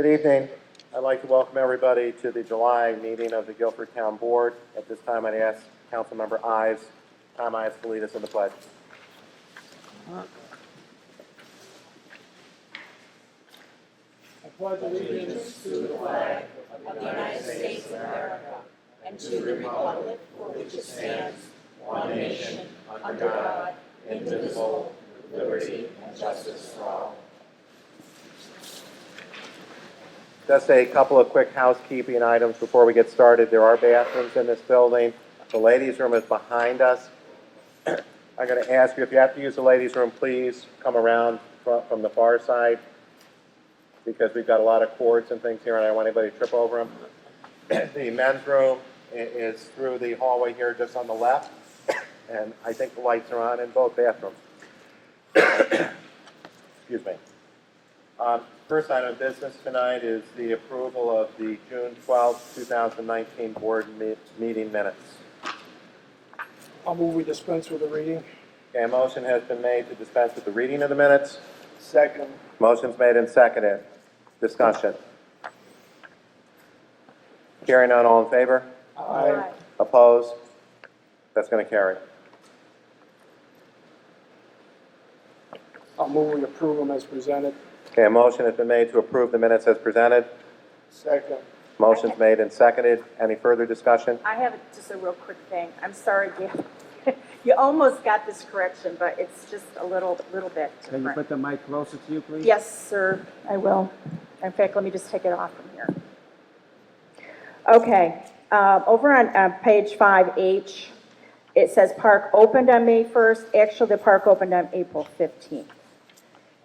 Good evening. I'd like to welcome everybody to the July meeting of the Guilford Town Board. At this time, I'd ask Councilmember Tom Ives to lead us in the pledge. I pledge allegiance to the flag of the United States of America and to the republic for which it stands, one nation, under God, indivisible, with liberty and justice for all. Just a couple of quick housekeeping items before we get started. There are bathrooms in this building. The ladies' room is behind us. I'm going to ask you, if you have to use the ladies' room, please come around from the far side, because we've got a lot of cords and things here, and I don't want anybody to trip over them. The men's room is through the hallway here just on the left, and I think the lights are on in both bathrooms. Excuse me. First item of business tonight is the approval of the June 12, 2019 board meeting minutes. I'll move we dispense with the reading. Okay, a motion has been made to dispense with the reading of the minutes. Second. Motion's made and seconded. Discussion. Hearing none, all in favor? Aye. Opposed? That's going to carry. I'll move we approve them as presented. Okay, a motion has been made to approve the minutes as presented. Second. Motion's made and seconded. Any further discussion? I have just a real quick thing. I'm sorry, Gail. You almost got this correction, but it's just a little bit different. Can you put the mic closer to you, please? Yes, sir, I will. In fact, let me just take it off from here. Okay, over on page 5H, it says park opened on May 1st. Actually, the park opened on April 15th.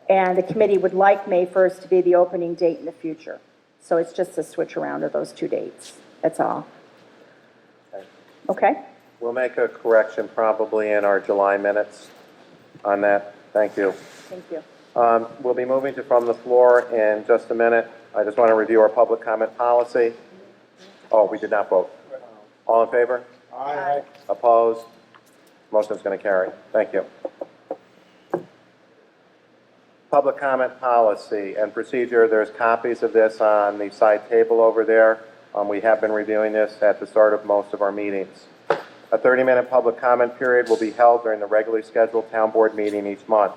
And the committee would like May 1st to be the opening date in the future. So it's just a switch around of those two dates. That's all. Okay? We'll make a correction probably in our July minutes on that. Thank you. Thank you. We'll be moving to from the floor in just a minute. I just want to review our public comment policy. Oh, we did not vote. All in favor? Aye. Opposed? Motion's going to carry. Thank you. Public comment policy and procedure. There's copies of this on the side table over there. We have been reviewing this at the start of most of our meetings. A 30-minute public comment period will be held during the regularly scheduled town board meeting each month.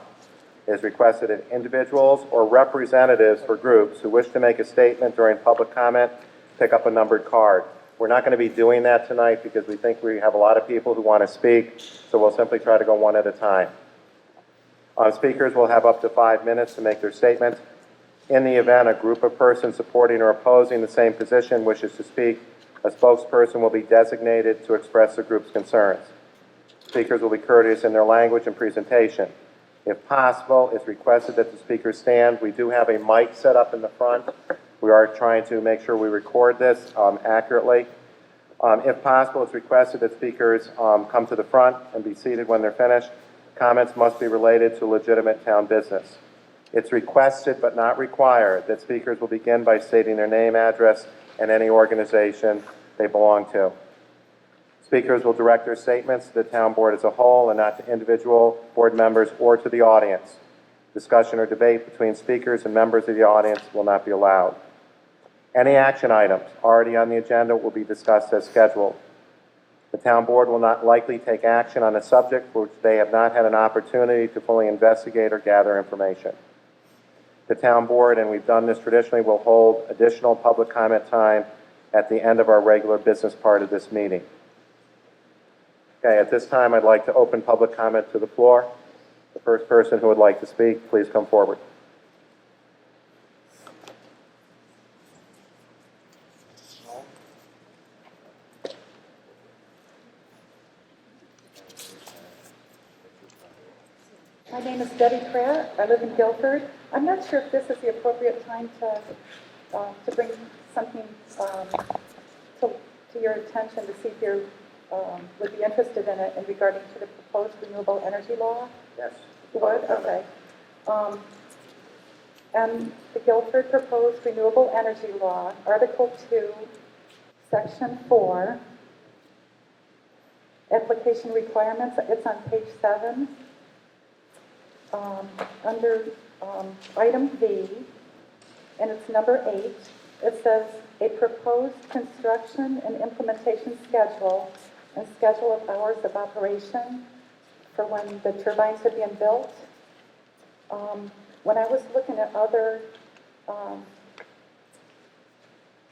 It is requested that individuals or representatives for groups who wish to make a statement during public comment pick up a numbered card. We're not going to be doing that tonight because we think we have a lot of people who want to speak, so we'll simply try to go one at a time. Speakers will have up to 5 minutes to make their statement. In the event a group of persons supporting or opposing the same position wishes to speak, a spokesperson will be designated to express the group's concerns. Speakers will be courteous in their language and presentation. If possible, it's requested that the speakers stand. We do have a mic set up in the front. We are trying to make sure we record this accurately. If possible, it's requested that speakers come to the front and be seated when they're finished. Comments must be related to legitimate town business. It's requested but not required that speakers will begin by stating their name, address, and any organization they belong to. Speakers will direct their statements to the town board as a whole and not to individual board members or to the audience. Discussion or debate between speakers and members of the audience will not be allowed. Any action items already on the agenda will be discussed as scheduled. The town board will not likely take action on a subject for which they have not had an opportunity to fully investigate or gather information. The town board, and we've done this traditionally, will hold additional public comment time at the end of our regular business part of this meeting. Okay, at this time, I'd like to open public comment to the floor. The first person who would like to speak, please come forward. My name is Debbie Pratt. I live in Guilford. I'm not sure if this is the appropriate time to bring something to your attention to see if you would be interested in it in regarding to the proposed renewable energy law. Yes. You would? Okay. And the Guilford proposed renewable energy law, Article 2, Section 4, application requirements. It's on page 7. Under item V, and it's number 8. It says, "A proposed construction and implementation schedule and schedule of hours of operation for when the turbines are being built." When I was looking at other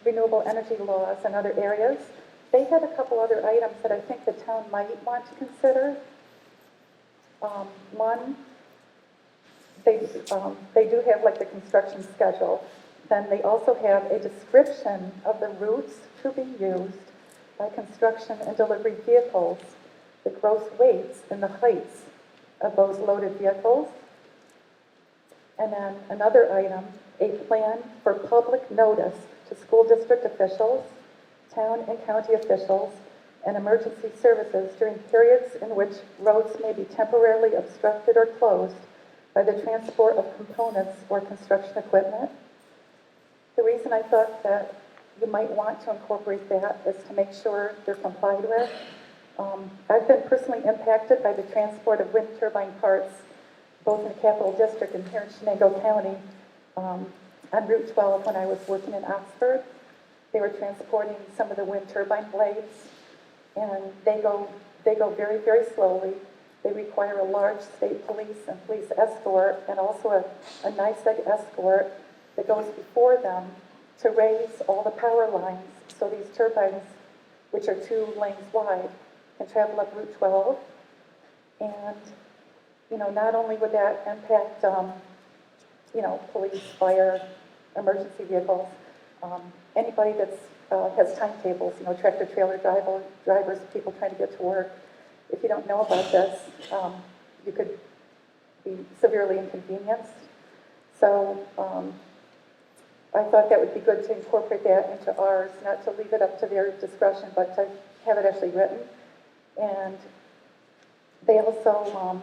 renewable energy laws in other areas, they had a couple other items that I think the town might want to consider. One, they do have like the construction schedule. Then they also have a description of the routes to be used by construction and delivery vehicles, the gross weights and the heights of those loaded vehicles. And then another item, a plan for public notice to school district officials, town and county officials, and emergency services during periods in which roads may be temporarily obstructed or closed by the transport of components or construction equipment. The reason I thought that you might want to incorporate that is to make sure they're complied with. I've been personally impacted by the transport of wind turbine parts, both in the Capital District and here in Shenango County, on Route 12 when I was working in Oxford. They were transporting some of the wind turbine blades, and they go very, very slowly. They require a large state police and police escort, and also a NYSEG escort that goes before them to raise all the power lines so these turbines, which are 2 lanes wide, can travel up Route 12. And, not only would that impact, police, fire, emergency vehicles, anybody that's has timetables, tractor trailer drivers, people trying to get to work. If you don't know about this, you could be severely inconvenienced. So I thought that would be good to incorporate that into ours, not to leave it up to their discretion, but to have it actually written. And they also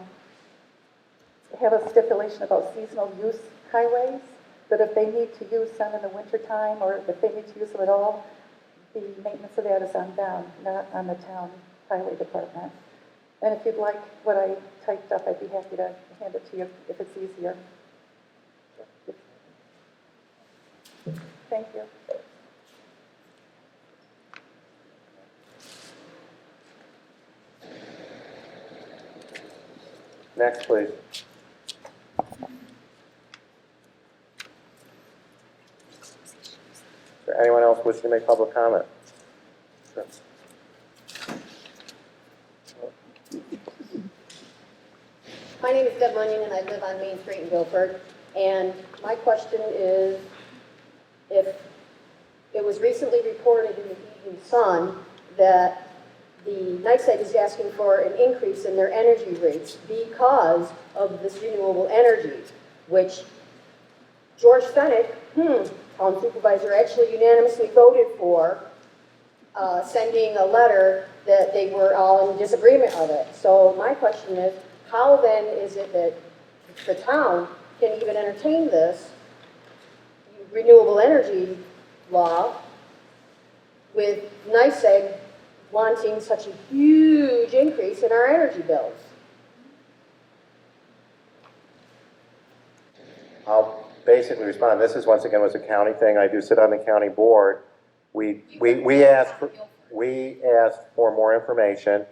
have a stipulation about seasonal use highways, that if they need to use them in the wintertime, or if they need to use them at all, the maintenance of that is on them, not on the town highway department. And if you'd like what I typed up, I'd be happy to hand it to you if it's easier. Thank you. Next, please. Is there anyone else wishing to make public comment? Sure. My name is Deb Munyon, and I live on Main Street in Guilford. And my question is, if it was recently reported in the Evening Sun that the NYSEG is asking for an increase in their energy rates because of this renewable energy, which George Fennick, town supervisor, actually unanimously voted for, sending a letter that they were all in disagreement of it. So my question is, how then is it that the town can even entertain this renewable energy law with NYSEG wanting such a huge increase in our energy bills? I'll basically respond. This is, once again, was a county thing. I do sit on the county board. We asked for more information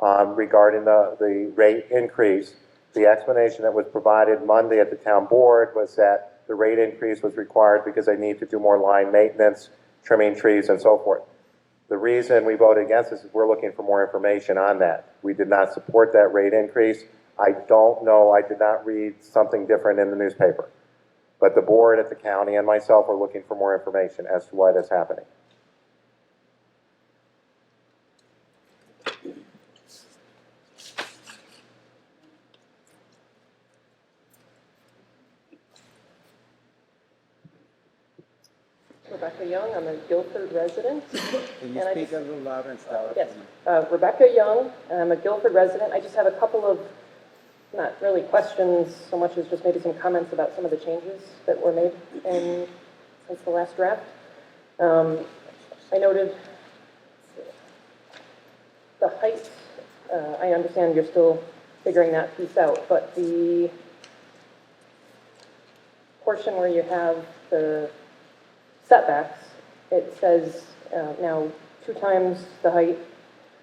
regarding the rate increase. The explanation that was provided Monday at the town board was that the rate increase was required because they need to do more line maintenance, trimming trees, and so forth. The reason we voted against this is we're looking for more information on that. We did not support that rate increase. I don't know, I did not read something different in the newspaper. But the board at the county and myself are looking for more information as to why that's happening. Rebecca Young, I'm a Guilford resident. Can you And I speak just- a little louder and slower? Yes, Rebecca Young, and I'm a Guilford resident. I just have a couple of, not really questions so much as just maybe some comments about some of the changes that were made since the last draft. I noted the height. I understand you're still figuring that piece out, but the portion where you have the setbacks, it says now 2 times the height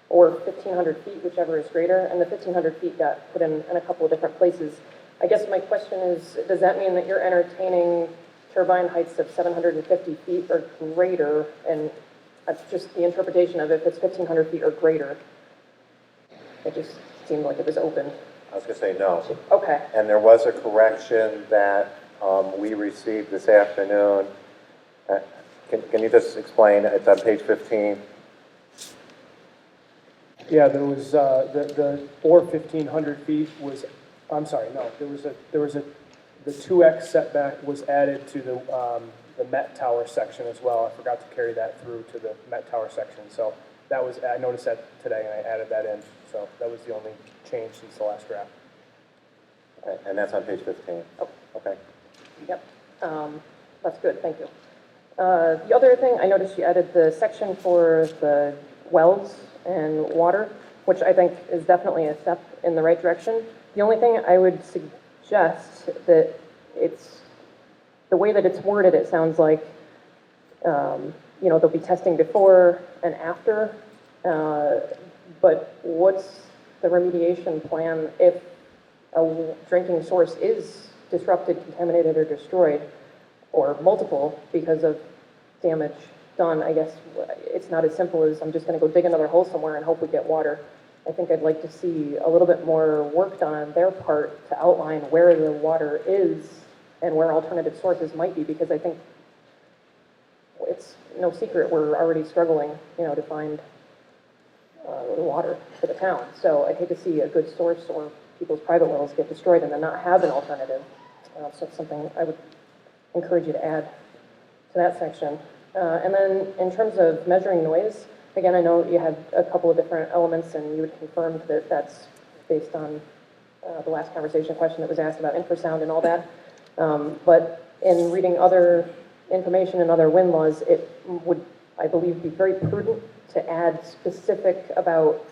or 1,500 feet, whichever is greater, and the 1,500 feet got put in a couple of different places. I guess my question is, does that mean that you're entertaining turbine heights of 750 feet or greater? And that's just the interpretation of if it's 1,500 feet or greater. It just seemed like it was open. I was going to say no. Okay, And there was a correction that we received this afternoon. Can you just explain? It's on page 15. Yeah, there was, the 1,500 feet was, I'm sorry, no, there was a, the 2X setback was added to the Met Tower section as well. I forgot to carry that through to the Met Tower section. So that was, I noticed that today and I added that in. So that was the only change since the last draft. And that's on page 15. Oh. Okay. yep. That's good, thank you. The other thing, I noticed you added the section for the wells and water, which I think is definitely a step in the right direction. The only thing I would suggest that it's, the way that it's worded, it sounds like, they'll be testing before and after, but what's the remediation plan if a drinking source is disrupted, contaminated, or destroyed, or multiple because of damage done? I guess it's not as simple as I'm just going to go dig another hole somewhere and hope we get water. I think I'd like to see a little bit more work done on their part to outline where the water is and where alternative sources might be, because I think it's no secret we're already struggling, to find water for the town. So I'd hate to see a good source or people's private wells get destroyed and then not have an alternative. So it's something I would encourage you to add to that section. And then in terms of measuring noise, again, I know you had a couple of different elements and you had confirmed that that's based on the last conversation question that was asked about infrasound and all that. But in reading other information and other wind laws, it would, I believe, be very prudent to add specific about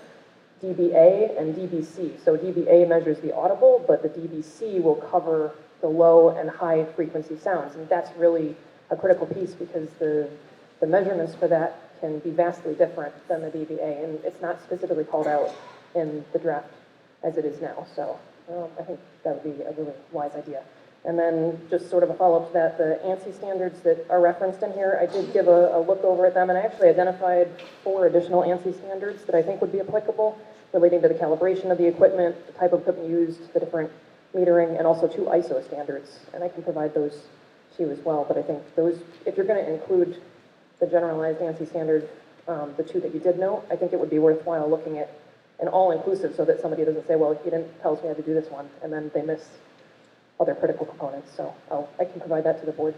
dBA and dBc. So dBA measures the audible, but the dBc will cover the low and high frequency sounds. And that's really a critical piece because the measurements for that can be vastly different than the dBA. And it's not specifically called out in the draft as it is now. So I think that would be a really wise idea. And then just sort of a follow-up to that, the ANSI standards that are referenced in here, I did give a look over at them, and I actually identified 4 additional ANSI standards that I think would be applicable, relating to the calibration of the equipment, the type of equipment used, the different metering, and also 2 ISO standards. And I can provide those to you as well, but I think those, if you're going to include the generalized ANSI standard, the 2 that you did note, I think it would be worthwhile looking at an all-inclusive so that somebody doesn't say, well, you didn't tell us we had to do this one, and then they miss other critical components. So I can provide that to the board.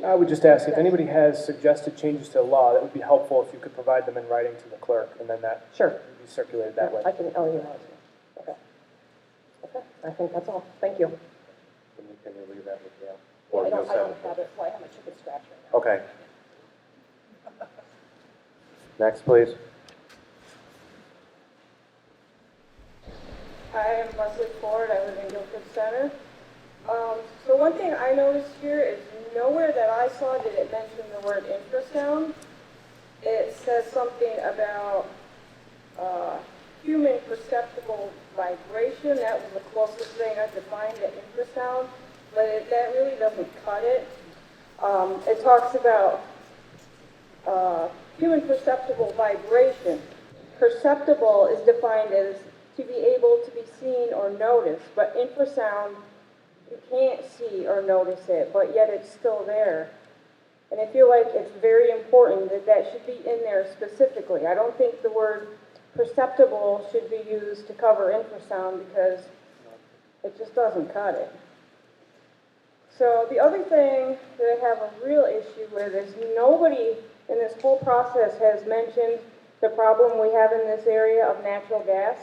I would just ask if anybody has suggested changes to the law, that would be helpful if you could provide them in writing to the clerk, and then that Sure. would be circulated that way. I can, oh, you know, okay. Okay, I think that's all. Thank you. Can you leave that with Gail? Yeah, Or I you'll don't send- have it, well, I have my chicken scratch right now. Okay. Next, please. Hi, I'm Leslie Ford. I live in Guilford Center. So one thing I noticed here is nowhere that I saw did it mention the word infrasound. It says something about human perceptible vibration. That was the closest thing I could find to infrasound, but that really doesn't cut it. It talks about human perceptible vibration. Perceptible is defined as to be able to be seen or noticed, but infrasound, you can't see or notice it, but yet it's still there. And I feel like it's very important that that should be in there specifically. I don't think the word perceptible should be used to cover infrasound because it just doesn't cut it. So the other thing that I have a real issue with is nobody in this whole process has mentioned the problem we have in this area of natural gas.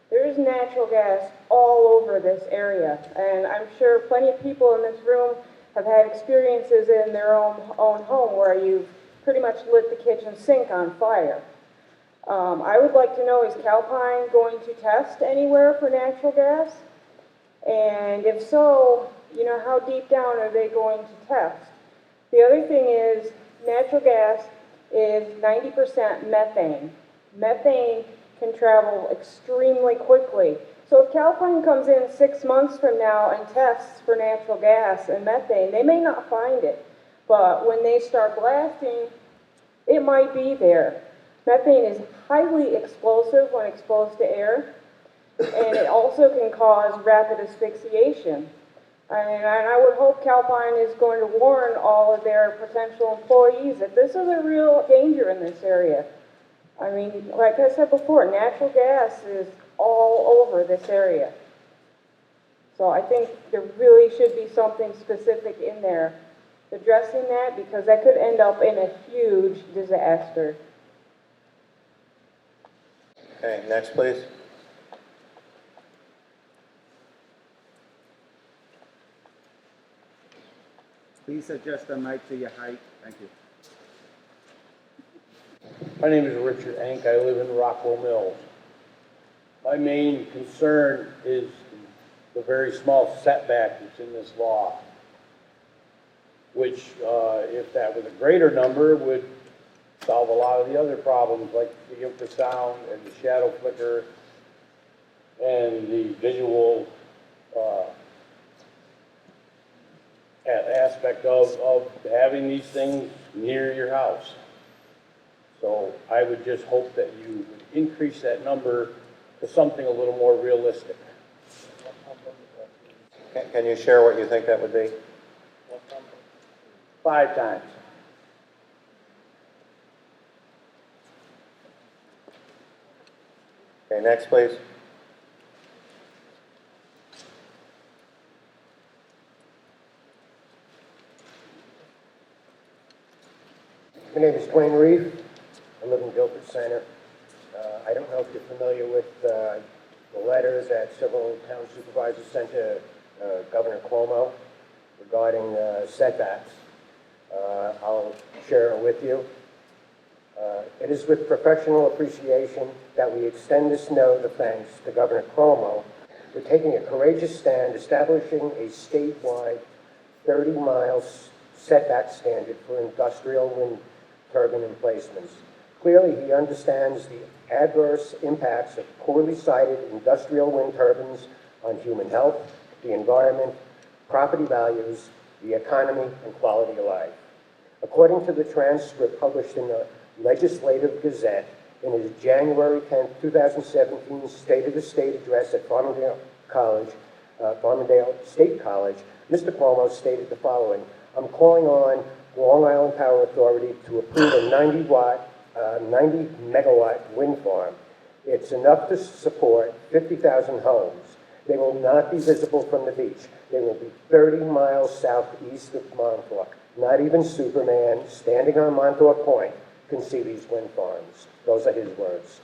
There is natural gas all over this area, and I'm sure plenty of people in this room have had experiences in their own home where you've pretty much lit the kitchen sink on fire. I would like to know, is Calpine going to test anywhere for natural gas? And if so, how deep down are they going to test? The other thing is, natural gas is 90% methane. Methane can travel extremely quickly. So if Calpine comes in 6 months from now and tests for natural gas and methane, they may not find it. But when they start blasting, it might be there. Methane is highly explosive when exposed to air, and it also can cause rapid asphyxiation. And I would hope Calpine is going to warn all of their potential employees that this is a real danger in this area. I mean, like I said before, natural gas is all over this area. So I think there really should be something specific in there addressing that, because that could end up in a huge disaster. Okay, next, please. Please adjust the mic to your height. Thank you. My name is Richard Ank. I live in Rockwell Mills. My main concern is the very small setback that's in this law, which, if that was a greater number, would solve a lot of the other problems like the infrasound and the shadow flicker and the visual aspect of having these things near your house. So I would just hope that you would increase that number to something a little more realistic. Can you share what you think that would be? 5 times. Okay, next, please. My name is Dwayne Reeve. I live in Guilford Center. I don't know if you're familiar with the letters that several town supervisors sent to Governor Cuomo regarding setbacks. I'll share it with you. It is with professional appreciation that we extend this note of thanks to Governor Cuomo for taking a courageous stand establishing a statewide 30-mile setback standard for industrial wind turbine emplacements. Clearly, he understands the adverse impacts of poorly sited industrial wind turbines on human health, the environment, property values, the economy, and quality of life. According to the transcript published in the Legislative Gazette in his January 10, 2017 State of the State address at Farmingdale State College, Mr. Cuomo stated the following: I'm calling on Long Island Power Authority to approve a 90 megawatt wind farm. It's enough to support 50,000 homes. They will not be visible from the beach. They will be 30 miles southeast of Montauk. Not even Superman standing on Montauk Point can see these wind farms. Those are his words.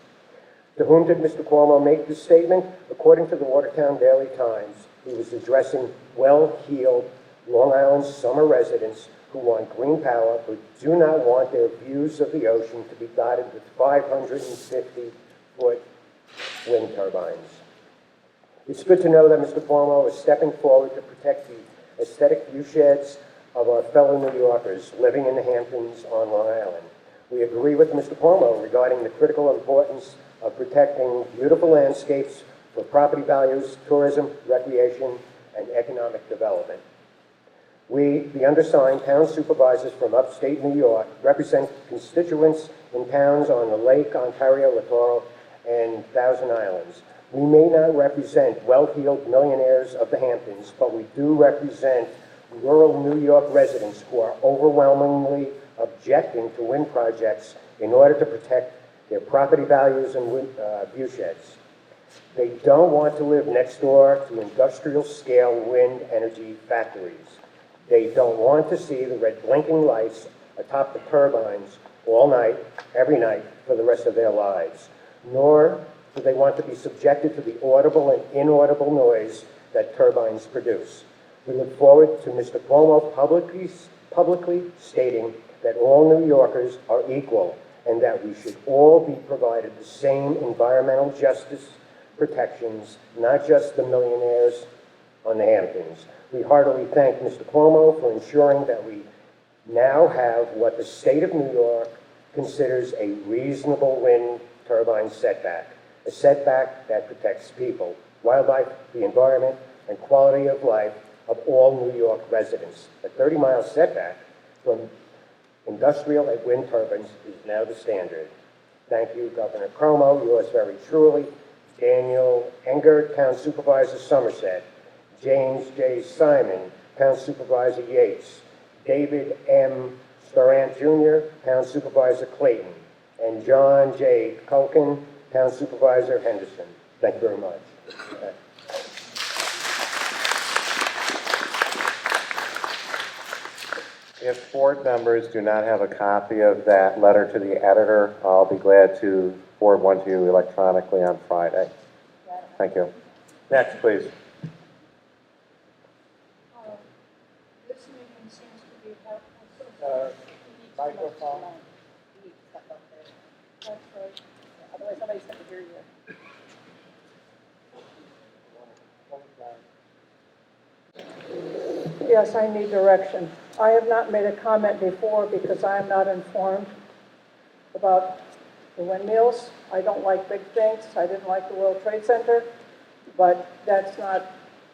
To whom did Mr. Cuomo make this statement? According to the Watertown Daily Times, he was addressing well-heeled Long Island summer residents who want green power but do not want their views of the ocean to be dotted with 550-foot wind turbines. It's good to know that Mr. Cuomo is stepping forward to protect the aesthetic viewsheds of our fellow New Yorkers living in the Hamptons on Long Island. We agree with Mr. Cuomo regarding the critical importance of protecting beautiful landscapes for property values, tourism, recreation, and economic development. We, the undersigned town supervisors from upstate New York, represent constituents in towns on the Lake, Ontario, Littoral, and Thousand Islands. We may not represent well-heeled millionaires of the Hamptons, but we do represent rural New York residents who are overwhelmingly objecting to wind projects in order to protect their property values and viewsheds. They don't want to live next door to industrial-scale wind energy factories. They don't want to see the red blinking lights atop the turbines all night, every night, for the rest of their lives. Nor do they want to be subjected to the audible and inaudible noise that turbines produce. We look forward to Mr. Cuomo publicly stating that all New Yorkers are equal and that we should all be provided the same environmental justice protections, not just the millionaires on the Hamptons. We heartily thank Mr. Cuomo for ensuring that we now have what the state of New York considers a reasonable wind turbine setback, a setback that protects people, wildlife, the environment, and quality of life of all New York residents. A 30-mile setback from industrial and wind turbines is now the standard. Thank you, Governor Cuomo, yours very truly, Daniel Engert, Town Supervisor Somerset, James J. Simon, Town Supervisor Yates, David M. Starant Jr., Town Supervisor Clayton, and John J. Culkin, Town Supervisor Henderson. Thank you very much. If board members do not have a copy of that letter to the editor, I'll be glad to forward one to you electronically on Friday. Thank you. Next, please. This meeting seems to be helpful. Microphone. That's right. Otherwise, nobody's going to hear you. Yes, I need direction. I have not made a comment before because I am not informed about the windmills. I don't like big things. I didn't like the World Trade Center, but that's not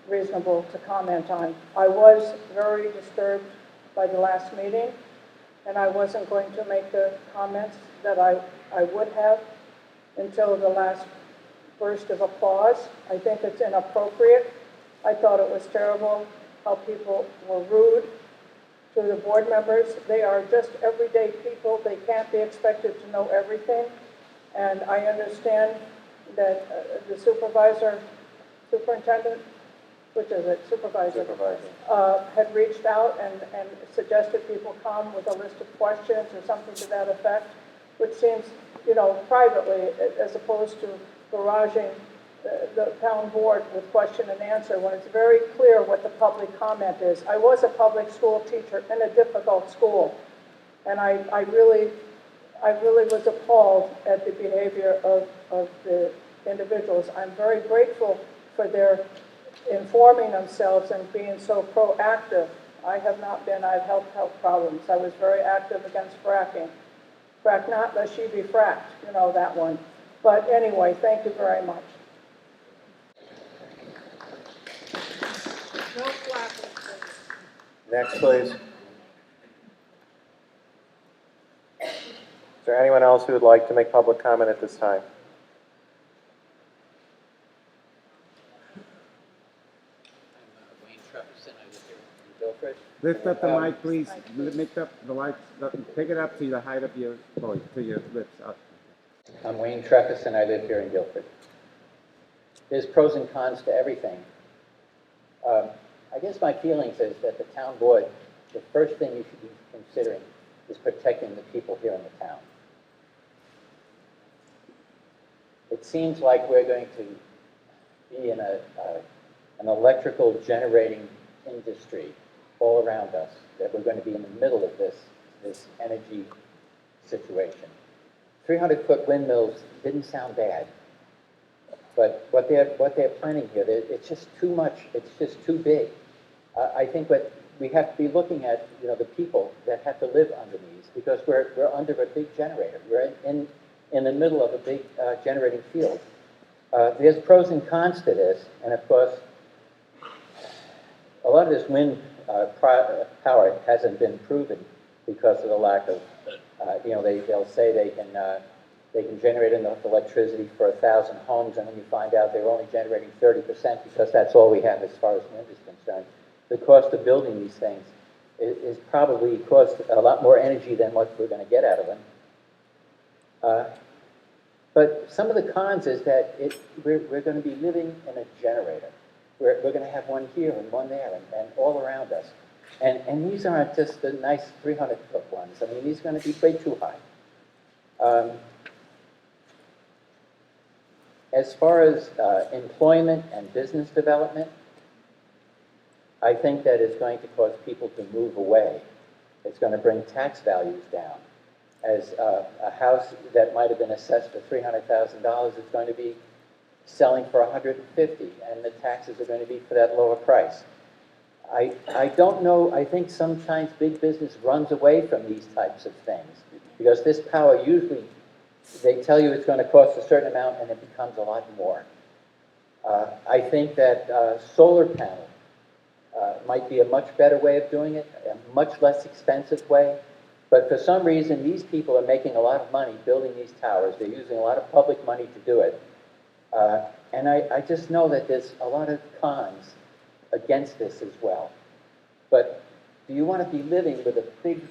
reasonable to comment on. I was very disturbed by the last meeting, and I wasn't going to make the comments that I would have until the last burst of applause. I think it's inappropriate. I thought it was terrible how people were rude to the board members. They are just everyday people. They can't be expected to know everything. And I understand that the superintendent, which is it, supervisor, had reached out and suggested people come with a list of questions or something to that effect, which seems, privately, as opposed to barraging the town board with question and answer when it's very clear what the public comment is. I was a public school teacher in a difficult school, and I really was appalled at the behavior of the individuals. I'm very grateful for their informing themselves and being so proactive. I have not been. I've helped health problems. I was very active against fracking. Frack not, lest ye be fracked, that one. But anyway, thank you very much. No flapping, please. Next, please. Is there anyone else who would like to make public comment at this time? Wayne Trefferson, I live here in Guilford. Lift up the mic, please. Lift up the mic. Take it up to the height of your voice, to your lips. Up. I'm Wayne Trefferson, I live here in Guilford. There's pros and cons to everything. I guess my feelings is that the town board, the first thing you should be considering is protecting the people here in the town. It seems like we're going to be in an electrical generating industry all around us, that we're going to be in the middle of this energy situation. 300-foot windmills didn't sound bad, but what they're planning here, it's just too much. It's just too big. I think what we have to be looking at, the people that have to live under these, because we're under a big generator. We're in the middle of a big generating field. There's pros and cons to this, and of course, a lot of this wind power hasn't been proven because of the lack of, they'll say they can generate enough electricity for 1,000 homes, and then you find out they're only generating 30% because that's all we have as far as wind is concerned. The cost of building these things is probably cost a lot more energy than what we're going to get out of them. But some of the cons is that we're going to be living in a generator. We're going to have one here and one there and all around us. And these aren't just the nice 300-foot ones. I mean, these are going to be way too high. As far as employment and business development, I think that it's going to cause people to move away. It's going to bring tax values down. As a house that might have been assessed for $300,000 is going to be selling for $150,000, and the taxes are going to be for that lower price. I don't know, I think sometimes big business runs away from these types of things, because this power usually, they tell you it's going to cost a certain amount, and it becomes a lot more. I think that solar panel might be a much better way of doing it, a much less expensive way, but for some reason, these people are making a lot of money building these towers. They're using a lot of public money to do it. And I just know that there's a lot of cons against this as well. But do you want to be living with a big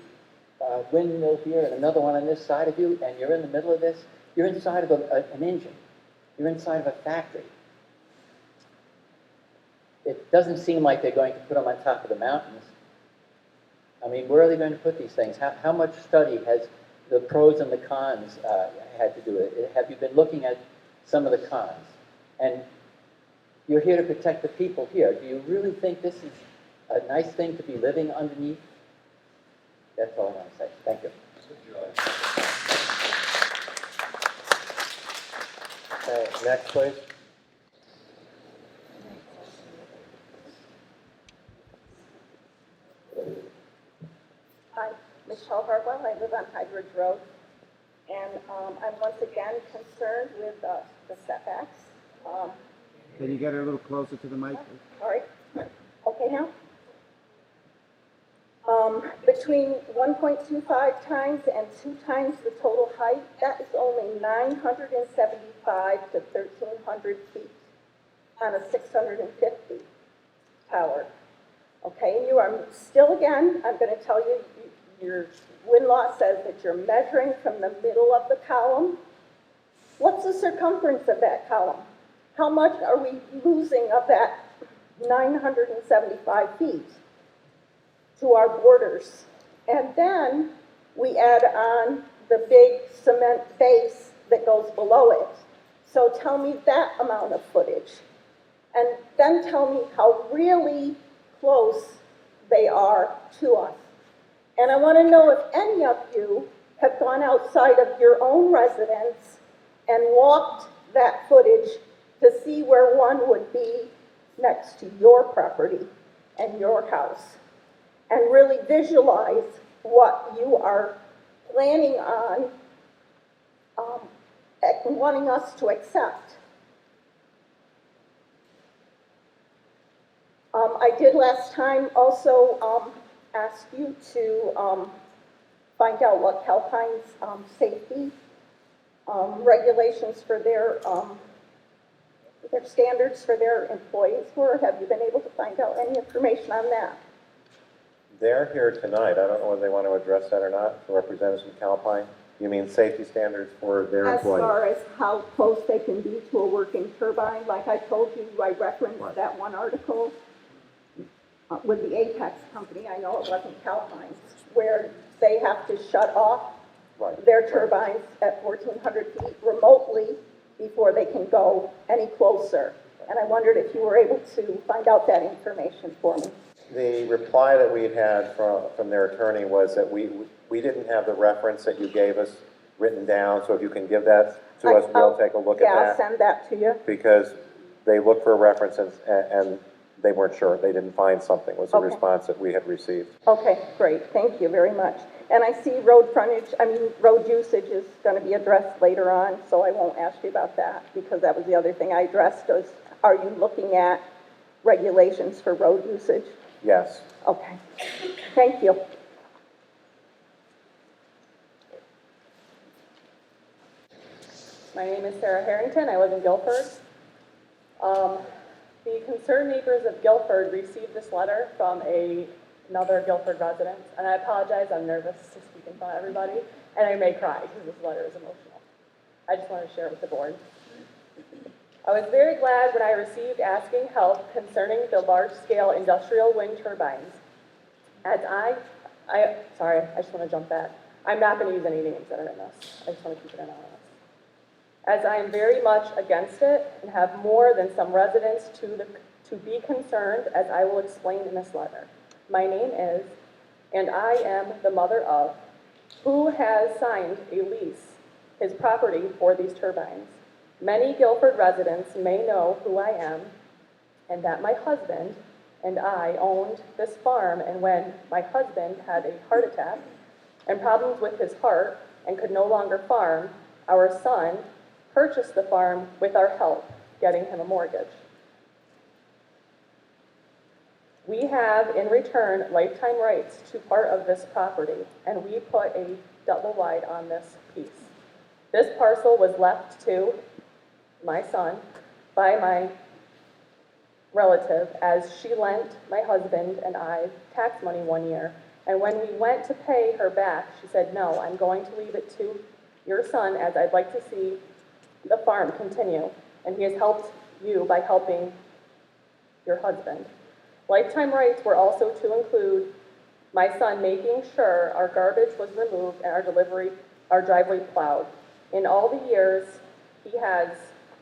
windmill here and another one on this side of you, and you're in the middle of this? You're inside of an engine. You're inside of a factory. It doesn't seem like they're going to put them on top of the mountains. I mean, where are they going to put these things? How much study has the pros and the cons had to do with it? Have you been looking at some of the cons? And you're here to protect the people here. Do you really think this is a nice thing to be living underneath? That's all I want to say. Thank you. Okay, next, please. Hi, Michelle Hartwell. I live on High Bridge Road. And I'm once again concerned with the setbacks. Can you get a little closer to the mic? All right. Okay now? Between 1.25 times and 2 times the total height, that is only 975 to 1,300 feet on a 650 tower. Okay, and you are still, again, I'm going to tell you, your wind law says that you're measuring from the middle of the column. What's the circumference of that column? How much are we losing of that 975 feet to our borders? And then we add on the big cement base that goes below it. So tell me that amount of footage. And then tell me how really close they are to us. And I want to know if any of you have gone outside of your own residence and walked that footage to see where one would be next to your property and your house, and really visualize what you are planning on wanting us to accept. I did last time also ask you to find out what Calpine's safety regulations for their standards for their employees were. Have you been able to find out any information on that? They're here tonight. I don't know whether they want to address that or not, the representatives from Calpine. You mean safety standards for their As employees? far as how close they can be to a working turbine, like I told you, I referenced that one article with the Apex company. I know it wasn't Calpine's, where they have to shut off their turbines at 1,400 feet remotely before they can go any closer. And I wondered if you were able to find out that information for me. The reply that we had from their attorney was that we didn't have the reference that you gave us written down, so if you can give that to us, we'll take a look at Yeah, that. I'll send that to you. Because they looked for references and they weren't sure. They didn't find something, was the Okay. response that we had received. Okay, great, thank you very much. And I see road usage is going to be addressed later on, so I won't ask you about that, because that was the other thing I addressed was, are you looking at regulations for road usage? Yes. Okay, thank you. My name is Sarah Harrington. I live in Guilford. The concerned neighbors of Guilford received this letter from another Guilford resident, and I apologize, I'm nervous to speak in front of everybody, and I may cry because this letter is emotional. I just want to share it with the board. I was very glad when I received asking help concerning the large-scale industrial wind turbines. Sorry, I just want to jump back. I'm not going to use any names that are in this. I just want to keep it anonymous. As I am very much against it and have more than some residents to be concerned, as I will explain in this letter. My name is, and I am the mother of, who has signed a lease, his property for these turbines. Many Guilford residents may know who I am, and that my husband and I owned this farm, and when my husband had a heart attack and problems with his heart and could no longer farm, our son purchased the farm with our help, getting him a mortgage. We have, in return, lifetime rights to part of this property, and we put a double wide on this piece. This parcel was left to my son by my relative as she lent my husband and I tax money one year. And when we went to pay her back, she said, no, I'm going to leave it to your son as I'd like to see the farm continue. And he has helped you by helping your husband. Lifetime rights were also to include my son making sure our garbage was removed and our driveway plowed. In all the years, he has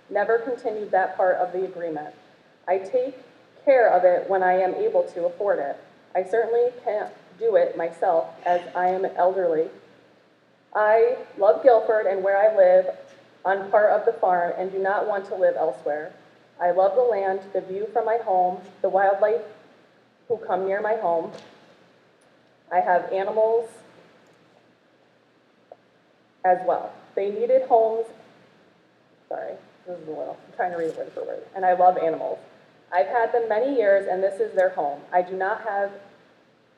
never continued that part of the agreement. I take care of it when I am able to afford it. I certainly can't do it myself as I am elderly. I love Guilford and where I live on part of the farm and do not want to live elsewhere. I love the land, the view from my home, the wildlife who come near my home. I have animals as well. They needed homes. Sorry, this is a little, I'm trying to read it word for word. And I love animals. I've had them many years and this is their home. I do not have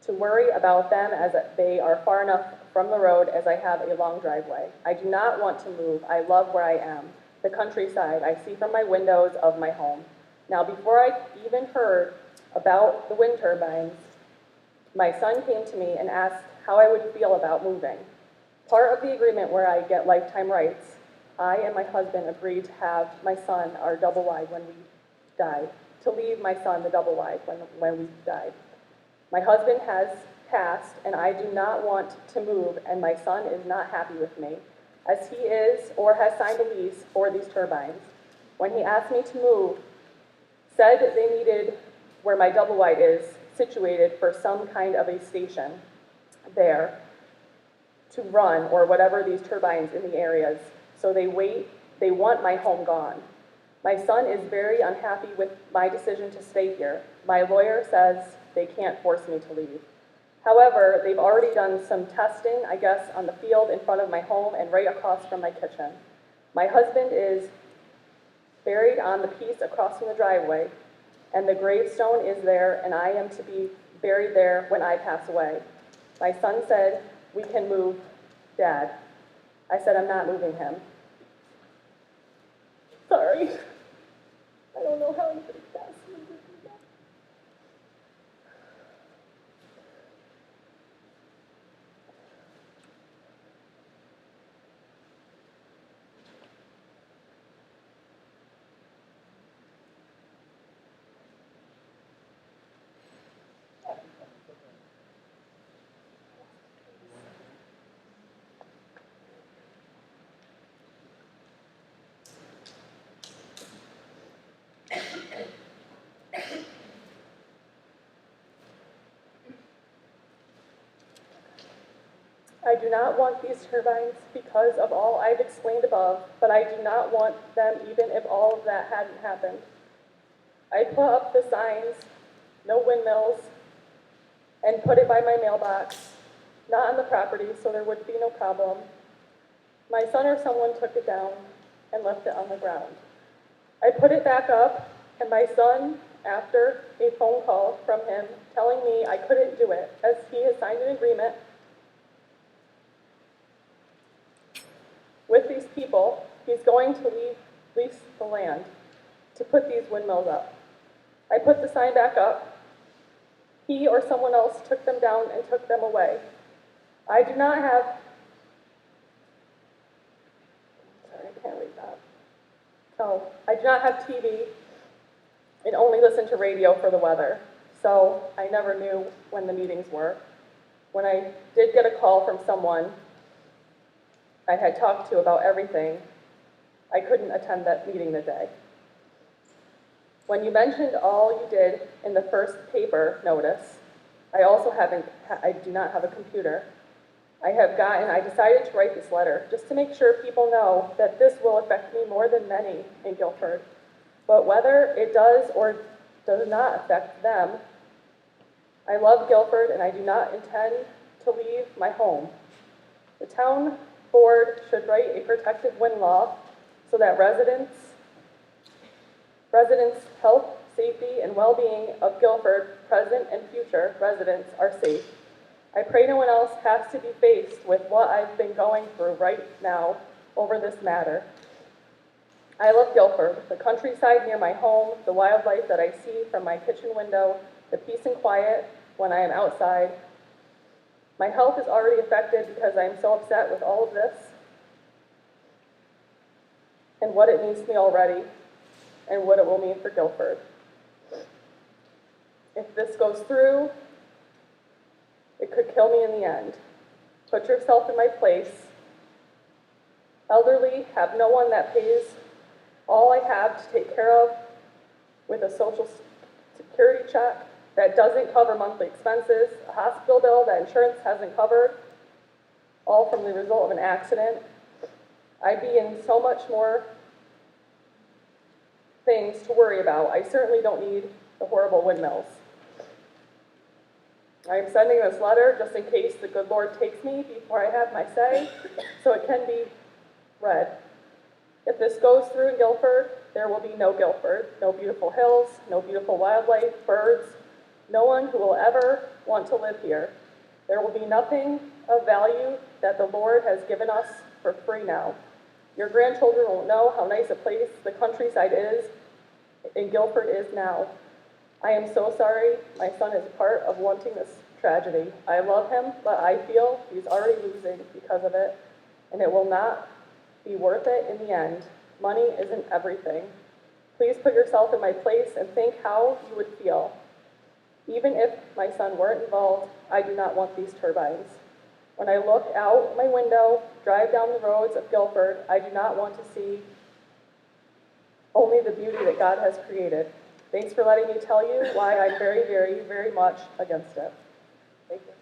to worry about them as they are far enough from the road as I have a long driveway. I do not want to move. I love where I am. The countryside I see from my windows of my home. Now, before I even heard about the wind turbines, my son came to me and asked how I would feel about moving. Part of the agreement where I get lifetime rights, I and my husband agreed to have my son our double wide when we died, to leave my son the double wide when we died. My husband has passed and I do not want to move and my son is not happy with me as he is or has signed a lease for these turbines. When he asked me to move, said they needed where my double wide is situated for some kind of a station there to run or whatever these turbines in the areas. So they want my home gone. My son is very unhappy with my decision to stay here. My lawyer says they can't force me to leave. However, they've already done some testing, I guess, on the field in front of my home and right across from my kitchen. My husband is buried on the piece across from the driveway, and the gravestone is there, and I am to be buried there when I pass away. My son said, we can move Dad. I said, I'm not moving him. Sorry. I don't know how anybody asked me to do that. I do not want these turbines because of all I've explained above, but I do not want them even if all of that hadn't happened. I put up the signs, no windmills, and put it by my mailbox, not on the property, so there would be no problem. My son or someone took it down and left it on the ground. I put it back up, and my son, after a phone call from him telling me I couldn't do it, as he has signed an agreement with these people, he's going to lease the land to put these windmills up. I put the sign back up. He or someone else took them down and took them away. I do not have, sorry, I can't read that. Oh, I do not have TV and only listen to radio for the weather. So I never knew when the meetings were. When I did get a call from someone I had talked to about everything, I couldn't attend that meeting that day. When you mentioned all you did in the first paper notice, I do not have a computer. I decided to write this letter just to make sure people know that this will affect me more than many in Guilford. But whether it does or does not affect them, I love Guilford and I do not intend to leave my home. The town board should write a protective wind law so that residents' health, safety, and well-being of Guilford, present and future residents are safe. I pray no one else has to be faced with what I've been going through right now over this matter. I love Guilford, the countryside near my home, the wildlife that I see from my kitchen window, the peace and quiet when I am outside. My health is already affected because I am so upset with all of this and what it means to me already and what it will mean for Guilford. If this goes through, it could kill me in the end. Put yourself in my place. Elderly have no one that pays all I have to take care of with a social security check that doesn't cover monthly expenses, a hospital bill that insurance hasn't covered, all from the result of an accident. I'd be in so much more things to worry about. I certainly don't need the horrible windmills. I am sending this letter just in case the good Lord takes me before I have my say, so it can be read. If this goes through in Guilford, there will be no Guilford, no beautiful hills, no beautiful wildlife, birds, no one who will ever want to live here. There will be nothing of value that the Lord has given us for free now. Your grandchildren won't know how nice a place the countryside is, and Guilford is now. I am so sorry my son is part of wanting this tragedy. I love him, but I feel he's already losing because of it, and it will not be worth it in the end. Money isn't everything. Please put yourself in my place and think how you would feel. Even if my son weren't involved, I do not want these turbines. When I look out my window, drive down the roads of Guilford, I do not want to see only the beauty that God has created. Thanks for letting me tell you why I'm very, very, very much against it. Thank you.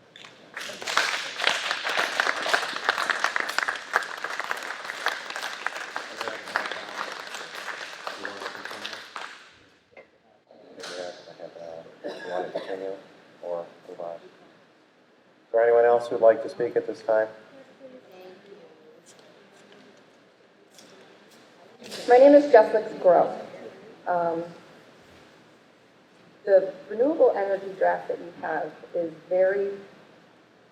You want to continue or move on? Is there anyone else who'd like to speak at this time? My name is Jessica Grow. The renewable energy draft that you have is very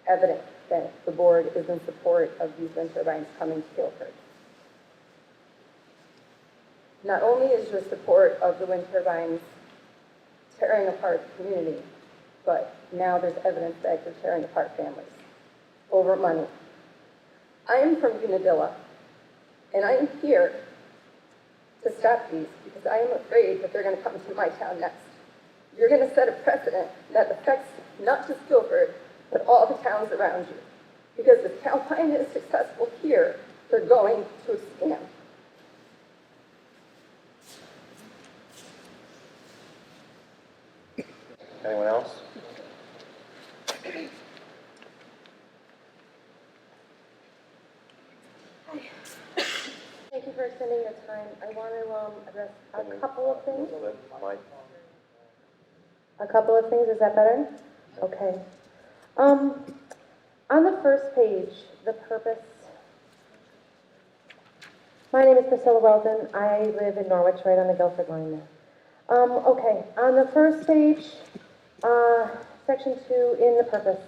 evident that the board is in support of these wind turbines coming to Guilford. Not only is your support of the wind turbines tearing apart the community, but now there's evidence that you're tearing apart families over money. I am from Unadilla, and I am here to stop these because I am afraid that they're going to come to my town next. You're going to set a precedent that affects not just Guilford, but all the towns around you. Because if Calpine is successful here, they're going to scam. Anyone else? Thank you for extending your time. I want to address a couple of things. Mike? A couple of things, is that better? Okay. On the first page, the purpose. My name is Priscilla Weldon. I live in Norwich, right on the Guilford line there. Okay, on the first page, section 2 in the purpose.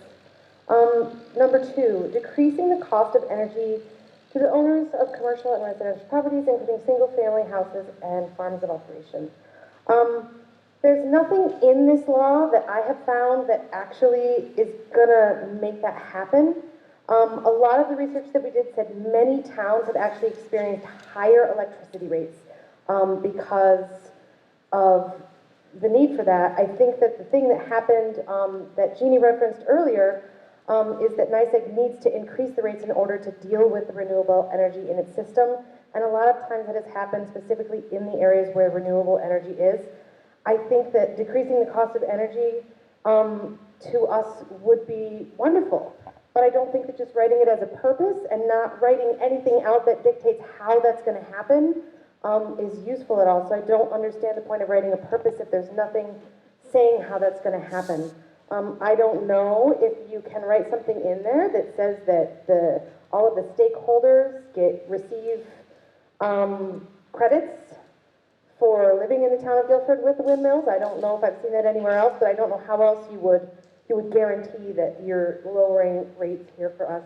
Number 2, decreasing the cost of energy to the owners of commercial and residential properties, including single-family houses and farms of operation. There's nothing in this law that I have found that actually is gonna make that happen. A lot of the research that we did said many towns have actually experienced higher electricity rates because of the need for that. I think that the thing that happened that Jeannie referenced earlier is that NYSEG needs to increase the rates in order to deal with the renewable energy in its system. And a lot of times that has happened specifically in the areas where renewable energy is. I think that decreasing the cost of energy to us would be wonderful. But I don't think that just writing it as a purpose and not writing anything out that dictates how that's going to happen is useful at all. So I don't understand the point of writing a purpose if there's nothing saying how that's going to happen. I don't know if you can write something in there that says that all of the stakeholders receive credits for living in the town of Guilford with the windmills. I don't know if I've seen that anywhere else, but I don't know how else you would guarantee that you're lowering rates here for us.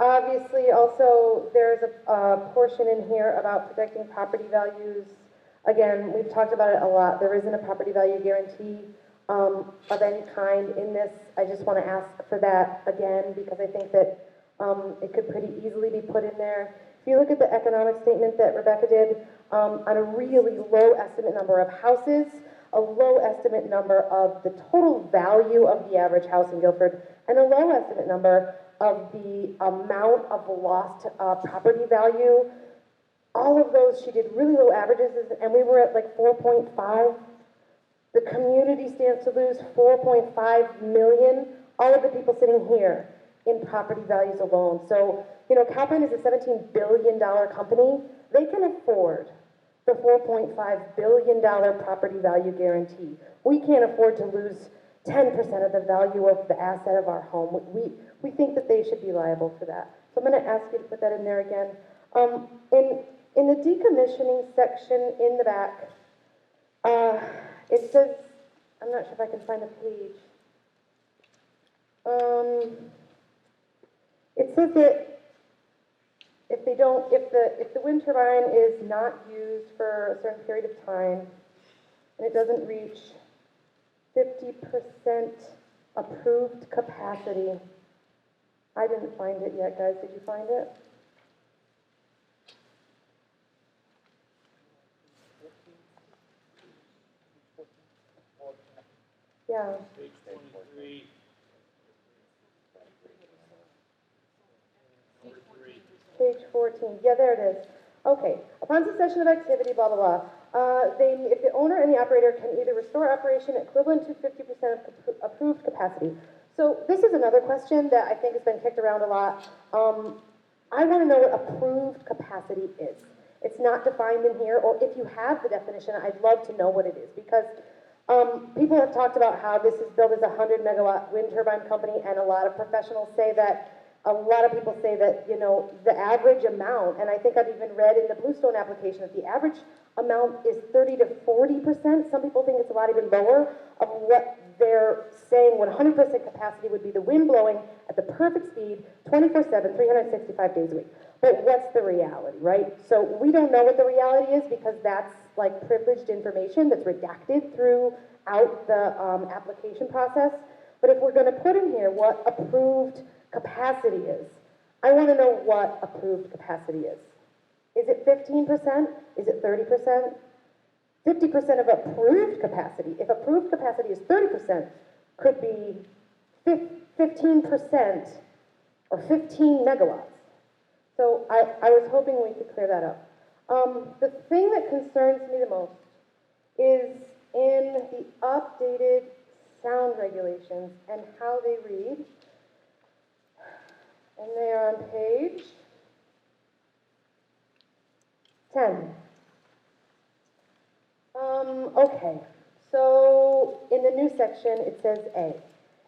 Obviously, also, there's a portion in here about protecting property values. Again, we've talked about it a lot. There isn't a property value guarantee of any kind in this. I just want to ask for that again, because I think that it could pretty easily be put in there. If you look at the economic statement that Rebecca did, on a really low estimate number of houses, a low estimate number of the total value of the average house in Guilford, and a low estimate number of the amount of lost property value. All of those, she did really low averages, and we were at like 4.5. The community stands to lose 4.5 million, all of the people sitting here, in property values alone. So, you know, Calpine is a $17 billion company. They can afford the $4.5 billion property value guarantee. We can't afford to lose 10% of the value of the asset of our home. We think that they should be liable for that. So I'm going to ask you to put that in there again. In the decommissioning section in the back, it says, I'm not sure if I can find the page. It says that if the wind turbine is not used for a certain period of time, and it doesn't reach 50% approved capacity. I didn't find it yet, guys. Did you find it? Yeah. Page 23. Page 14. Yeah, there it is. Okay. Upon cessation of activity, blah, blah, blah. If the owner and the operator can either restore operation equivalent to 50% of approved capacity. So this is another question that I think has been kicked around a lot. I want to know what approved capacity is. It's not defined in here, or if you have the definition, I'd love to know what it is, because people have talked about how this is built as a 100 megawatt wind turbine company, and a lot of professionals say that, a lot of people say that, you know, the average amount, and I think I've even read in the Bluestone application that the average amount is 30 to 40%. Some people think it's a lot even lower of what they're saying 100% capacity would be the wind blowing at the perfect speed, 24/7, 365 days a week. But what's the reality, right? So we don't know what the reality is, because that's like privileged information that's redacted throughout the application process. But if we're going to put in here what approved capacity is, I want to know what approved capacity is. Is it 15%? Is it 30%? 50% of approved capacity. If approved capacity is 30%, could be 15% or 15 megawatts. So I was hoping we could clear that up. The thing that concerns me the most is in the updated sound regulations and how they read. And they are on page 10. Okay, so in the new section, it says A,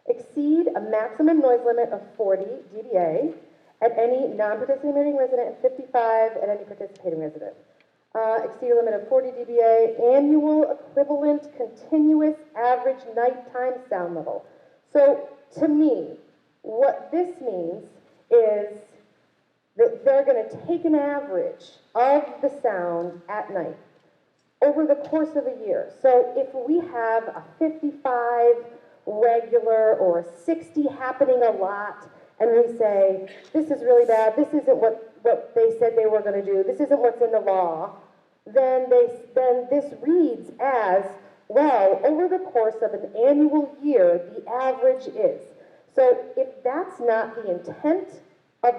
exceed a maximum noise limit of 40 dBA at any non-participating resident and 55 at any participating resident. Exceed a limit of 40 dBA, annual equivalent continuous average nighttime sound level. So to me, what this means is that they're going to take an average of the sound at night over the course of a year. So if we have a 55 regular or a 60 happening a lot, and we say, this is really bad, this isn't what they said they were going to do, this isn't what's in the law, then this reads as, well, over the course of an annual year, the average is. So if that's not the intent of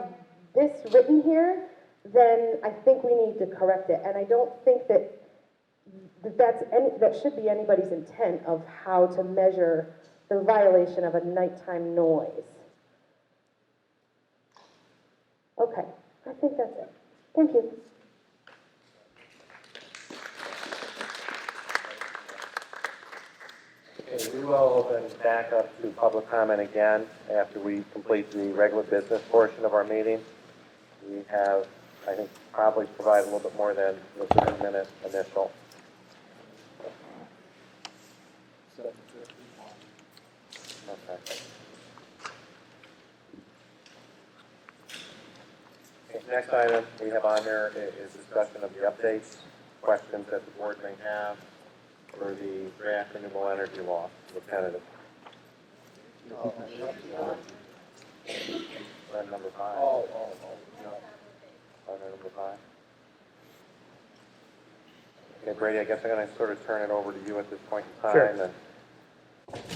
this written here, then I think we need to correct it. And I don't think that that should be anybody's intent of how to measure the violation of a nighttime noise. Okay, I think that's it. Thank you. Okay, We will open back up to public comment again after we complete the regular business portion of our meeting. We have, I think, probably provide a little bit more than the 30-minute initial. Okay. Okay, next item we have on there is discussion of the updates, questions that the board may have for the draft renewable energy law, the tentative. Item number 5. Item number 5. Okay, Brady, I guess I'm going to sort of turn it over to you at this point in time. Sure. And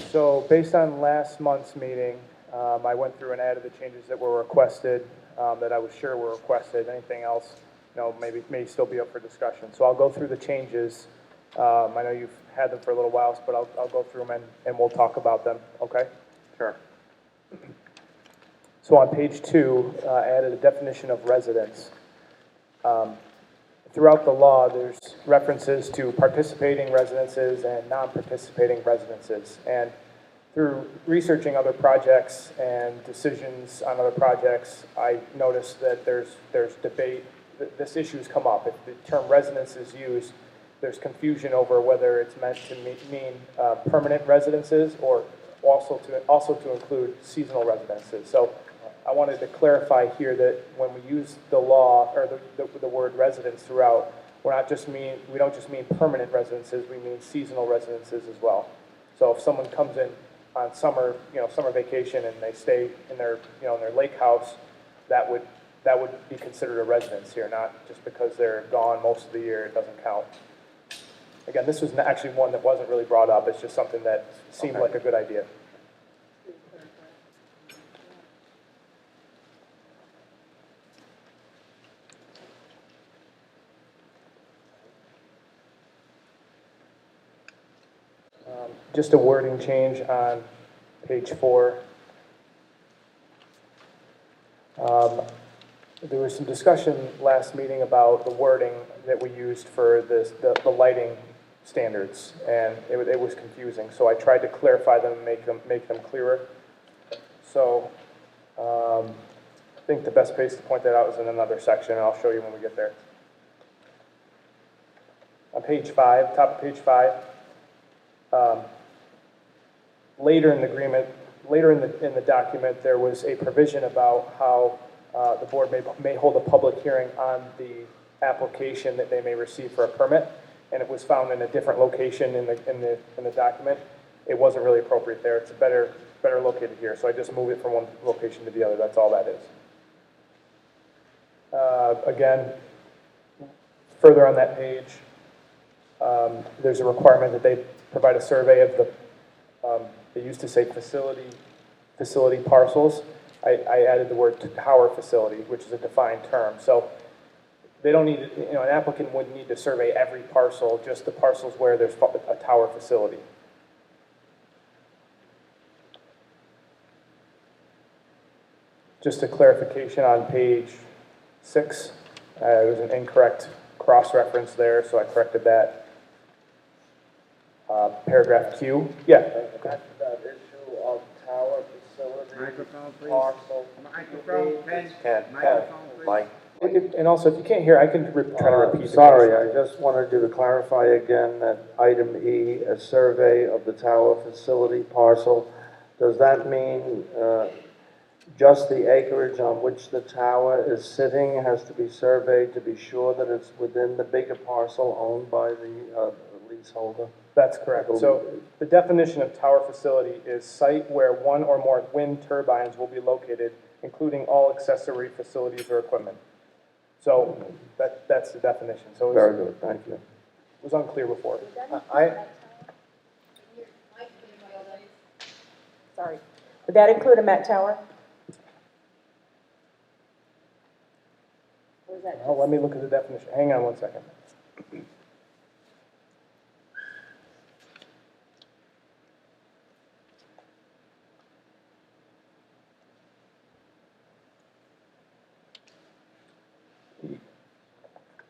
So based on last month's meeting, I went through and added the changes that were requested, that I was sure were requested. Anything else, maybe may still be up for discussion. So I'll go through the changes. I know you've had them for a little while, but I'll go through them and we'll talk about them, okay? Sure. So on page 2, I added a definition of residence. Throughout the law, there's references to participating residences and non-participating residences. And through researching other projects and decisions on other projects, I noticed that there's debate. This issue's come up. If the term residence is used, there's confusion over whether it's meant to mean permanent residences or also to include seasonal residences. So I wanted to clarify here that when we use the law or the word residence throughout, we don't just mean permanent residences, we mean seasonal residences as well. So if someone comes in on summer vacation and they stay in their lake house, that would be considered a residence here, not just because they're gone most of the year, it doesn't count. Again, this was actually one that wasn't really brought up, it's just something that seemed like a good idea. Just a wording change on page 4. There was some discussion last meeting about the wording that we used for the lighting standards, and it was confusing. So I tried to clarify them and make them clearer. So I think the best place to point that out is in another section, and I'll show you when we get there. On page 5, top of page 5. Later in the agreement, later in the document, there was a provision about how the board may hold a public hearing on the application that they may receive for a permit, and it was found in a different location in the document. It wasn't really appropriate there. It's better located here, so I just moved it from one location to the other. That's all that is. Again, further on that page, there's a requirement that they provide a survey of the they used to say facility parcels. I added the word tower facility, which is a defined term. So they don't need, an applicant wouldn't need to survey every parcel, just the parcels where there's a tower facility. Just a clarification on page 6. There was an incorrect cross-reference there, so I corrected that. Paragraph Q. Yeah. That issue of tower facility. Microphone, please. Parcel. Microphone, Ken, Microphone, please. Mike. And also, if you can't hear, I can try to repeat the Sorry, question. I just wanted you to clarify again that item E, a survey of the tower facility parcel. Does that mean just the acreage on which the tower is sitting has to be surveyed to be sure that it's within the bigger parcel owned by the leaseholder? That's correct. So the definition of tower facility is site where one or more wind turbines will be located, including all accessory facilities or equipment. So that's the definition. So Very good, thank you. It was unclear before. Sorry. Would that include a Met Tower? Or is that Well, let me look at the definition. Hang on one second.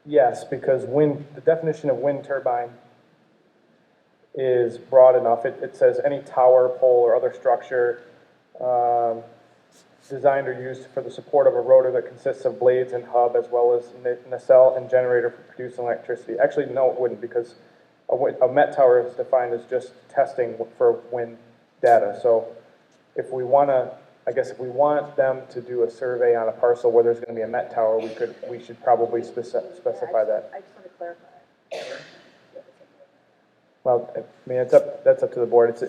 Yes, because the definition of wind turbine is broad enough. It says any tower, pole, or other structure designed or used for the support of a rotor that consists of blades and hub, as well as nacelle and generator for producing electricity. Actually, no, it wouldn't, because a Met tower is defined as just testing for wind data. So if we want to, I guess if we want them to do a survey on a parcel where there's going to be a Met tower, we should probably specify that. I just want to clarify. Well, I mean, that's up to the board.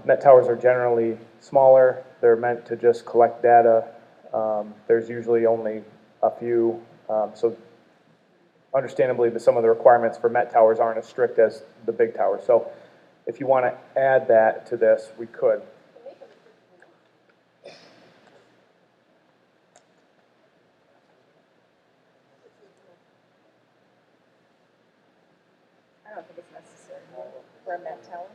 Met towers are generally smaller. They're meant to just collect data. There's usually only a few, so understandably, some of the requirements for Met towers aren't as strict as the big towers. So if you want to add that to this, we could. I don't think it's necessary for a Met tower.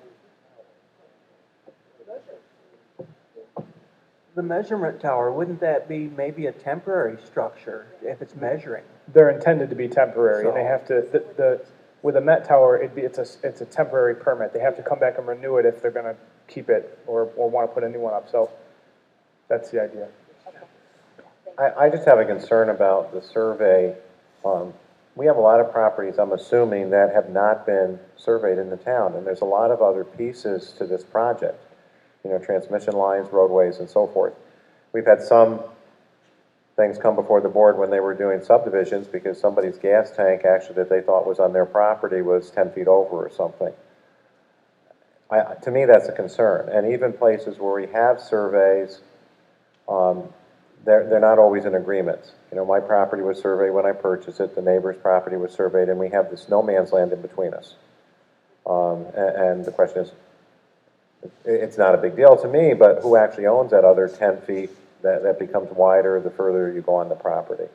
The measurement tower, wouldn't that be maybe a temporary structure if it's measuring? They're intended to be temporary, and they have to, with a Met tower, it's a temporary permit. They have to come back and renew it if they're going to keep it or want to put a new one up. So that's the idea. I just have a concern about the survey. We have a lot of properties, I'm assuming, that have not been surveyed in the town, and there's a lot of other pieces to this project. You know, transmission lines, roadways, and so forth. We've had some things come before the board when they were doing subdivisions because somebody's gas tank actually that they thought was on their property was 10 feet over or something. To me, that's a concern. And even places where we have surveys, they're not always in agreement. You know, my property was surveyed when I purchased it, the neighbor's property was surveyed, and we have this no man's land in between us. And the question is, it's not a big deal to me, but who actually owns that other 10 feet that becomes wider the further you go on the property?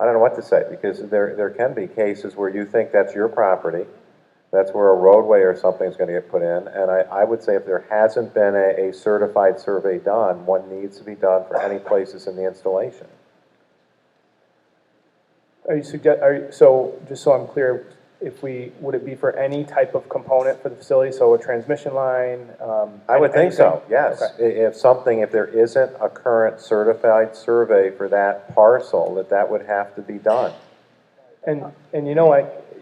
I don't know what to say, because there can be cases where you think that's your property, that's where a roadway or something is going to get put in, and I would say if there hasn't been a certified survey done, one needs to be done for any places in the installation. So just so I'm clear, would it be for any type of component for the facility? So a transmission line? I would think so, yes. Okay. If there isn't a current certified survey for that parcel, that would have to be done. And you know,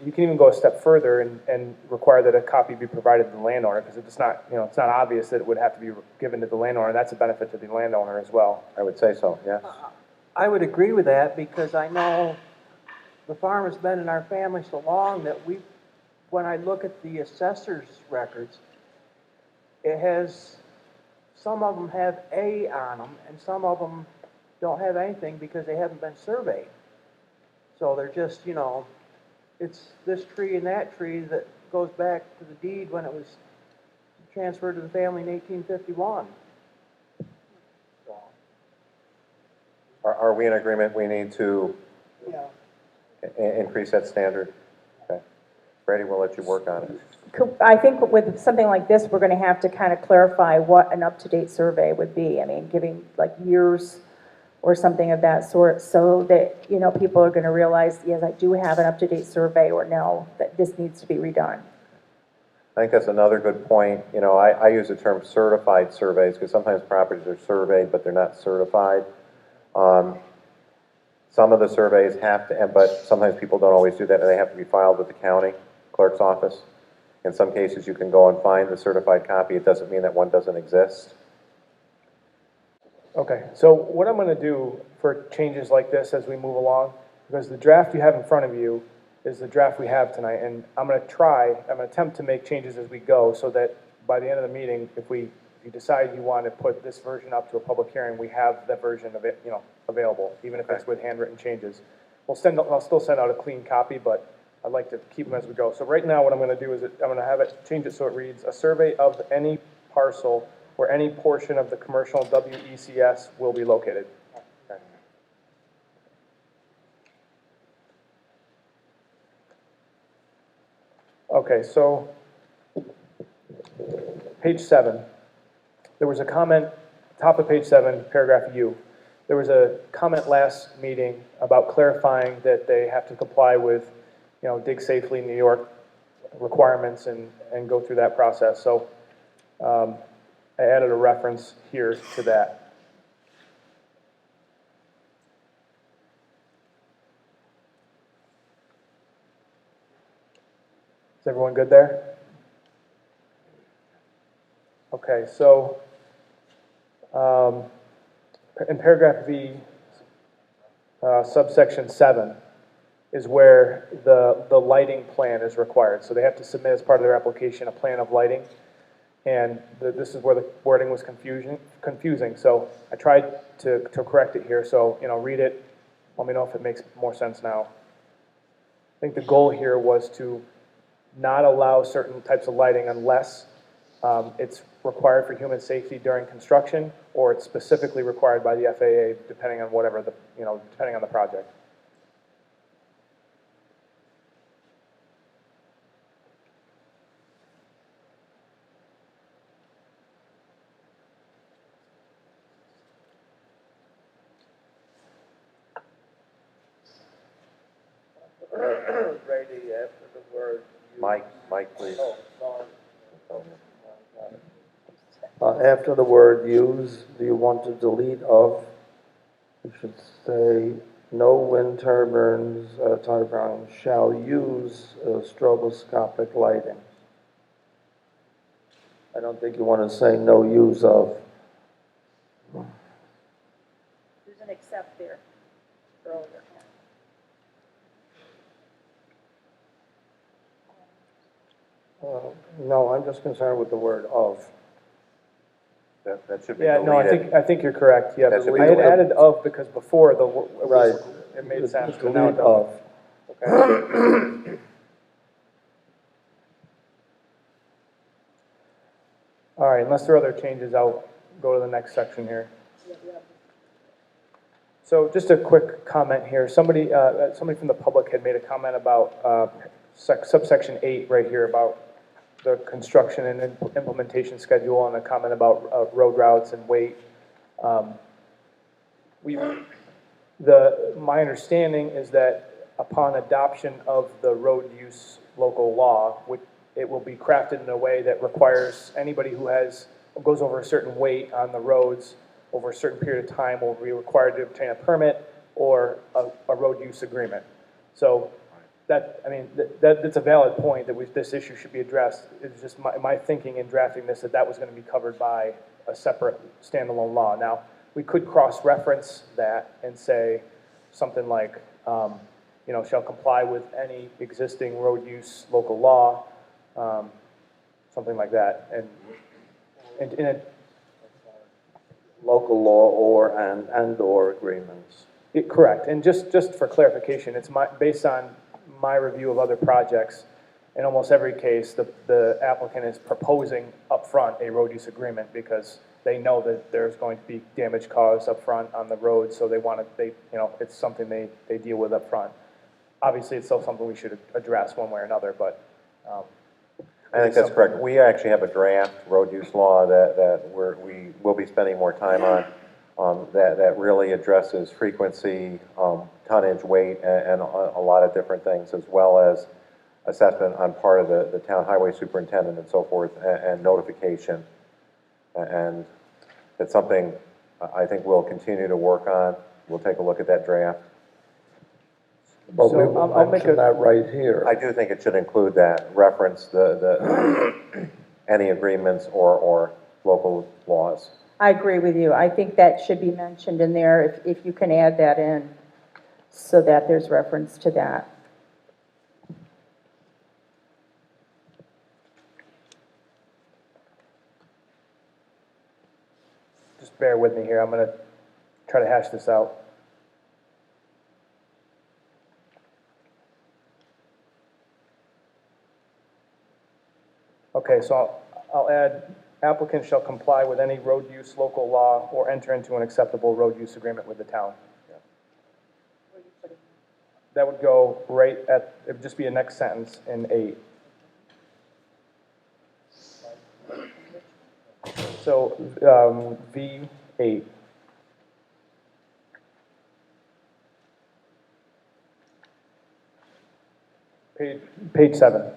you can even go a step further and require that a copy be provided to the landowner, because it's not obvious that it would have to be given to the landowner. That's a benefit to the landowner as well. I would say so, yes. I would agree with that, because I know the farm has been in our family so long that when I look at the assessor's records, some of them have A on them, and some of them don't have anything because they haven't been surveyed. So they're just, it's this tree and that tree that goes back to the deed when it was transferred to the family in 1851. Are we in agreement we need to increase that standard? Okay. Brady, we'll let you work on it. I think with something like this, we're going to have to kind of clarify what an up-to-date survey would be. I mean, giving like years or something of that sort, so that, people are going to realize, yes, I do have an up-to-date survey, or no, that this needs to be redone. I think that's another good point. I use the term certified surveys because sometimes properties are surveyed, but they're not certified. Some of the surveys have to, but sometimes people don't always do that, and they have to be filed with the county clerk's office. In some cases, you can go and find the certified copy. It doesn't mean that one doesn't exist. Okay, so what I'm going to do for changes like this as we move along, because the draft you have in front of you is the draft we have tonight, and I'm going to attempt to make changes as we go, so that by the end of the meeting, if you decide you want to put this version up to a public hearing, we have that version of it, available, even if it's with handwritten changes. I'll still send out a clean copy, but I'd like to keep them as we go. So right now, what I'm going to do is I'm going to have it change it so it reads: a survey of any parcel where any portion of the commercial WECS will be located. Okay, so page 7. There was a comment, top of page 7, paragraph U. There was a comment last meeting about clarifying that they have to comply with, Dig Safely New York requirements and go through that process. So I added a reference here to that. Is everyone good there? Okay, so in paragraph V, subsection 7 is where the lighting plan is required. So they have to submit as part of their application a plan of lighting. And this is where the wording was confusing. So I tried to correct it here. So, read it. Let me know if it makes more sense now. I think the goal here was to not allow certain types of lighting unless it's required for human safety during construction, or it's specifically required by the FAA, depending on whatever depending on the project. Brady, after the word. Mike, please. Oh, sorry. After the word use, do you want to delete of? You should say, no wind turbines shall use stroboscopic lighting. I don't think you want to say no use of. There's an except there earlier. No, I'm just concerned with the word of. That should be Yeah, no, deleted. I think you're correct. Yeah, That should be I had deleted. added of because before Right. it made sense, but now it Delete doesn't. of. Okay. All right, unless there are other changes, I'll go to the next section here. So just a quick comment here. Somebody from the public had made a comment about subsection 8 right here about the construction and implementation schedule, and a comment about road routes and weight. My understanding is that upon adoption of the road use local law, it will be crafted in a way that requires anybody who goes over a certain weight on the roads over a certain period of time will be required to obtain a permit or a road use agreement. So that's a valid point that this issue should be addressed. It's just my thinking in drafting this that was going to be covered by a separate standalone law. Now, we could cross-reference that and say something like, shall comply with any existing road use local law, something like that. And in a Local law or agreements. correct. And just for clarification, it's based on my review of other projects. In almost every case, the applicant is proposing upfront a road use agreement because they know that there's going to be damage caused upfront on the road, so it's something they deal with upfront. Obviously, it's still something we should address one way or another, but I think that's correct. We actually have a draft road use law that we will be spending more time on, that really addresses frequency, tonnage, weight, and a lot of different things, as well as assessment on part of the town highway superintendent and so forth, and notification. And it's something I think we'll continue to work on. We'll take a look at that draft. But we So will I'll make mention that right here. I do think it should include that, reference the any agreements or local laws. I agree with you. I think that should be mentioned in there, if you can add that in, so that there's reference to that. just bear with me here. I'm going to try to hash this out. Okay, so I'll add, applicants shall comply with any road use local law or enter into an acceptable road use agreement with the town. That would go right at, it would just be a next sentence in 8. So, V8. Page 7.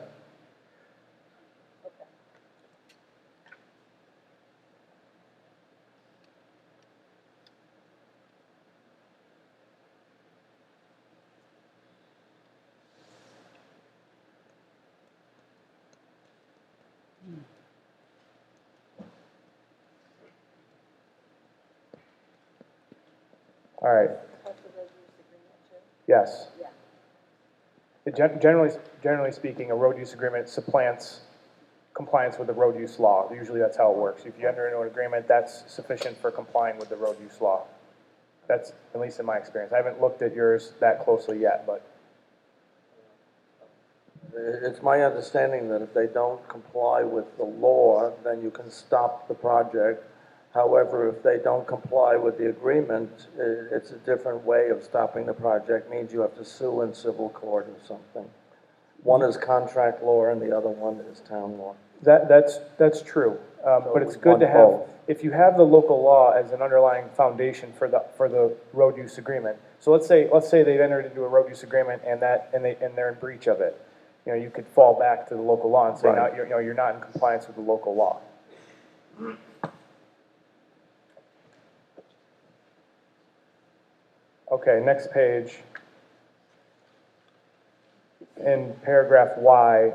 All right. Yes. Generally speaking, a road use agreement supplants compliance with the road use law. Usually that's how it works. If you enter into an agreement, that's sufficient for complying with the road use law. That's, at least in my experience. I haven't looked at yours that closely yet, but It's my understanding that if they don't comply with the law, then you can stop the project. However, if they don't comply with the agreement, it's a different way of stopping the project, means you have to sue in civil court or something. One is contract law and the other one is town law. that's true. But it's good to have, if you have the local law as an underlying foundation for the road use agreement. So let's say they've entered into a road use agreement and they're in breach of it. You know, you could fall back to the local law and say, Right. you're not in compliance with the local law. Okay, next page. In paragraph Y,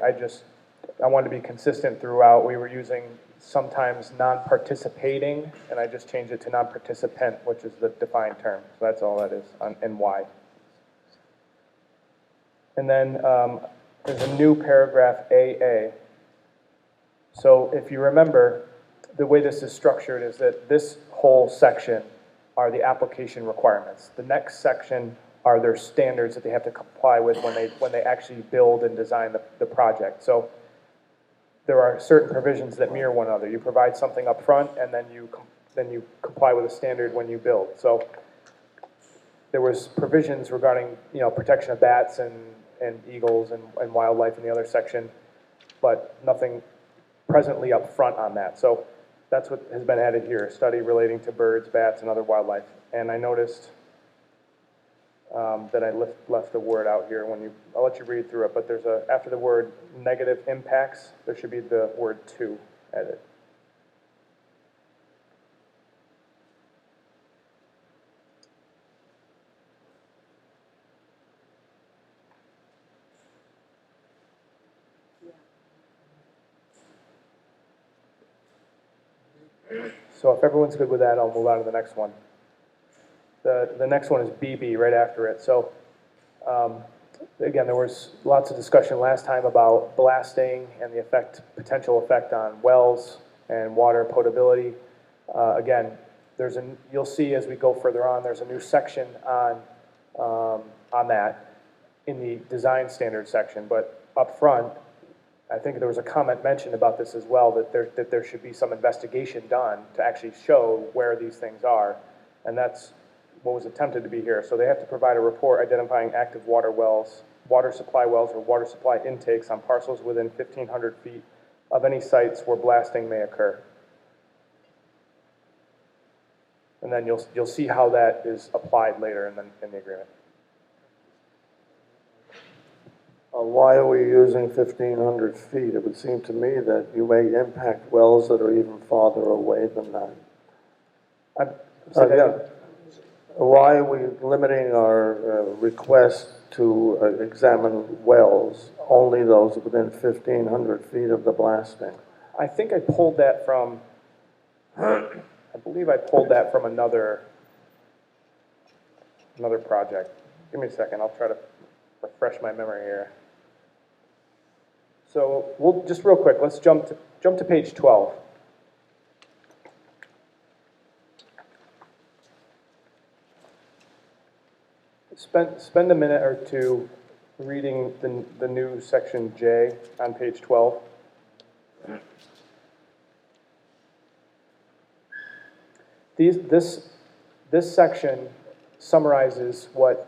I wanted to be consistent throughout. We were using sometimes non-participating, and I just changed it to non-participant, which is the defined term. So that's all that is in Y. And then there's a new paragraph AA. So if you remember, the way this is structured is that this whole section are the application requirements. The next section are their standards that they have to comply with when they actually build and design the project. So there are certain provisions that mirror one another. You provide something up front, and then you comply with a standard when you build. So there was provisions regarding protection of bats and eagles and wildlife in the other section, but nothing presently up front on that. So that's what has been added here, a study relating to birds, bats, and other wildlife. And I noticed that I left a word out here. I'll let you read through it, but there's after the word negative impacts, there should be the word to added. So if everyone's good with that, I'll move on to the next one. The next one is BB right after it. So again, there was lots of discussion last time about blasting and the potential effect on wells and water potability. Again, you'll see as we go further on, there's a new section on that in the design standards section. But up front, I think there was a comment mentioned about this as well, that there should be some investigation done to actually show where these things are, and that's what was attempted to be here. So they have to provide a report identifying active water wells, water supply wells, or water supply intakes on parcels within 1,500 feet of any sites where blasting may occur. And then you'll see how that is applied later in the agreement. Why are we using 1,500 feet? It would seem to me that you may impact wells that are even farther away than that. Yeah. Why are we limiting our request to examine wells, only those within 1,500 feet of the blasting? I think I pulled that from, I believe I pulled that from another project. Give me a second, I'll try to refresh my memory here. So we'll just real quick, let's jump to page 12. Spend a minute or two reading the new section J on page 12. This section summarizes what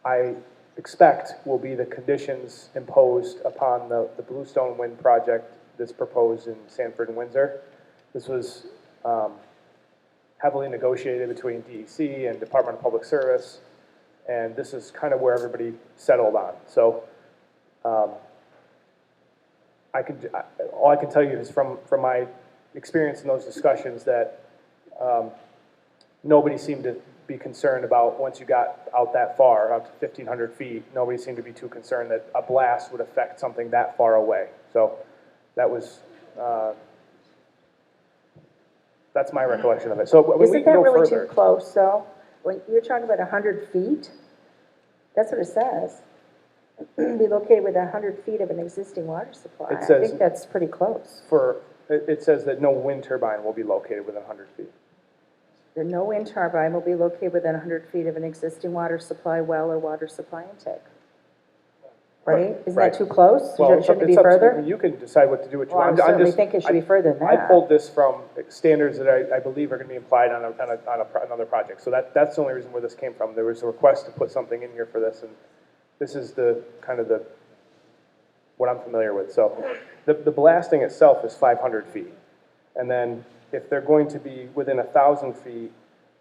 I expect will be the conditions imposed upon the Bluestone Wind project that's proposed in Sanford and Windsor. This was heavily negotiated between DEC and Department of Public Service, and this is kind of where everybody settled on. So all I can tell you is from my experience in those discussions that nobody seemed to be concerned about, once you got out that far, out to 1,500 feet, nobody seemed to be too concerned that a blast would affect something that far away. So that was That's my recollection of it. So we Isn't can that go really further. too close, though? When you're talking about 100 feet, that's what it says. Be located within 100 feet of an existing water supply. It I says- think that's pretty close. It says that no wind turbine will be located within 100 feet. The no wind turbine will be located within 100 feet of an existing water supply well or water supply intake. Right? Isn't Right. that too close? Well, Shouldn't it be it's up to you. I further? mean, you can decide what to do. What you Well, I want. I'm certainly just- think it should be further than I that. pulled this from standards that I believe are going to be applied on another project. So that's the only reason where this came from. There was a request to put something in here for this, and this is the kind of what I'm familiar with. So the blasting itself is 500 feet. And then if they're going to be within 1,000 feet,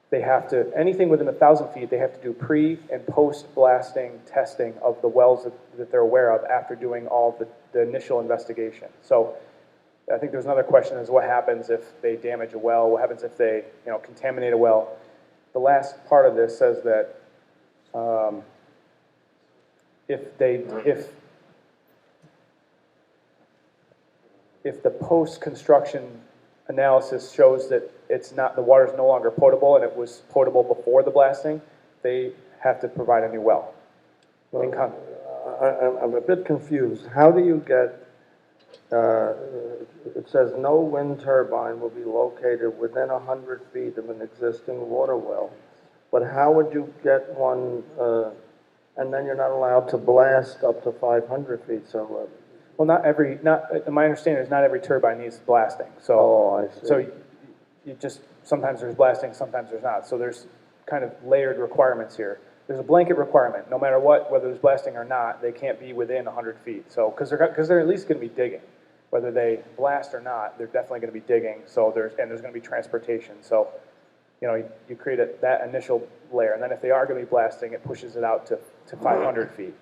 they have to, anything within 1,000 feet, they have to do pre and post blasting testing of the wells that they're aware of after doing all the initial investigation. So I think there's another question is what happens if they damage a well? What happens if they, contaminate a well? The last part of this says that if the post-construction analysis shows that the water is no longer potable and it was potable before the blasting, they have to provide a new well. I'm a bit confused. How do you get, it says no wind turbine will be located within 100 feet of an existing water well, but how would you get one, and then you're not allowed to blast up to 500 feet, so... Well, my understanding is not every turbine needs blasting. So, I see. So you just, sometimes there's blasting, sometimes there's not. So there's kind of layered requirements here. There's a blanket requirement, no matter what, whether there's blasting or not, they can't be within 100 feet. So, because they're at least going to be digging. Whether they blast or not, they're definitely going to be digging. So there's going to be transportation. So, you create that initial layer. And then if they are going to be blasting, it pushes it out to 500 feet.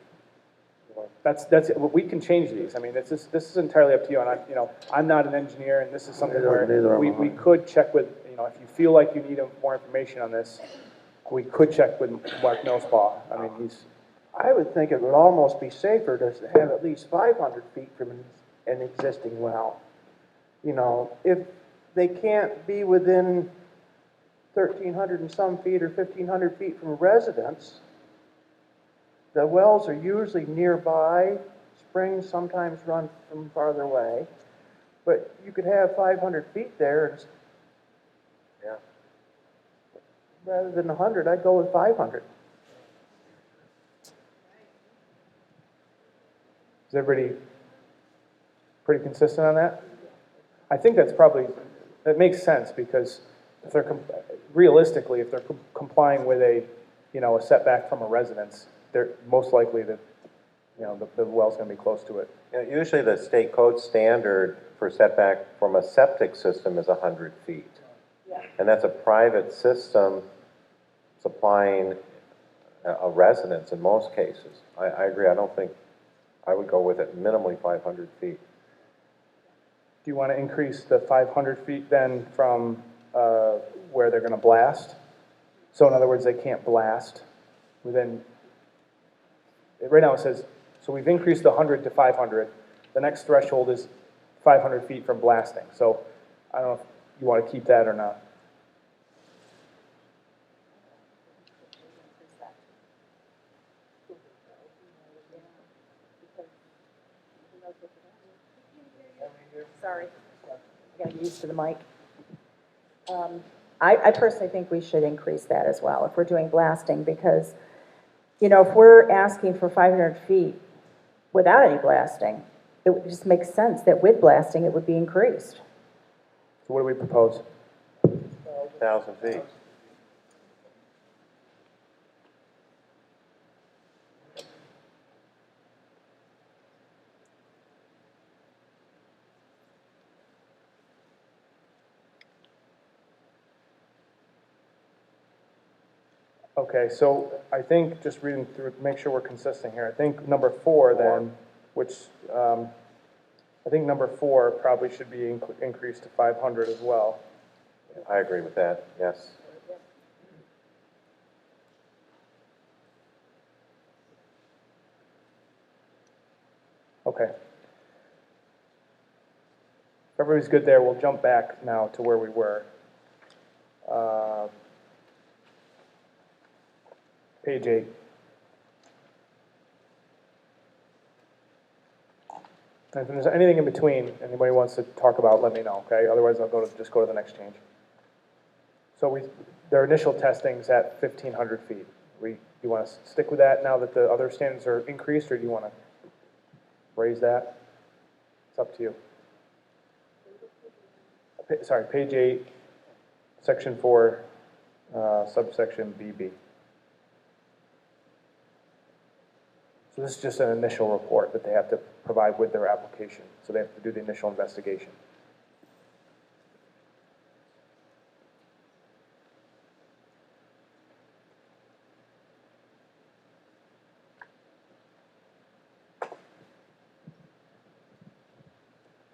That's it. We can change these. I mean, this is entirely up to you. And I'm not an engineer, and this is something Neither where am I. we could check with, if you feel like you need more information on this, we could check with Mark Millspaw. I mean, I would think it would almost be safer to have at least 500 feet from an existing well. If they can't be within 1,300 and some feet or 1,500 feet from a residence, the wells are usually nearby. Springs sometimes run from farther away. But you could have 500 feet there. And, rather than 100, I'd go with 500. Is everybody pretty consistent on that? I think that makes sense because if they're realistically, if they're complying with a setback from a residence, they're most likely that the well's going to be close to it. Usually the state code standard for setback from a septic system is 100 feet. Yeah. And that's a private system supplying a residence in most cases. I agree. I don't think I would go with it minimally 500 feet. Do you want to increase the 500 feet then from where they're going to blast? So in other words, they can't blast within, right now it says, so we've increased the 100 to 500. The next threshold is 500 feet from blasting. So I don't know if you want to keep that or not. Sorry, I got used to the mic. I personally think we should increase that as well if we're doing blasting because, if we're asking for 500 feet without any blasting, it would just make sense that with blasting it would be increased. So what do we propose? 1,000 feet. Okay, so I think, just reading through, make sure we're consistent here. I think number 4 then, which, I think number 4 probably should be increased to 500 as well. I agree with that, yes. Okay. If everybody's good there, we'll jump back now to where we were. Page 8. And if there's anything in between anybody wants to talk about, let me know, okay? Otherwise, I'll just go to the next change. So their initial testing's at 1,500 feet. You want to stick with that now that the other standards are increased, or do you want to raise that? It's up to you. Sorry, page 8, section 4, subsection BB. So this is just an initial report that they have to provide with their application. So they have to do the initial investigation.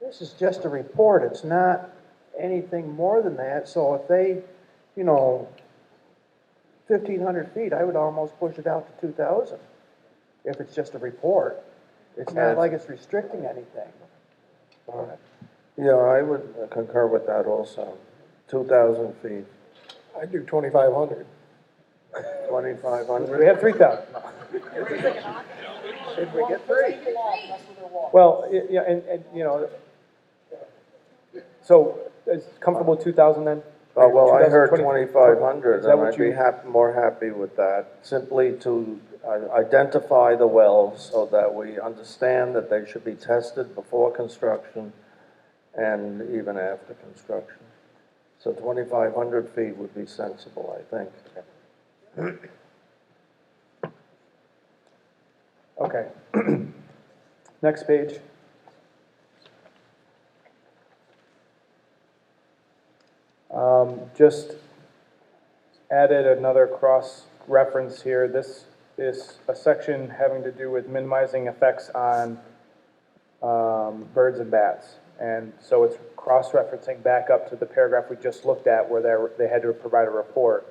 This is just a report, it's not anything more than that, so if they, 1,500 feet, I would almost push it out to 2,000, if it's just a report. It's not like it's restricting anything. Yeah, I would concur with that also. 2,000 feet. I'd do 2,500. 2,500? We have 3,000. Did we get 3? Well, yeah, and so is comfortable with 2,000 then? Oh, well, I 2,000, heard 20 2,500, Is that and what I'd be you- more happy with that, simply to identify the wells so that we understand that they should be tested before construction and even after construction. So 2,500 feet would be sensible, I think. Okay. Next page. Just added another cross-reference here. This is a section having to do with minimizing effects on birds and bats. And so it's cross-referencing back up to the paragraph we just looked at where they had to provide a report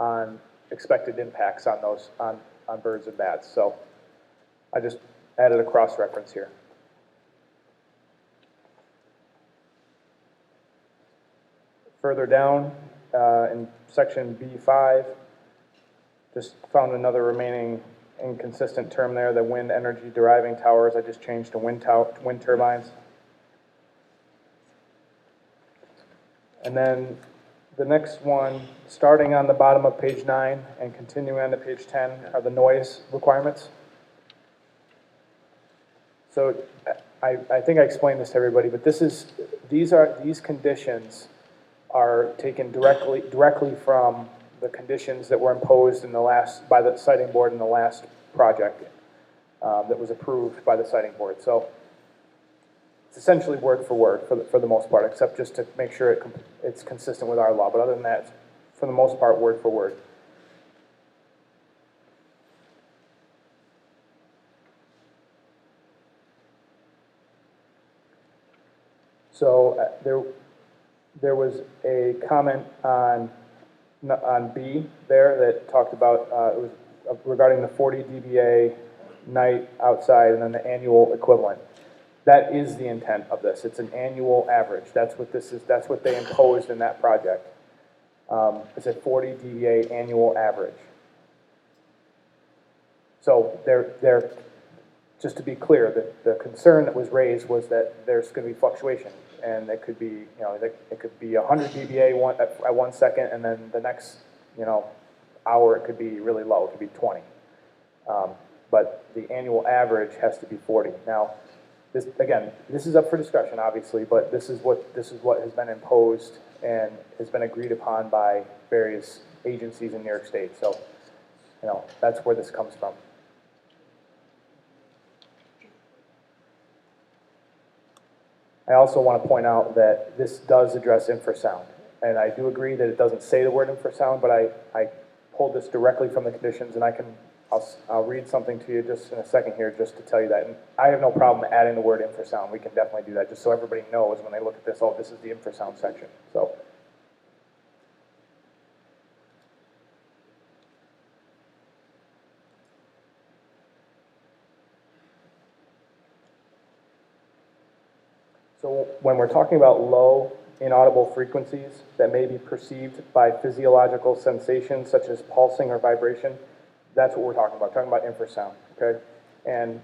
on expected impacts on those, on birds and bats. So I just added a cross-reference here. Further down in section B5, just found another remaining inconsistent term there, the wind energy deriving towers. I just changed to wind turbines. And then the next one, starting on the bottom of page 9 and continuing on to page 10, are the noise requirements. So I think I explained this to everybody, but these conditions are taken directly from the conditions that were imposed by the siting board in the last project that was approved by the siting board. So it's essentially word for word for the most part, except just to make sure it's consistent with our law. But other than that, for the most part, word for word. So there was a comment on B there that talked about, it was regarding the 40 dBA night outside and then the annual equivalent. That is the intent of this. It's an annual average. That's what this is. That's what they imposed in that project. It's a 40 dBA annual average. So just to be clear, the concern that was raised was that there's going to be fluctuation. And it could be, it could be 100 dBA at 1 second, and then the next, hour it could be really low. It could be 20. But the annual average has to be 40. Now, this is up for discussion, obviously, but this is what has been imposed and has been agreed upon by various agencies in New York State. So, that's where this comes from. I also want to point out that this does address infrasound. And I do agree that it doesn't say the word infrasound, but I pulled this directly from the conditions, and I'll read something to you just in a second here just to tell you that. And I have no problem adding the word infrasound. We can definitely do that just so everybody knows when they look at this, oh, this is the infrasound section. So So when we're talking about low inaudible frequencies that may be perceived by physiological sensations such as pulsing or vibration, that's what we're talking about infrasound, okay? And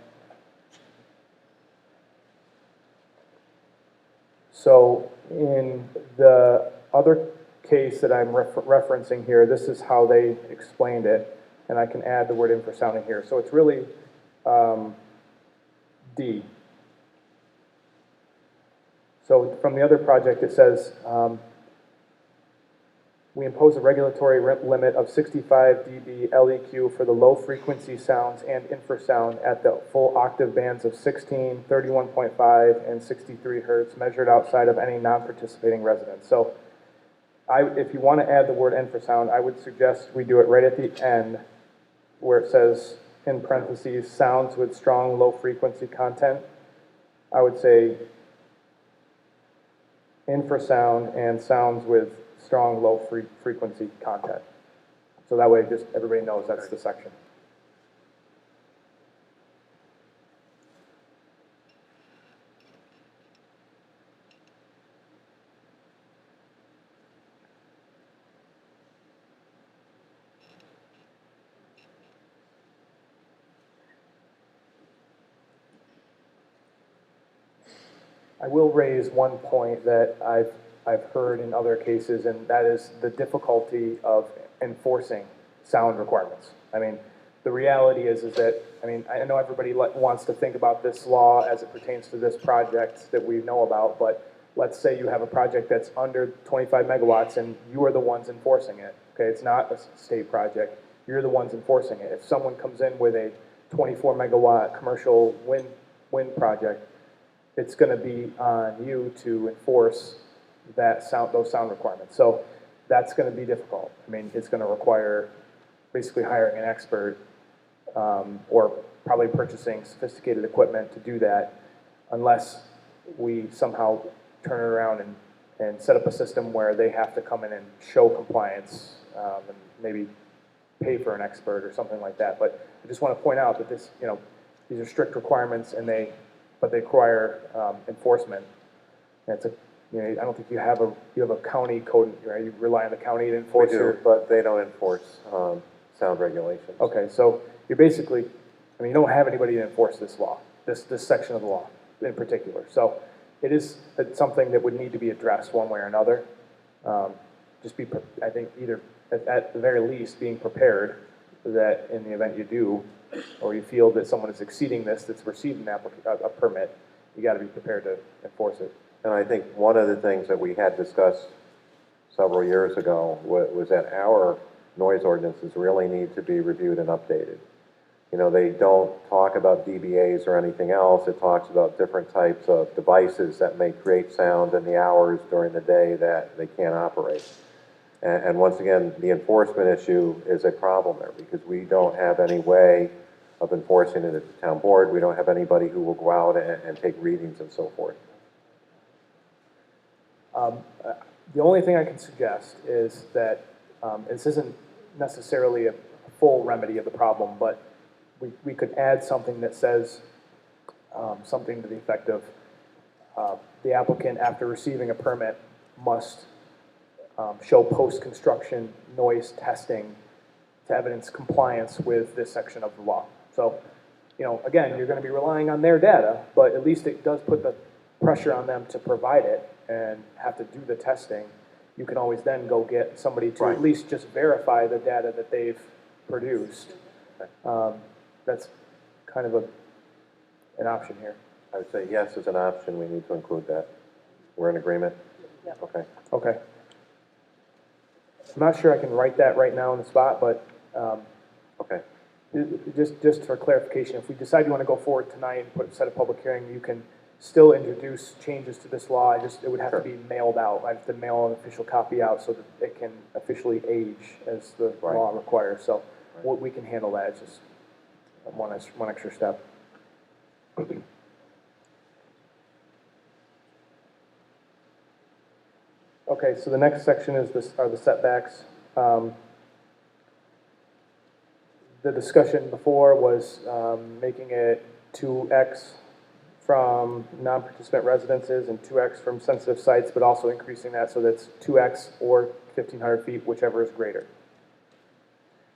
so in the other case that I'm referencing here, this is how they explained it, and I can add the word infrasound in here. So it's really D. So from the other project, it says, we impose a regulatory limit of 65 dB LEQ for the low frequency sounds and infrasound at the full octave bands of 16, 31.5, and 63 hertz measured outside of any non-participating residence. So if you want to add the word infrasound, I would suggest we do it right at the end where it says, in parentheses, sounds with strong low frequency content. I would say infrasound and sounds with strong low frequency content. So that way just everybody knows that's the section. I will raise one point that I've heard in other cases, and that is the difficulty of enforcing sound requirements. I mean, the reality is that, I mean, I know everybody wants to think about this law as it pertains to this project that we know about, but let's say you have a project that's under 25 megawatts and you are the ones enforcing it, okay? It's not a state project. You're the ones enforcing it. If someone comes in with a 24 megawatt commercial wind project, it's going to be on you to enforce those sound requirements. So that's going to be difficult. I mean, it's going to require basically hiring an expert or probably purchasing sophisticated equipment to do that, unless we somehow turn it around and set up a system where they have to come in and show compliance and maybe pay for an expert or something like that. But I just want to point out that this, these are strict requirements, and they require enforcement. And it's I don't think you have a county code, right? You rely on the county to enforce We do, but they don't enforce sound regulations. Okay, so you're basically, I mean, you don't have anybody to enforce this law, this section of the law in particular. So it's something that would need to be addressed one way or another. I think either at the very least being prepared that in the event you do, or you feel that someone is exceeding this, that's received a permit, you got to be prepared to enforce it. And I think one of the things that we had discussed several years ago was that our noise ordinances really need to be reviewed and updated. They don't talk about DBAs or anything else. It talks about different types of devices that may create sound in the hours during the day that they can't operate. And once again, the enforcement issue is a problem there because we don't have any way of enforcing it at the town board. We don't have anybody who will go out and take readings and so forth. The only thing I can suggest is that this isn't necessarily a full remedy of the problem, but we could add something that says something to the effect of the applicant, after receiving a permit, must show post-construction noise testing to evidence compliance with this section of the law. So, again, you're going to be relying on their data, but at least it does put the pressure on them to provide it and have to do the testing. You can always then go get somebody to at least just verify the data that they've produced. That's kind of an option here. I would say yes is an option. We need to include that. We're in agreement? Yeah. Okay. Okay. I'm not sure I can write that right now on the spot, but okay. Just for clarification, if we decide you want to go forward tonight and set a public hearing, you can still introduce changes to this law. It would have to be mailed out. I have to mail an official copy out so that it can officially age as the law requires. So we can handle that. It's just one extra step. Okay, so the next section are the setbacks. The discussion before was making it 2x from non-participant residences and 2x from sensitive sites, but also increasing that so that's 2x or 1,500 feet, whichever is greater.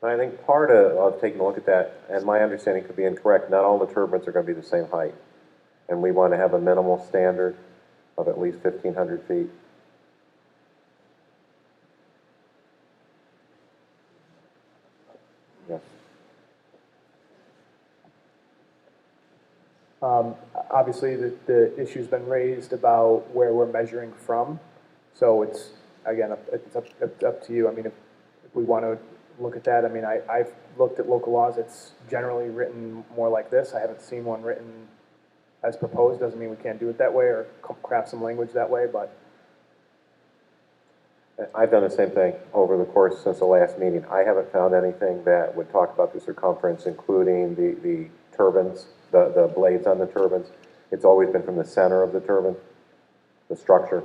I think part of taking a look at that, and my understanding could be incorrect, not all the turbines are going to be the same height. And we want to have a minimal standard of at least 1,500 feet. Yes. Obviously, the issue's been raised about where we're measuring from. So it's, again, it's up to you. I mean, if we want to look at that, I mean, I've looked at local laws. It's generally written more like this. I haven't seen one written as proposed. Doesn't mean we can't do it that way or craft some language that way, but. I've done the same thing over the course since the last meeting. I haven't found anything that would talk about the circumference, including the turbines, the blades on the turbines. It's always been from the center of the turbine, the structure.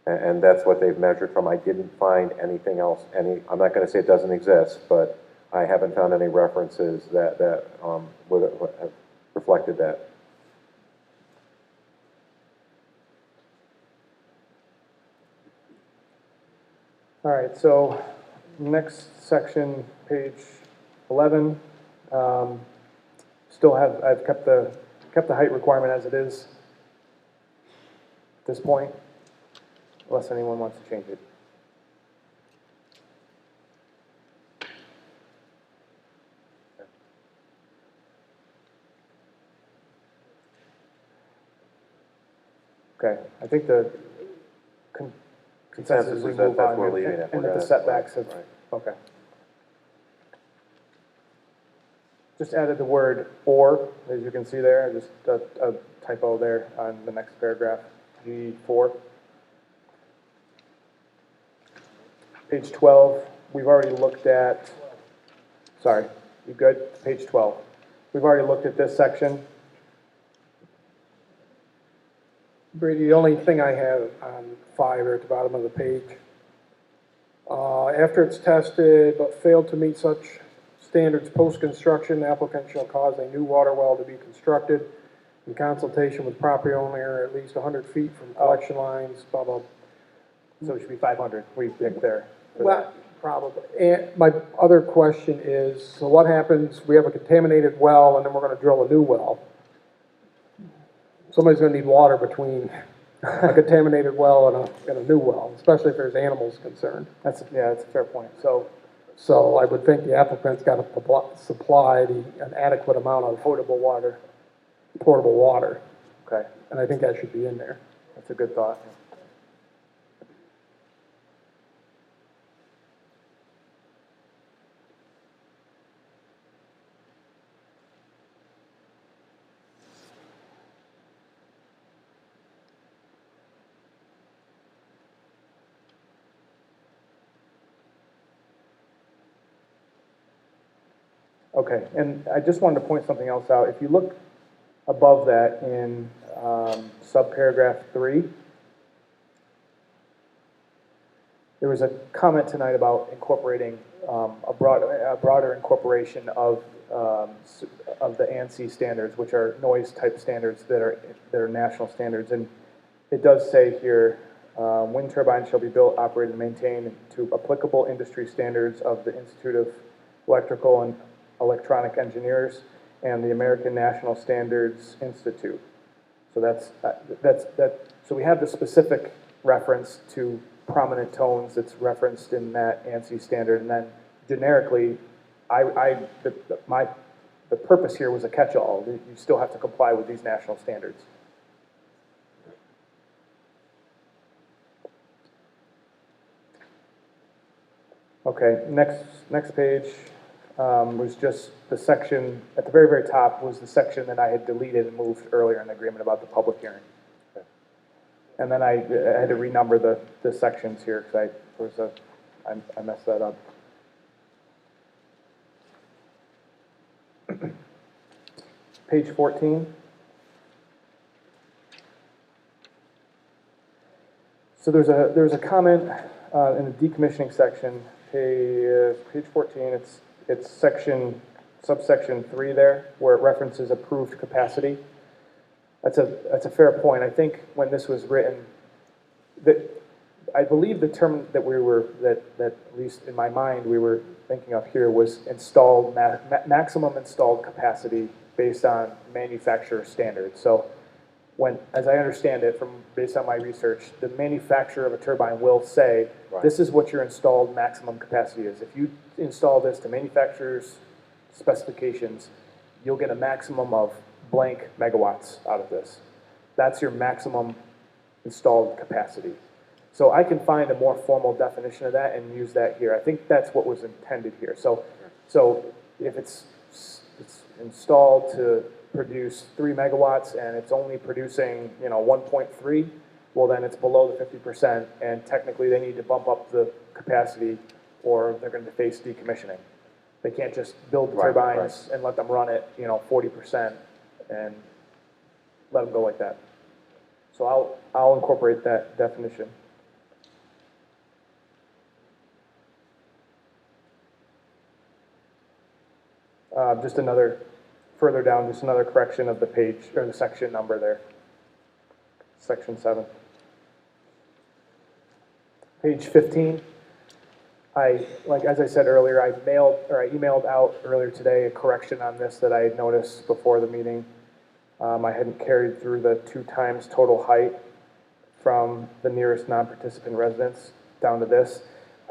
And that's what they've measured from. I didn't find anything else. I'm not going to say it doesn't exist, but I haven't found any references that would have reflected that. All right, so next section, page 11. I've kept the height requirement as it is at this point, unless anyone wants to change it. Okay, I think the consensus is we move that's on, where we're leaving it. and that the setbacks have, okay. Just added the word "or," as you can see there, just a typo there on the next paragraph, G4. Page 12, we've already looked at, sorry, you good? Page 12. We've already looked at this section. Brady, the only thing I have on 5 or at the bottom of the page, after it's tested but failed to meet such standards post-construction, the applicant shall cause a new water well to be constructed in consultation with property owner at least 100 feet from collection lines, blah, blah. So it should be 500, we picked there. Well, probably. And my other question is, so what happens, we have a contaminated well and then we're gonna drill a new well? Somebody's gonna need water between a contaminated well and a new well, especially if there's animals concerned. That's a fair point. So I would think the applicant's got to supply an adequate amount of Potable water. portable water, Okay, and I think that should be in there. that's a good thought. Okay, and I just wanted to point something else out. If you look above that in subparagraph 3, there was a comment tonight about incorporating a broader incorporation of the ANSI standards, which are noise type standards that are national standards. And it does say here, wind turbines shall be built, operated, and maintained to applicable industry standards of the Institute of Electrical and Electronic Engineers and the American National Standards Institute. So so we have the specific reference to prominent tones that's referenced in that ANSI standard, and then generically, the purpose here was a catch-all. You still have to comply with these national standards. Okay, next page was just the section, at the very, very top was the section that I had deleted and moved earlier in the agreement about the public hearing. Okay. And then I had to renumber the sections here because I messed that up. Page 14. So there's a comment in the decommissioning section, page 14. It's subsection 3 there, where it references approved capacity. That's a fair point. I think when this was written, that, I believe the term that that at least in my mind, we were thinking of here was installed, maximum installed capacity based on manufacturer standards. So when, as I understand it, based on my research, the manufacturer of a turbine will say, this is what your installed maximum capacity is. If you install this to manufacturer's specifications, you'll get a maximum of blank megawatts out of this. That's your maximum installed capacity. So I can find a more formal definition of that and use that here. I think that's what was intended here. So if it's installed to produce 3 megawatts and it's only producing, 1.3, well then it's below the 50%, and technically they need to bump up the capacity or they're going to face decommissioning. They can't just build turbines and let them run at 40% and let them go like that. So I'll incorporate that definition. Just another, further down, just another correction of the page, or the section number there. Section 7. Page 15. As I said earlier, I emailed out earlier today a correction on this that I had noticed before the meeting. I hadn't carried through the 2 times total height from the nearest non-participant residence down to this.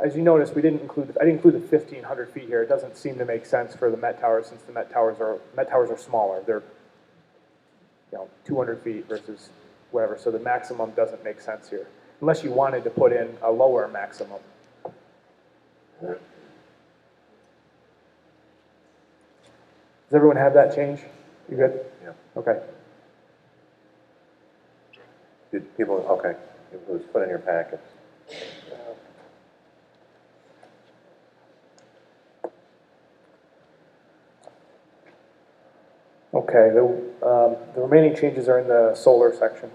As you notice, I didn't include the 1,500 feet here. It doesn't seem to make sense for the Met Towers, since the Met Towers are smaller. They're 200 feet versus whatever. So the maximum doesn't make sense here, unless you wanted to put in a lower maximum. Does everyone have that change? You good? Yeah. Okay. Did people, okay, it was put in your packets. Okay, the remaining changes are in the solar section.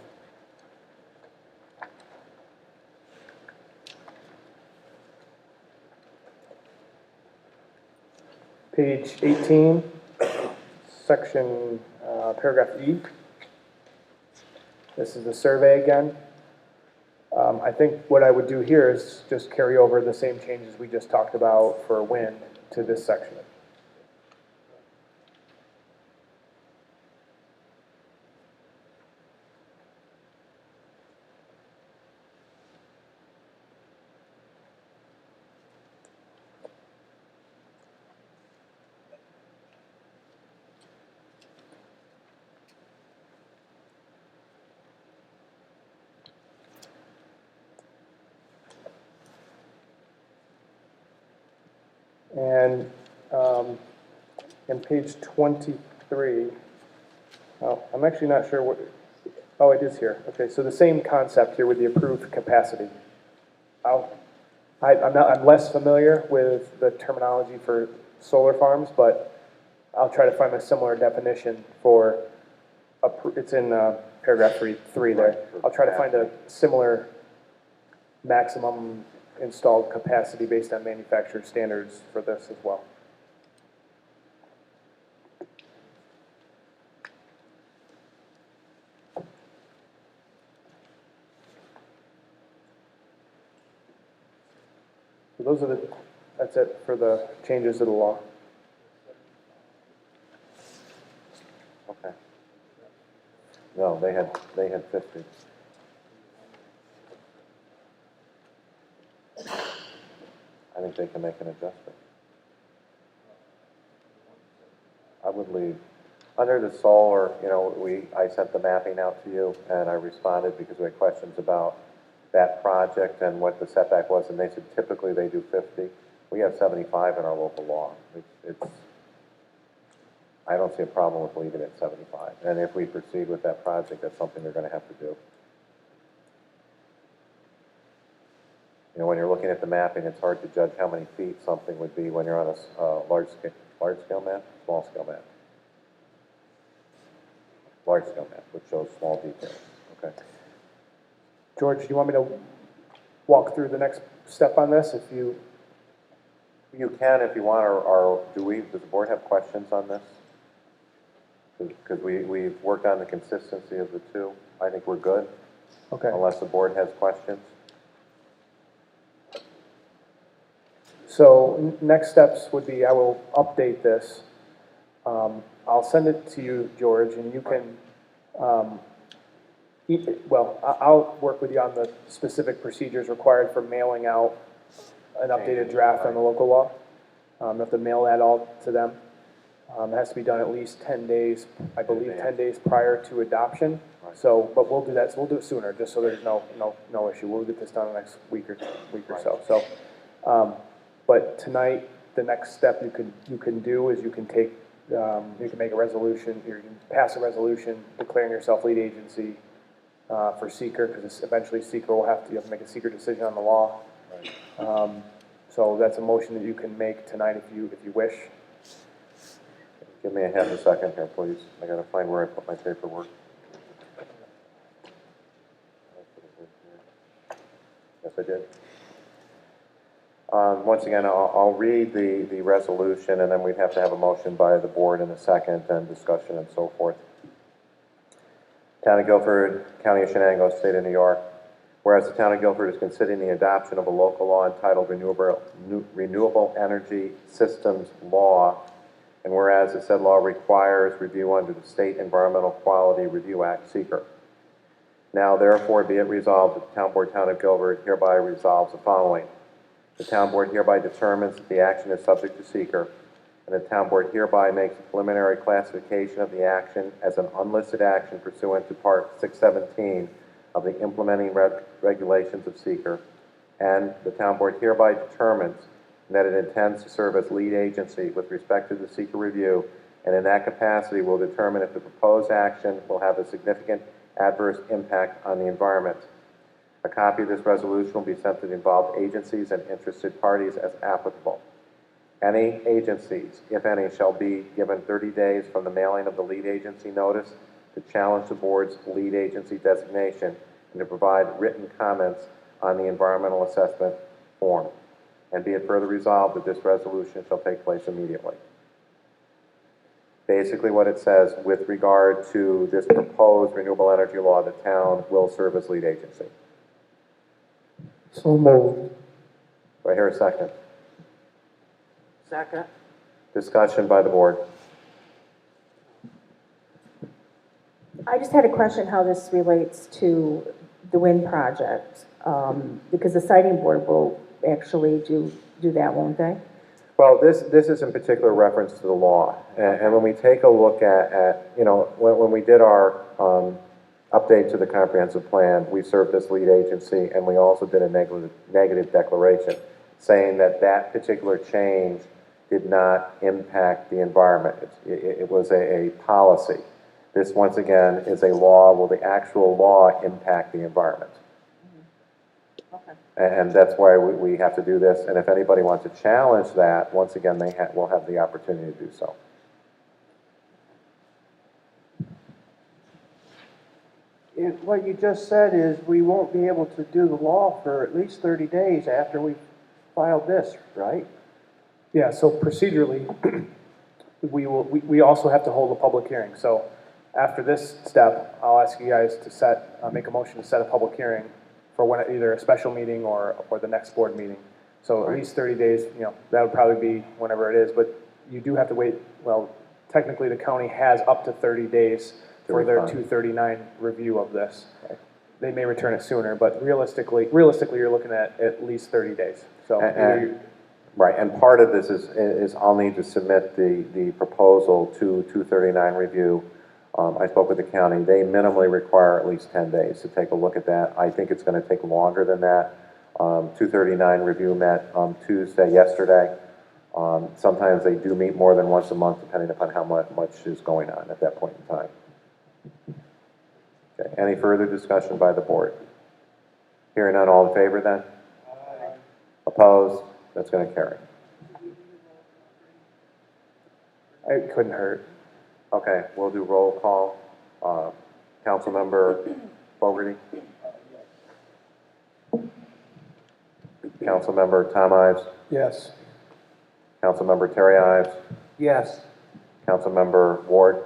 Page 18, section, paragraph E. This is the survey again. I think what I would do here is just carry over the same changes we just talked about for wind to this section. And in page 23, I'm actually not sure what, it is here. Okay, so the same concept here with the approved capacity. I'm less familiar with the terminology for solar farms, but I'll try to find a similar definition for, it's in paragraph 3 there. I'll try to find a similar maximum installed capacity based on manufacturer standards for this as well. So that's it for the changes to the law. Okay. No, they had 50. I think they can make an adjustment. I would leave. Under the solar, I sent the mapping out to you, and I responded because we had questions about that project and what the setback was, and they said typically they do 50. We have 75 in our local law. I don't see a problem with leaving it at 75. And if we proceed with that project, that's something they're going to have to do. When you're looking at the mapping, it's hard to judge how many feet something would be when you're on a large scale map, small scale map. Large scale map, which shows small details. Okay. George, do you want me to walk through the next step on this? You can if you want, or does the board have questions on this? Because we've worked on the consistency of the two. I think we're good, Okay. unless the board has questions. So next steps would be I will update this. I'll send it to you, George, and you can, I'll work with you on the specific procedures required for mailing out an updated draft on the local law. You have to mail that all to them. It has to be done at least 10 days, I believe 10 days prior to adoption. So, but we'll do that, so we'll do it sooner, just so there's no issue. We'll get this done the next week or so. So, but tonight, the next step you can do is you can make a resolution, or you can pass a resolution declaring yourself lead agency for seeker, because eventually seeker you have to make a seeker decision on the law. So that's a motion that you can make tonight if you wish. Give me a half a second here, please. I gotta find where I put my paperwork. Yes, I did. Once again, I'll read the resolution, and then we'd have to have a motion by the board in a second, and discussion and so forth. Town of Guilford, County of Shenango, State of New York. Whereas the Town of Guilford is considering the adoption of a local law entitled Renewable Energy Systems Law, and whereas the said law requires review under the State Environmental Quality Review Act, SEQR. Now therefore be it resolved that the Town Board, Town of Guilford hereby resolves the following. The Town Board hereby determines that the action is subject to SEQR, and the Town Board hereby makes a preliminary classification of the action as an unlisted action pursuant to Part 617 of the implementing regulations of SEQR, and the Town Board hereby determines that it intends to serve as lead agency with respect to the SEQR review, and in that capacity will determine if the proposed action will have a significant adverse impact on the environment. A copy of this resolution will be sent to the involved agencies and interested parties as applicable. Any agencies, if any, shall be given 30 days from the mailing of the lead agency notice to challenge the board's lead agency designation and to provide written comments on the environmental assessment form. And be it further resolved that this resolution shall take place immediately. Basically what it says with regard to this proposed renewable energy law, the town will serve as lead agency. So moved. Do I hear a second? Second. Discussion by the board. I just had a question how this relates to the wind project, because the siting board will actually do that, won't they? Well, this is in particular reference to the law. And when we take a look at when we did our update to the comprehensive plan, we served as lead agency, and we also did a negative declaration saying that that particular change did not impact the environment. It was a policy. This, once again, is a law. Will the actual law impact the environment? Okay. And that's why we have to do this. And if anybody wants to challenge that, once again, they will have the opportunity to do so. What you just said is we won't be able to do the law for at least 30 days after we filed this, right? Yeah, so procedurally, we also have to hold a public hearing. So after this step, I'll ask you guys to make a motion to set a public hearing for either a special meeting or the next board meeting. So at least 30 days, that would probably be whenever it is, but you do have to wait. Well, technically the county has up to 30 days for their 239 review of this. They may return it sooner, but realistically you're looking at least 30 days. So right, and part of this is I'll need to submit the proposal to 239 review. I spoke with the county. They minimally require at least 10 days to take a look at that. I think it's going to take longer than that. 239 review met yesterday. Sometimes they do meet more than once a month, depending upon how much is going on at that point in time. Okay. Any further discussion by the board? Hearing none, all in favor then? Aye. Opposed? That's going to carry. it couldn't hurt. Okay, we'll do roll call. Councilmember Fogarty? Councilmember Tom Ives? Yes. Councilmember Terry Ives? Yes. Councilmember Ward?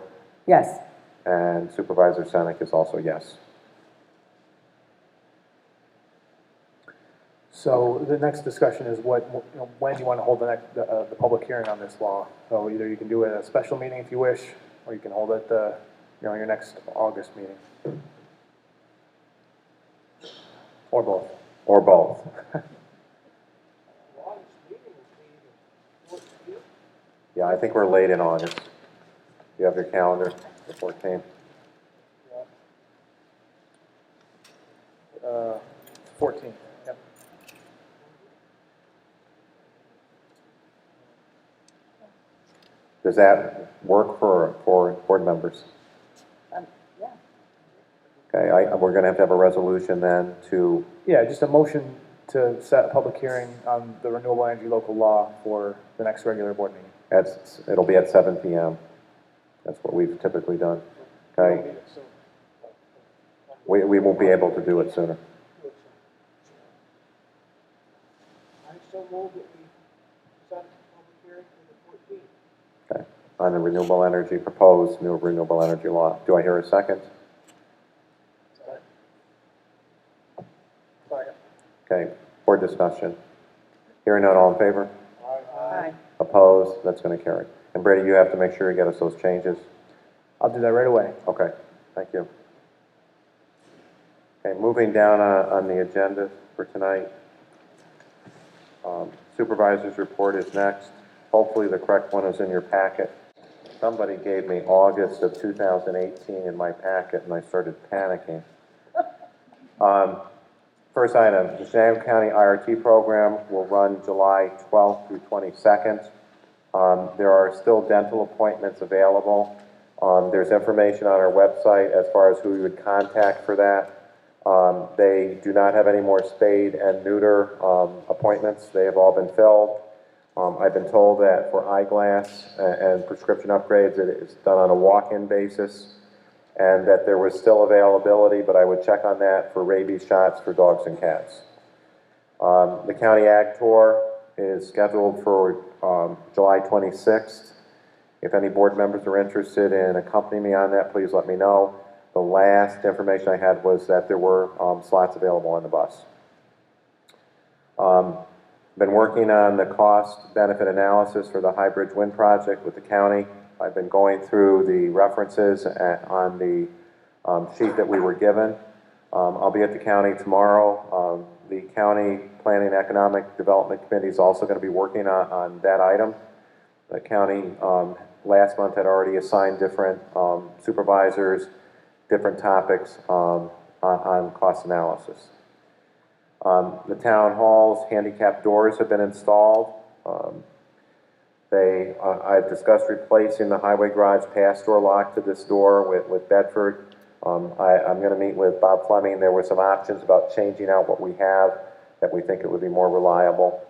Yes. And Supervisor Senek is also yes. So the next discussion is when you want to hold the public hearing on this law. So either you can do it at a special meeting if you wish, or you can hold it, your next August meeting. Or both. Or both. Yeah, I think we're late in August. You have your calendar, the 14th. 14th, yep. Does that work for board members? Yeah. Okay, we're going to have a resolution then to, Yeah, just a motion to set a public hearing on the renewable energy local law for the next regular board meeting. it'll be at 7 p.m. That's what we've typically done. Okay? We won't be able to do it sooner. I so move that we set a public hearing for the 14th. Okay. On the renewable energy, proposed new renewable energy law. Do I hear a second? Okay, board discussion. Hearing none, all in favor? Aye. Opposed? That's going to carry. And Brady, you have to make sure you get us those changes. I'll do that right away. Okay, thank you. Okay, moving down on the agenda for tonight. Supervisor's report is next. Hopefully the correct one is in your packet. Somebody gave me August of 2018 in my packet and I started panicking. First item, the Chenango County IRT program will run July 12th through 22nd. There are still dental appointments available. There's information on our website as far as who you would contact for that. They do not have any more spade and neuter appointments. They have all been filled. I've been told that for eyeglass and prescription upgrades, it is done on a walk-in basis, and that there was still availability, but I would check on that for rabies shots for dogs and cats. The County Ag Tour is scheduled for July 26th. If any board members are interested in accompanying me on that, please let me know. The last information I had was that there were slots available on the bus. Been working on the cost-benefit analysis for the High Bridge Wind Project with the county. I've been going through the references on the sheet that we were given. I'll be at the county tomorrow. The County Planning and Economic Development Committee is also going to be working on that item. The county last month had already assigned different supervisors, different topics on cost analysis. The town hall's handicap doors have been installed. I've discussed replacing the highway garage pass door lock to this door with Bedford. I'm going to meet with Bob Fleming. There were some options about changing out what we have that we think it would be more reliable.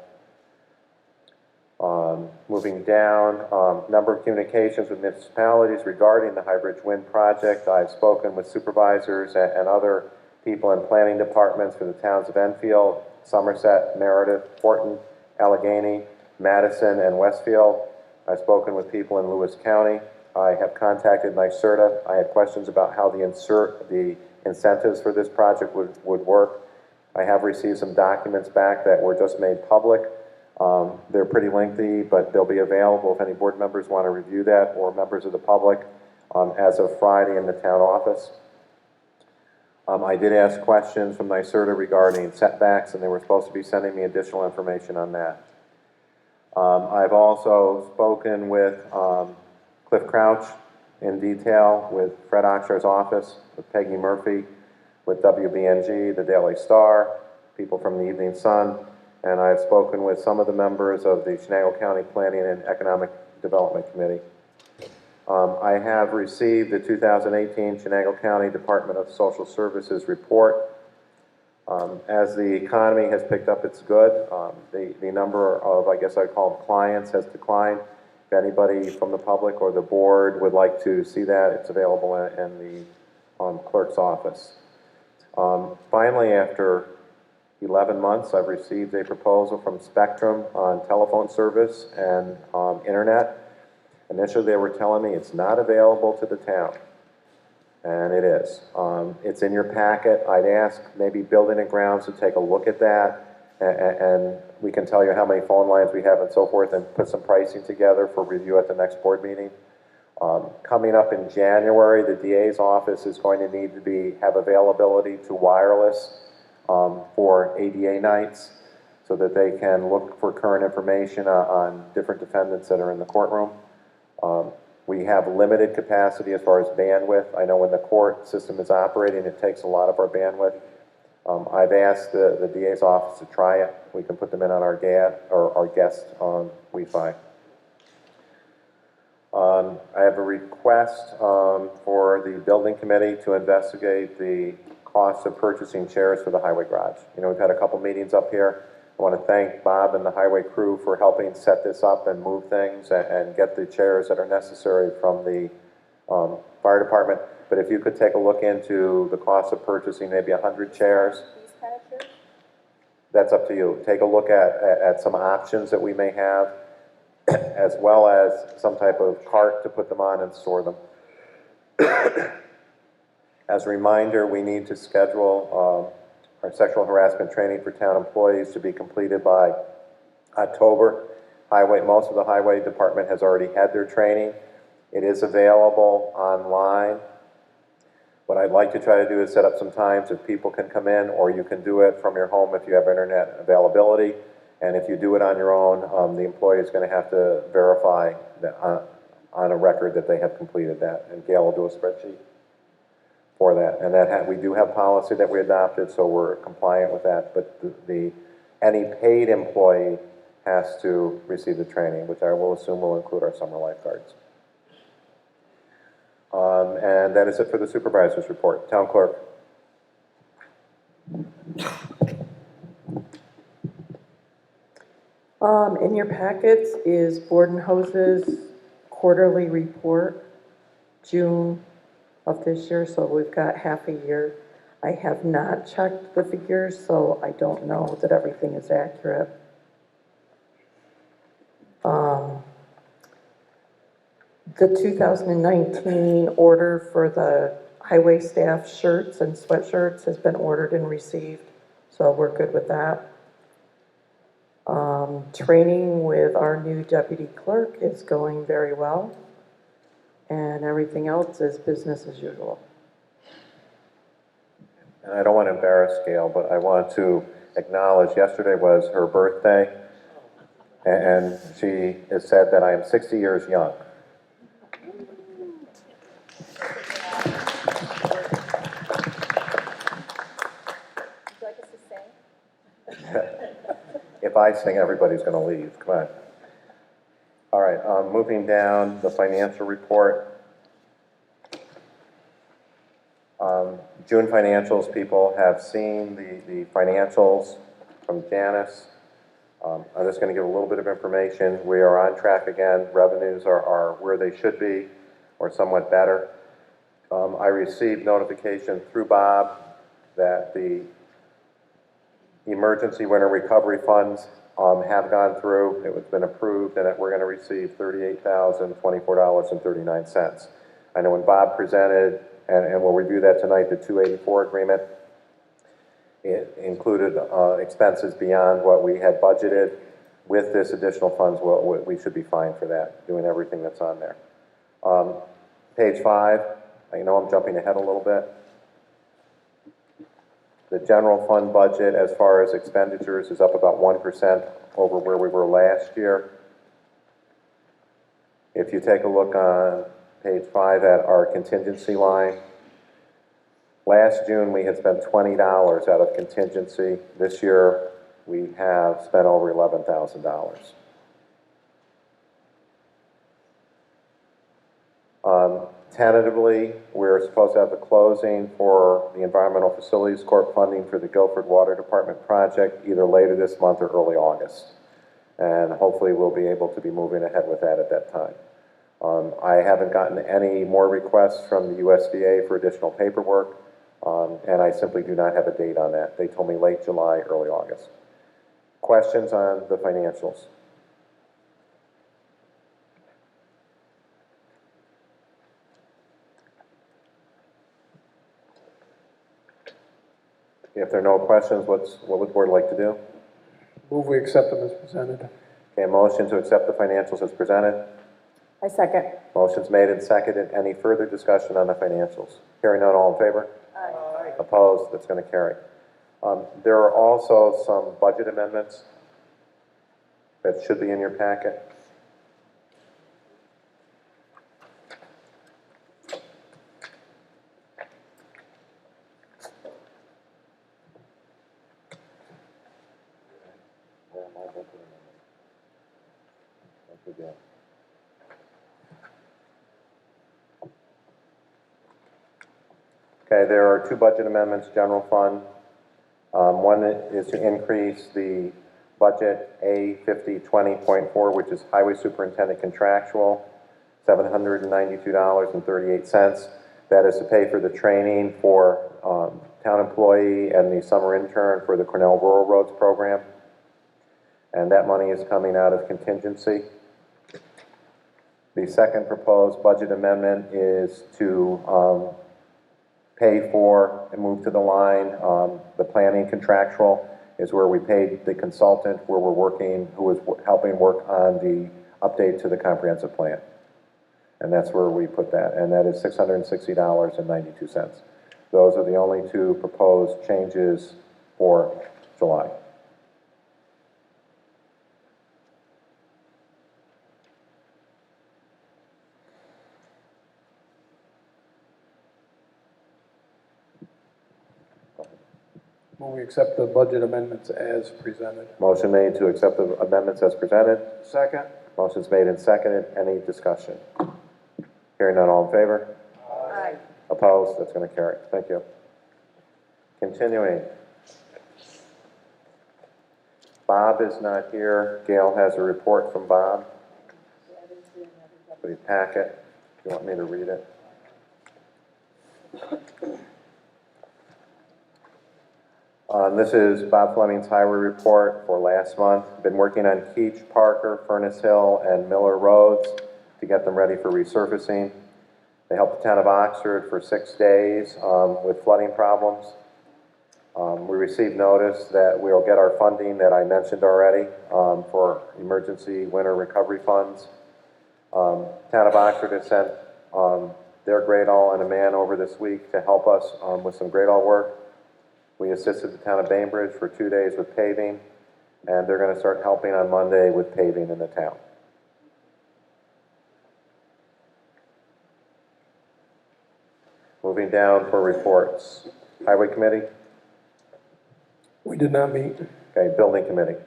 Moving down, number of communications with municipalities regarding the High Bridge Wind Project. I've spoken with supervisors and other people in planning departments for the towns of Enfield, Somerset, Meredith, Horton, Allegheny, Madison, and Westfield. I've spoken with people in Lewis County. I have contacted NYSERDA. I had questions about how the incentives for this project would work. I have received some documents back that were just made public. They're pretty lengthy, but they'll be available if any board members want to review that, or members of the public, as of Friday in the town office. I did ask questions from NYSERDA regarding setbacks, and they were supposed to be sending me additional information on that. I've also spoken with Cliff Crouch in detail, with Fred Oxshar's office, with Peggy Murphy, with WBNG, the Daily Star, people from the Evening Sun, and I've spoken with some of the members of the Chenango County Planning and Economic Development Committee. I have received the 2018 Chenango County Department of Social Services report. As the economy has picked up its good, the number of, I guess I'd call them clients, has declined. If anybody from the public or the board would like to see that, it's available in the clerk's office. Finally, after 11 months, I've received a proposal from Spectrum on telephone service and internet. Initially, they were telling me it's not available to the town, and it is. It's in your packet. I'd ask maybe Building and Grounds to take a look at that, and we can tell you how many phone lines we have and so forth, and put some pricing together for review at the next board meeting. Coming up in January, the DA's office is going to need to have availability to wireless for ADA nights, so that they can look for current information on different defendants that are in the courtroom. We have limited capacity as far as bandwidth. I know when the court system is operating, it takes a lot of our bandwidth. I've asked the DA's office to try it. We can put them in on our guest Wi-Fi. I have a request for the building committee to investigate the cost of purchasing chairs for the highway garage. You know, we've had a couple meetings up here. I want to thank Bob and the highway crew for helping set this up and move things and get the chairs that are necessary from the fire department. But if you could take a look into the cost of purchasing maybe 100 chairs. These kind of chairs? That's up to you. Take a look at some options that we may have, as well as some type of cart to put them on and store them. As a reminder, we need to schedule our sexual harassment training for town employees to be completed by October. Most of the highway department has already had their training. It is available online. What I'd like to try to do is set up some times if people can come in, or you can do it from your home if you have internet availability. And if you do it on your own, the employee is going to have to verify that, on a record that they have completed that. And Gail will do a spreadsheet for that. And we do have policy that we adopted, so we're compliant with that. But any paid employee has to receive the training, which I will assume will include our summer lifeguards. And that is it for the supervisor's report. Town clerk. In your packets is Borden Hoses quarterly report, June of this year, so we've got half a year. I have not checked the figures, so I don't know that everything is accurate. The 2019 order for the highway staff shirts and sweatshirts has been ordered and received, so we're good with that. Training with our new deputy clerk is going very well, and everything else is business as usual. And I don't want to embarrass Gail, but I want to acknowledge yesterday was her birthday, and she has said that I am 60 years young. Would you like us to sing? If I sing, everybody's going to leave. Come on. All right, moving down the financial report. June financials, people have seen the financials from Janice. I'm just going to give a little bit of information. We are on track again. Revenues are where they should be, or somewhat better. I received notification through Bob that the emergency winter recovery funds have gone through. It has been approved, and that we're going to receive $38,024.39. I know when Bob presented, and we'll review that tonight, the 284 agreement, it included expenses beyond what we had budgeted. With this additional funds, we should be fine for that, doing everything that's on there. Page 5, I know I'm jumping ahead a little bit. The general fund budget, as far as expenditures, is up about 1% over where we were last year. If you take a look on page 5 at our contingency line, last June we had spent $20 out of contingency. This year we have spent over $11,000. Tentatively, we're supposed to have the closing for the Environmental Facilities Corp funding for the Guilford Water Department project either later this month or early August. And hopefully we'll be able to be moving ahead with that at that time. I haven't gotten any more requests from the USDA for additional paperwork, and I simply do not have a date on that. They told me late July, early August. Questions on the financials? If there are no questions, what would the board like to do? Move we accept them as presented. Okay, a motion to accept the financials as presented. I second. Motion's made and seconded. Any further discussion on the financials? Hearing none, all in favor? Aye. Opposed? That's going to carry. There are also some budget amendments that should be in your packet. Okay, there are two budget amendments, general fund. One is to increase the budget A5020.4, which is highway superintendent contractual, $792.38. That is to pay for the training for town employee and the summer intern for the Cornell Rural Roads program. And that money is coming out of contingency. The second proposed budget amendment is to pay for and move to the line. The planning contractual is where we paid the consultant where we're working, who was helping work on the update to the comprehensive plan. And that's where we put that, and that is $660.92. Those are the only two proposed changes for July. Move we accept the budget amendments as presented. Motion made to accept the amendments as presented. Second. Motion's made and seconded. Any discussion? Hearing none, all in favor? Aye. Opposed? That's going to carry. Thank you. Continuing. Bob is not here. Gail has a report from Bob. For the packet. If you want me to read it. This is Bob Fleming's highway report for last month. Been working on Keach, Parker, Furnace Hill, and Miller Roads to get them ready for resurfacing. They helped the town of Oxford for 6 days with flooding problems. We received notice that we'll get our funding that I mentioned already for emergency winter recovery funds. Town of Oxford has sent their grade all and a man over this week to help us with some grade all work. We assisted the town of Bainbridge for 2 days with paving, and they're going to start helping on Monday with paving in the town. Moving down for reports. Highway Committee? We did not meet. Okay, Building Committee?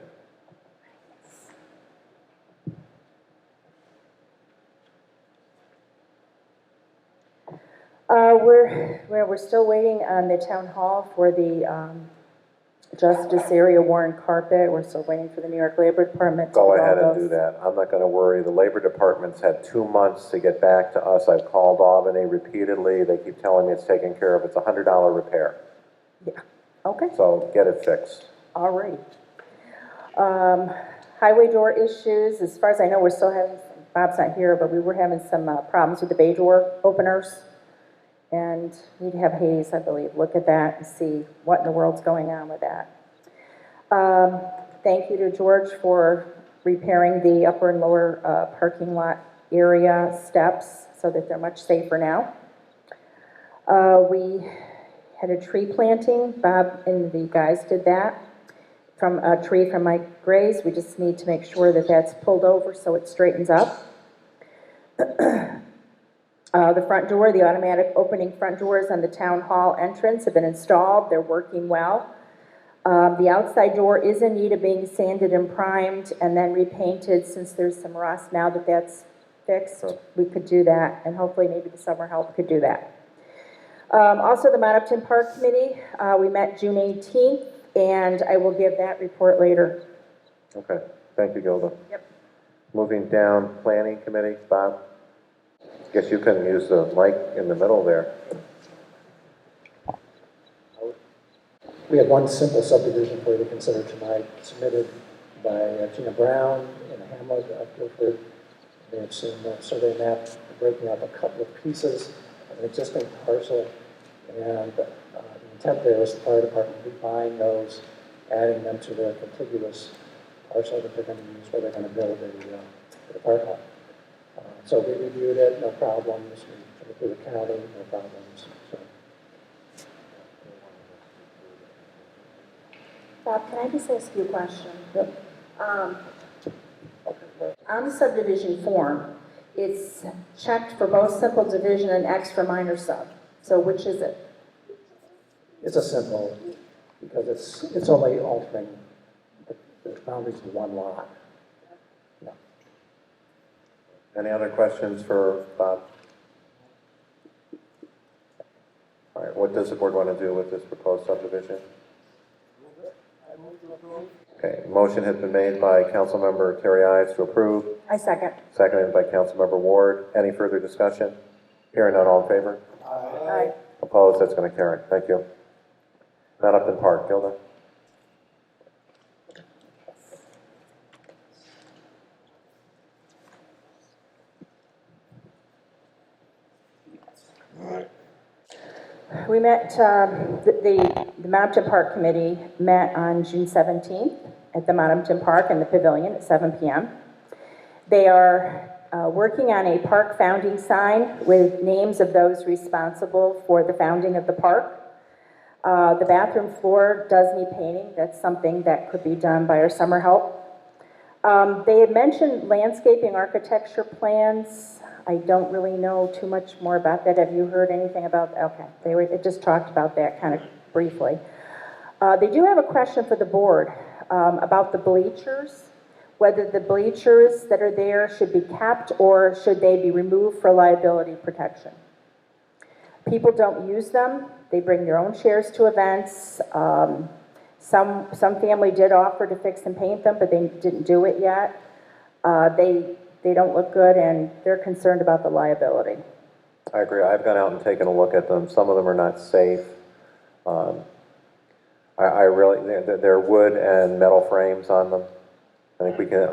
We're still waiting on the town hall for the Justice area worn carpet. We're still waiting for the New York Labor Department to Go do all ahead and those. do that. I'm not going to worry. The Labor Department's had 2 months to get back to us. I've called Albany repeatedly. They keep telling me it's taken care of. It's a $100 repair. Yeah, okay, So get it fixed. all right. Highway door issues, as far as I know, we're still having, Bob's not here, but we were having some problems with the bay door openers. And we'd have Hayes, I believe, look at that and see what in the world's going on with that. Thank you to George for repairing the upper and lower parking lot area steps so that they're much safer now. We had a tree planting. Bob and the guys did that from a tree from Mike Gray's. We just need to make sure that that's pulled over so it straightens up. The front door, the automatic opening front doors on the town hall entrance have been installed. They're working well. The outside door is in need of being sanded and primed and then repainted. Since there's some rust now that that's fixed, we could do that, and hopefully maybe the summer help could do that. Also, the Mount Upton Park Committee, we met June 18th, and I will give that report later. Okay. Thank you, Gilda. Yep. Moving down, Planning Committee, Bob? Guess you can use the mic in the middle there. We have one simple subdivision for you to consider tonight, submitted by Gina Brown in Hamlet of Guilford. They have seen the survey map breaking up a couple of pieces of an existing parcel, and the intent there is the fire department will be buying those, adding them to their contiguous parcel that they're going to use, where they're going to build a fire hall. So we reviewed it, no problems. We took it to the county, no problems. So, Bob, can I just ask you a question? Yep. On the subdivision form, it's checked for both simple division and X for minor sub. So which is it? it's a simple, because it's only altering the boundaries of one lot. Any other questions for Bob? All right, what does the board want to do with this proposed subdivision? Okay, motion has been made by Councilmember Terry Ives to approve, I second. seconded by Councilmember Ward. Any further discussion? Hearing none, all in favor? Aye. Opposed? That's going to carry. Thank you. Not Upton Park, Gilda. We met, the Mountain Park Committee met on June 17th at the Mountain Park in the Pavilion at 7 p.m. They are working on a park founding sign with names of those responsible for the founding of the park. The bathroom floor does need painting. That's something that could be done by our summer help. They had mentioned landscaping architecture plans. I don't really know too much more about that. Have you heard anything about that? Okay, they just talked about that kind of briefly. They do have a question for the board about the bleachers, whether the bleachers that are there should be kept or should they be removed for liability protection. People don't use them. They bring their own chairs to events. Some family did offer to fix and paint them, but they didn't do it yet. They don't look good, and they're concerned about the liability. I agree. I've gone out and taken a look at them. Some of them are not safe. I really, they're wood and metal frames on them. I think we can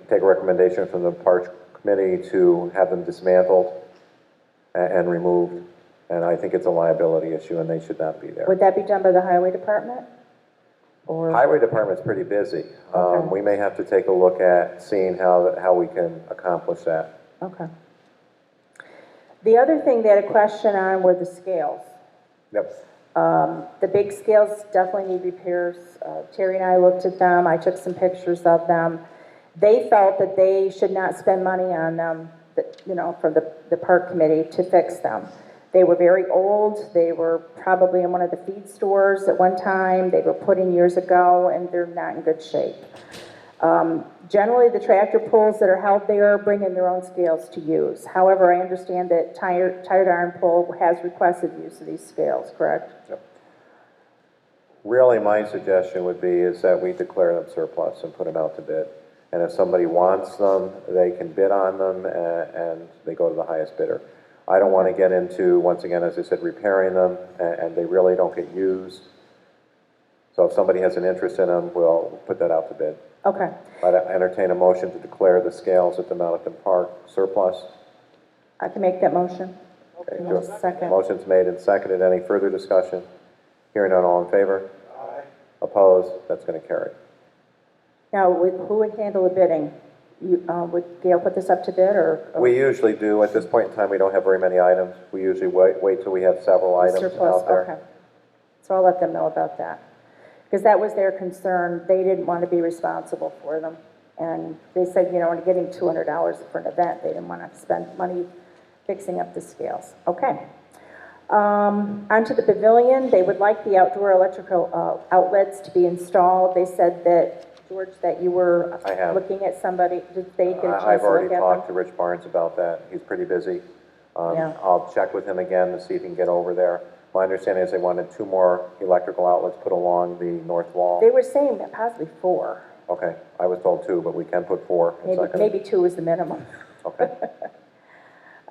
take a recommendation from the Parks Committee to have them dismantled and removed. And I think it's a liability issue, and they should not be there. Would that be done by the Highway Department? Or Highway Department's pretty busy. Okay. We may have to take a look at seeing how we can accomplish that. Okay. The other thing they had a question on were the scales. Yep. The big scales definitely need repairs. Terry and I looked at them. I took some pictures of them. They felt that they should not spend money on them, for the park committee to fix them. They were very old. They were probably in one of the feed stores at one time. They were put in years ago, and they're not in good shape. Generally, the tractor pulls that are held there bring in their own scales to use. However, I understand that Tired Iron Pull has requested use of these scales, correct? Yep. Really, my suggestion would be is that we declare them surplus and put them out to bid. And if somebody wants them, they can bid on them, and they go to the highest bidder. I don't want to get into, once again, as I said, repairing them, and they really don't get used. So if somebody has an interest in them, we'll put that out to bid. Okay. I'd entertain a motion to declare the scales at the Mountain Park surplus. I can make that motion. Okay, You want a second? Motion's made and seconded. Any further discussion? Hearing none, all in favor? Aye. Opposed? That's going to carry. Now, who would handle the bidding? Would Gail put this up to bid, or? We usually do. At this point in time, we don't have very many items. We usually wait till we have several items Surplus, out there. okay. So I'll let them know about that. Because that was their concern. They didn't want to be responsible for them. And they said, when getting $200 for an event, they didn't want to spend money fixing up the scales. Okay. Onto the pavilion, they would like the outdoor electrical outlets to be installed. They said that, George, that you were looking at somebody. Did they get a chance to look at them? I've already talked to Rich Barnes about that. He's pretty busy. Yeah. I'll check with him again to see if he can get over there. My understanding is they wanted 2 more electrical outlets put along the north wall. They were saying that possibly 4. Okay, I was told 2, but we can put 4. Maybe 2 is the minimum. Okay.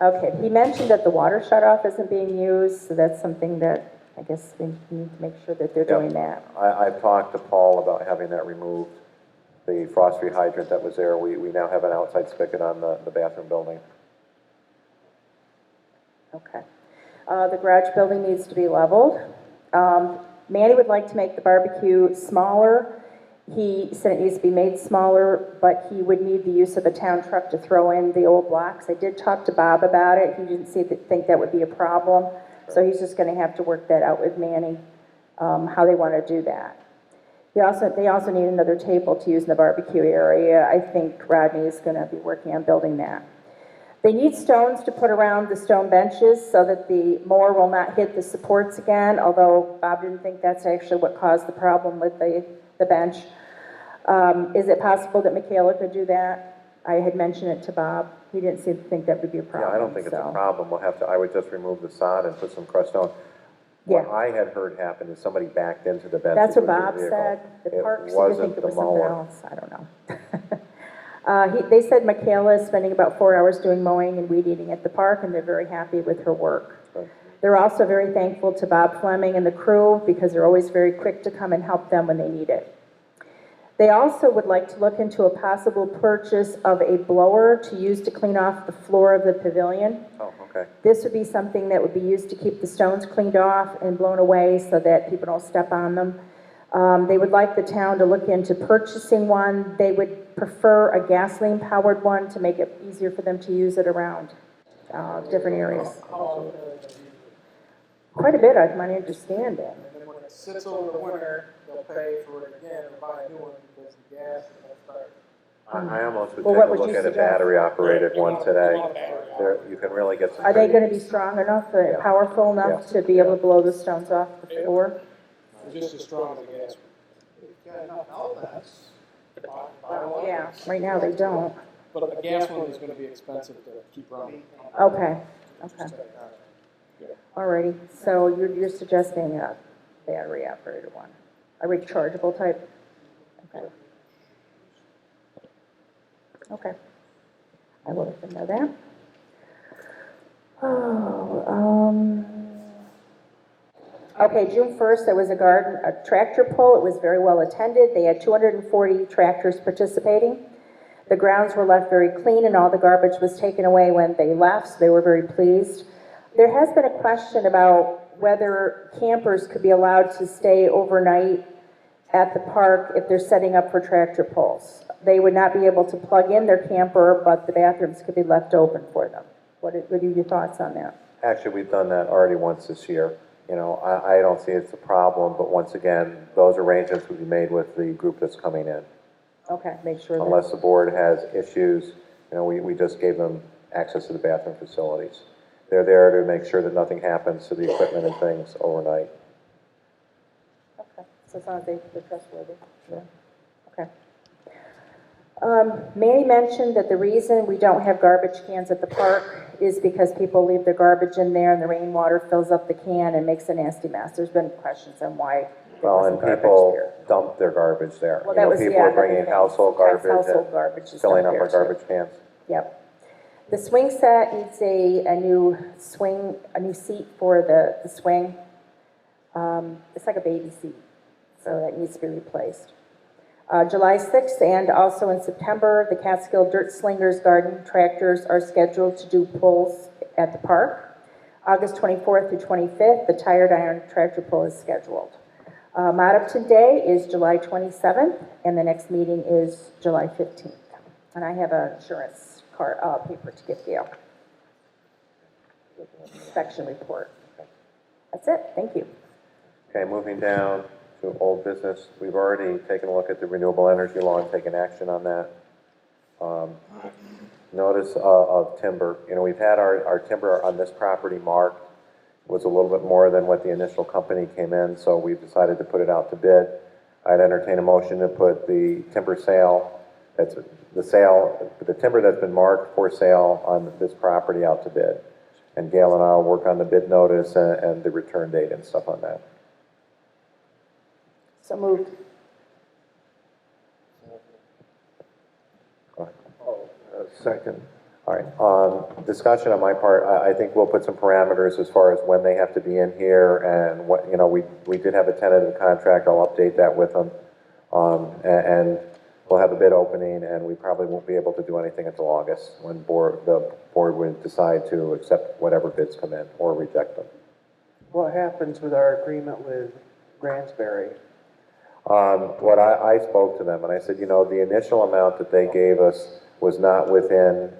Okay, he mentioned that the water shutoff isn't being used, so that's something that I guess we need to make sure that they're doing that. I've talked to Paul about having that removed. The frost-free hydrant that was there, we now have an outside spigot on the bathroom building. Okay. The garage building needs to be leveled. Manny would like to make the barbecue smaller. He said it needs to be made smaller, but he would need the use of a town truck to throw in the old blocks. I did talk to Bob about it. He didn't think that would be a problem. So he's just gonna have to work that out with Manny, how they wanna do that. They also need another table to use in the barbecue area. I think Rodney is gonna be working on building that. They need stones to put around the stone benches so that the mower will not hit the supports again, although Bob didn't think that's actually what caused the problem with the bench. Is it possible that Michaela could do that? I had mentioned it to Bob. He didn't seem to think that would be a problem. Yeah, I don't think it's a so. problem. I would just remove the sod and put some crushed stone. What Yeah. I had heard happen is somebody backed into the bench. That's what Bob said. The It park seemed to wasn't think it the was something mower. else. I don't know. They said Michaela is spending about 4 hours doing mowing and weed eating at the park, and they're very happy with her work. Right. They're also very thankful to Bob Fleming and the crew because they're always very quick to come and help them when they need it. They also would like to look into a possible purchase of a blower to use to clean off the floor of the pavilion. Oh, okay. This would be something that would be used to keep the stones cleaned off and blown away so that people don't step on them. They would like the town to look into purchasing one. They would prefer a gasoline-powered one to make it easier for them to use it around different areas. Quite a bit, I'm my understanding. And then when it sits over the winter, they'll pay for it again and buy a new one because the gas will start. I almost would Well, take what a would look you at a suggest? battery-operated one today. You can really get some. Are they pretty- going to be strong enough, powerful enough to be able to blow the stones off the floor? Just as strong as a gas. You've got enough outlets. Buy one. Yeah, right now they don't. But a gas one is gonna be expensive to keep running. Okay, okay. Alrighty, so you're suggesting a battery operated one, a rechargeable type? Okay. Okay. I will let them know that. Okay, June 1st, there was a tractor pull. It was very well attended. They had 240 tractors participating. The grounds were left very clean and all the garbage was taken away when they left, so they were very pleased. There has been a question about whether campers could be allowed to stay overnight at the park if they're setting up for tractor pulls. They would not be able to plug in their camper, but the bathrooms could be left open for them. What are your thoughts on that? Actually, we've done that already once this year. You know, I don't see it's a problem, but once again, those arrangements would be made with the group that's coming in. Okay, make sure that... Unless the board has issues, you know, we just gave them access to the bathroom facilities. They're there to make sure that nothing happens to the equipment and things overnight. Okay, so as long as they're trustworthy. Sure. Okay. Manny mentioned that the reason we don't have garbage cans at the park is because people leave their garbage in there and the rainwater fills up the can and makes a nasty mess. There's been questions on why there Well, wasn't and garbage people there. dump their garbage there. Well, You that know, was, people yeah, are another bringing thing. household Sometimes garbage household and garbage is filling up dumped our there, too. garbage cans. Yep. The swing set needs a new seat for the swing. It's like a baby seat, so that needs to be replaced. July 6th and also in September, the Catskill Dirt Slingers Garden Tractors are scheduled to do pulls at the park. August 24th through 25th, the Tired Iron Tractor Pull is scheduled. Modupton Day is July 27th, and the next meeting is July 15th. And I have an insurance paper to give Gail. Inspection report. That's it, thank you. Okay, moving down to old business. We've already taken a look at the renewable energy law and taken action on that. Notice of timber. You know, we've had our timber on this property marked. It was a little bit more than what the initial company came in, so we've decided to put it out to bid. I'd entertain a motion to put the timber sale, the timber that's been marked for sale on this property out to bid. And Gail and I will work on the bid notice and the return date and stuff on that. So moved. Second. All right, discussion on my part, I think we'll put some parameters as far as when they have to be in here and what, you know, we did have a tentative contract, I'll update that with them. And we'll have a bid opening and we probably won't be able to do anything until August when the board would decide to accept whatever bids come in or reject them. What happens with our agreement with Gransberry? What I spoke to them, and I said, you know, the initial amount that they gave us was not within,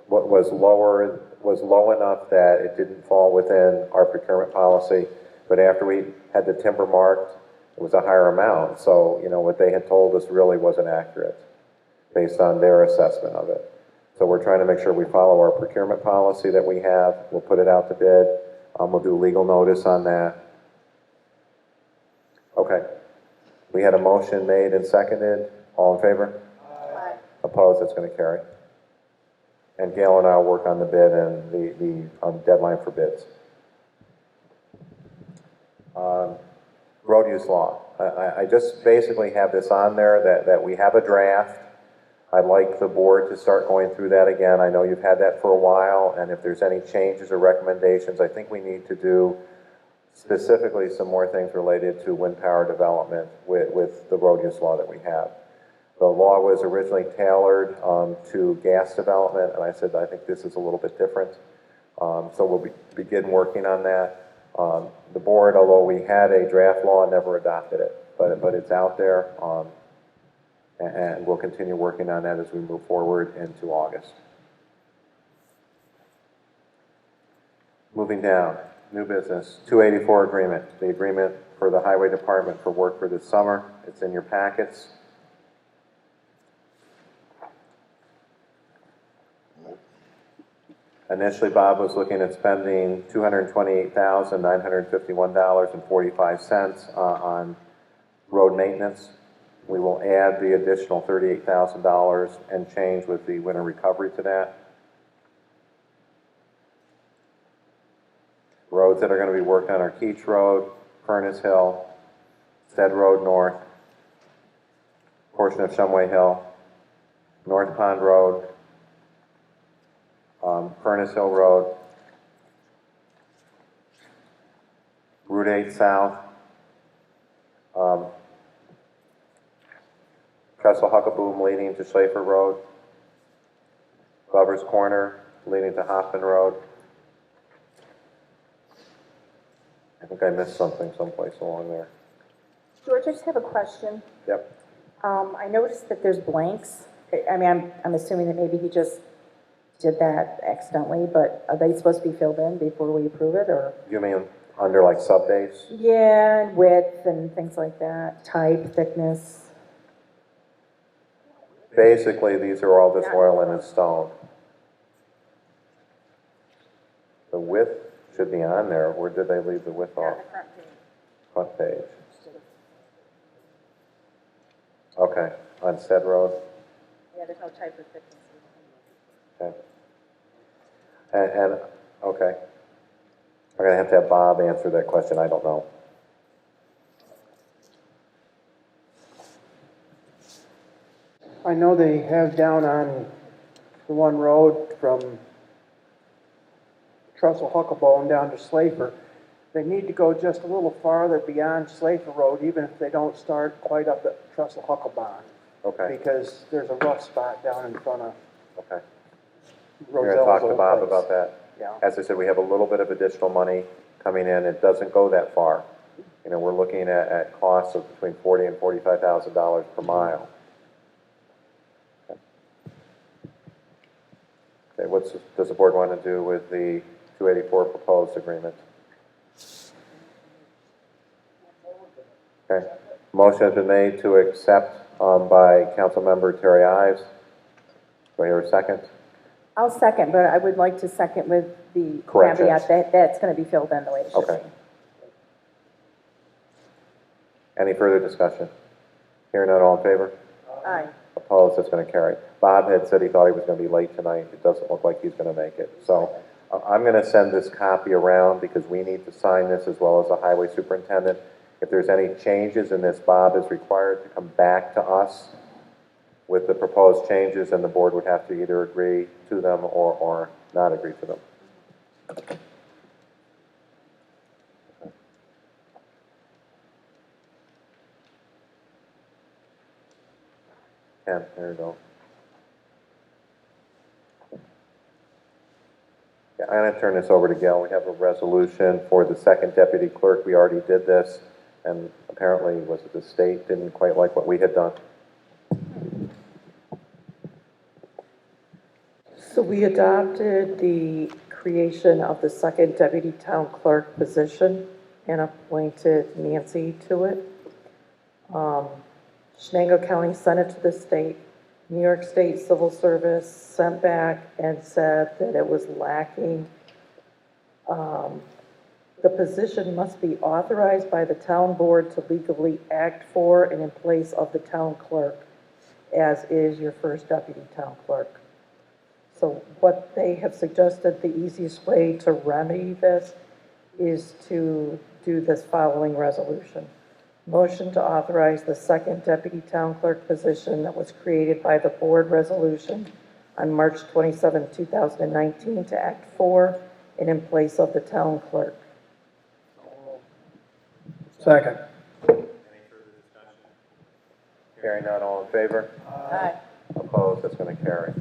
what was low enough that it didn't fall within our procurement policy, but after we had the timber marked, it was a higher amount, so, you know, what they had told us really wasn't accurate, based on their assessment of it. So we're trying to make sure we follow our procurement policy that we have, we'll put it out to bid, we'll do legal notice on that. Okay. We had a motion made and seconded. All in favor? Aye. Opposed? It's going to carry. And Gail and I will work on the bid and the deadline for bids. Road use law. I just basically have this on there that we have a draft. I'd like the board to start going through that again. I know you've had that for a while, and if there's any changes or recommendations, I think we need to do specifically some more things related to wind power development with the road use law that we have. The law was originally tailored to gas development, and I said I think this is a little bit different. So we'll begin working on that. The board, although we had a draft law, never adopted it, but it's out there, and we'll continue working on that as we move forward into August. Moving down. New business, 284 agreement, the agreement for the Highway Department for work for this summer. It's in your packets. Initially, Bob was looking at spending $228,951.45 on road maintenance. We will add the additional $38,000 and change with the winter recovery to that. Roads that are going to be worked on are Keach Road, Furnace Hill, Stead Road North, portion of Shumway Hill, North Pond Road, Furnace Hill Road, Route 8 South, Trestle Huckaboom leading to Schaefer Road, Glover's Corner leading to Hoffman Road. I think I missed something someplace along there. George, I just have a question. Yep. I noticed that there's blanks. I mean, I'm assuming that maybe he just did that accidentally, but are they supposed to be filled in before we approve it, or? You mean under like sub-base? Yeah, and width and things like that, type, thickness. Basically, these are all just oil and stone. The width should be on there. Where did they leave the width off? Front page. Okay, on Stead Road. Yeah, there's no type or thickness. Okay. And okay. I'm gonna have to have Bob answer that question. I don't know. I know they have down on the one road from Trestle Huckabone down to Slafer. They need to go just a little farther beyond Slafer Road, even if they don't start quite up at Trestle Huckabone. Okay. Because there's a rough spot down in front of Okay. You're gonna talk to Bob about that? Yeah. As I said, we have a little bit of additional money coming in. It doesn't go that far. You know, we're looking at costs of between $40,000 and $45,000 per mile. Okay, does the board want to do with the 284 proposed agreement? Okay. Motion has been made to accept by Councilmember Terry Ives. Do I hear a second? I'll second, but I would like to second with the Corrections. caveat that that's going to be filled in the way it should Okay. be. Any further discussion? Hearing none, all in favor? Aye. Opposed, it's going to carry. Bob had said he thought he was going to be late tonight. It doesn't look like he's going to make it. So I'm going to send this copy around because we need to sign this as well as the highway superintendent. If there's any changes in this, Bob is required to come back to us with the proposed changes, and the board would have to either agree to them or not agree to them. Ken, there you go. Yeah, I'm going to turn this over to Gail. We have a resolution for the second deputy clerk. We already did this, and apparently, was it the state didn't quite like what we had done? So we adopted the creation of the second deputy town clerk position and appointed Nancy to it. Shenango County sent it to the state. New York State Civil Service sent back and said that it was lacking. The position must be authorized by the town board to legally act for and in place of the town clerk, as is your first deputy town clerk. So what they have suggested, the easiest way to remedy this is to do this following resolution. Motion to authorize the second deputy town clerk position that was created by the board resolution on March 27, 2019 to act for and in place of the town clerk. Second. Hearing none, all in favor? Aye. Opposed? That's going to carry.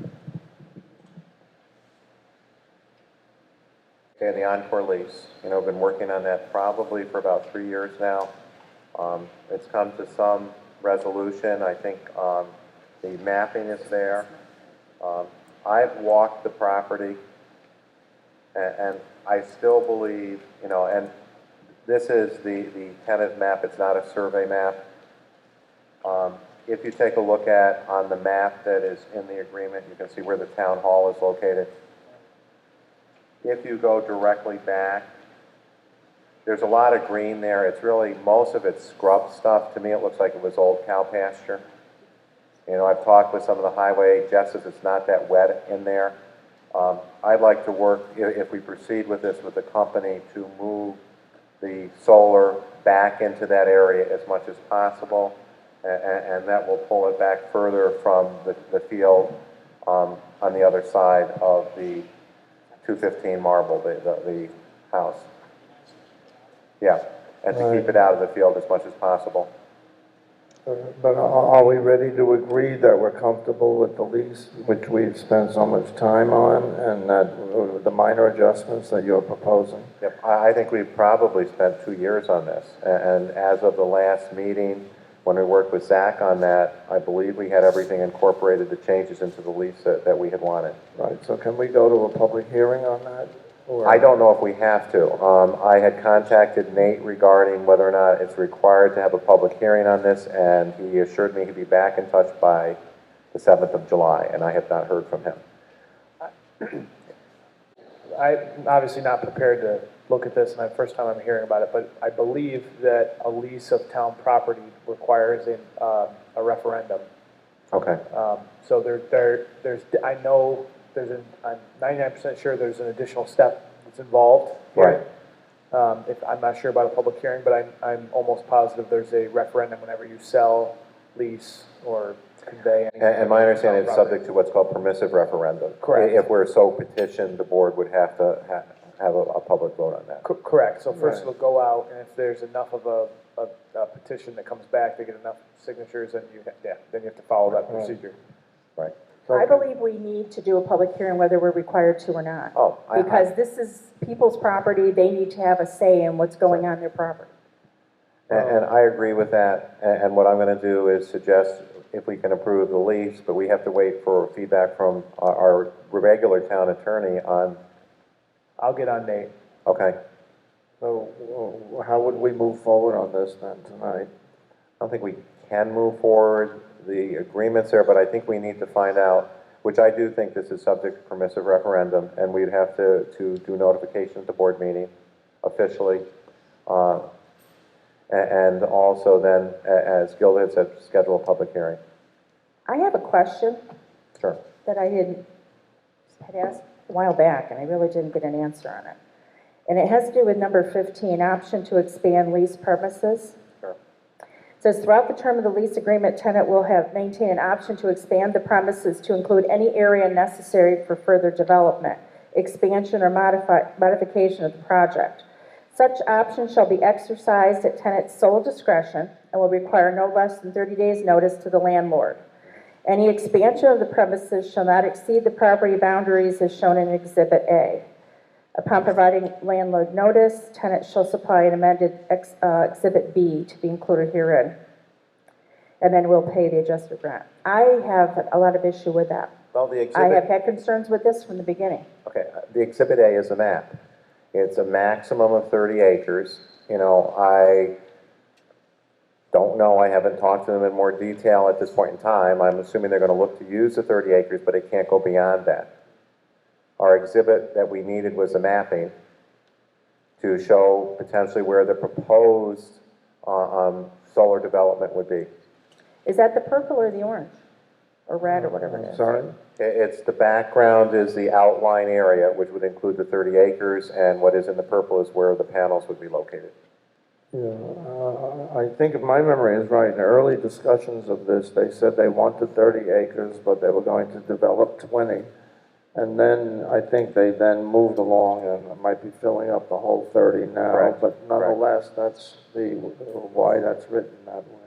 Okay, the Encore lease. You know, I've been working on that probably for about 3 years now. It's come to some resolution. I think the mapping is there. I've walked the property, and I still believe, you know, and this is the tenant map. It's not a survey map. If you take a look at on the map that is in the agreement, you can see where the town hall is located. If you go directly back, there's a lot of green there. It's really, most of it's scrub stuff. To me, it looks like it was old cow pasture. You know, I've talked with some of the highway. Jeff says it's not that wet in there. I'd like to work, if we proceed with this with the company, to move the solar back into that area as much as possible. And that will pull it back further from the field on the other side of the 215 Marble, the house. Yeah, and to keep it out of the field as much as possible. But are we ready to agree that we're comfortable with the lease, which we've spent so much time on, and that the minor adjustments that you're proposing? Yep, I think we've probably spent 2 years on this. And as of the last meeting, when we worked with Zach on that, I believe we had everything incorporated, the changes into the lease that we had wanted. Right, so can we go to a public hearing on that? Or? I don't know if we have to. I had contacted Nate regarding whether or not it's required to have a public hearing on this, and he assured me he'd be back in touch by the 7th of July, and I have not heard from him. I'm obviously not prepared to look at this, and the first time I'm hearing about it, but I believe that a lease of town property requires a referendum. Okay. So there's, I know I'm 99% sure there's an additional step that's involved here. Right. I'm not sure about a public hearing, but I'm almost positive there's a referendum whenever you sell, lease, or convey anything. And my understanding is subject to what's called permissive referendum. Correct. If we're so petitioned, the board would have to have a public vote on that. Correct. So first it'll go out, and if there's enough of a petition that comes back to get enough signatures, then you have to follow that procedure. Right. I believe we need to do a public hearing whether we're required to or not. Oh, Because this is people's property, they need to have a say in what's going on their property. And I agree with that, and what I'm going to do is suggest if we can approve the lease, but we have to wait for feedback from our regular town attorney on. I'll get on Nate. Okay. So how would we move forward on this then tonight? I don't think we can move forward. The agreement's there, but I think we need to find out, which I do think this is subject to permissive referendum, and we'd have to do notification at the board meeting officially. And also then, as Guilford said, schedule a public hearing. I have a question. Sure. That I had asked a while back, and I really didn't get an answer on it. And it has to do with number 15, option to expand lease premises. Sure. It says, throughout the term of the lease agreement, tenant will have maintained an option to expand the premises to include any area necessary for further development, expansion, or modification of the project. Such option shall be exercised at tenant's sole discretion and will require no less than 30 days' notice to the landlord. Any expansion of the premises shall not exceed the property boundaries as shown in Exhibit A. Upon providing landlord notice, tenant shall supply an amended Exhibit B to be included herein, and then we'll pay the adjusted rent. I have a lot of issue with that. Well, the I have exhibit, had concerns with this from the beginning. okay, the Exhibit A is a map. It's a maximum of 30 acres. You know, I don't know, I haven't talked to them in more detail at this point in time. I'm assuming they're gonna look to use the 30 acres, but it can't go beyond that. Our exhibit that we needed was a mapping to show potentially where the proposed solar development would be. Is that the purple or the orange? Or red or whatever it is? Sorry? It's the background is the outline area, which would include the 30 acres, and what is in the purple is where the panels would be located. Yeah, I think if my memory is right, in early discussions of this, they said they wanted 30 acres, but they were going to develop 20. And then I think they then moved along and might be filling up the whole 30 now. Correct. But nonetheless, that's why that's written that way.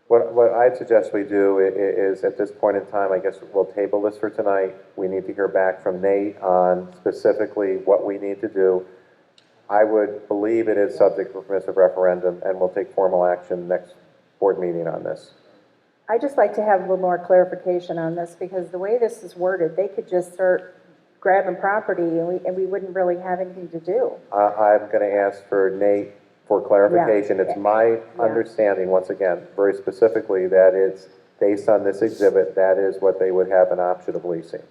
What I'd suggest we do is, at this point in time, I guess we'll table this for tonight. We need to hear back from Nate on specifically what we need to do. I would believe it is subject to permissive referendum, and we'll take formal action next board meeting on this. I'd just like to have a little more clarification on this, because the way this is worded, they could just start grabbing property and we wouldn't really have anything to do. I'm going to ask for Nate for clarification. Yeah. It's my understanding, once again, very specifically, that it's based on this exhibit, that is what they would have an option of leasing.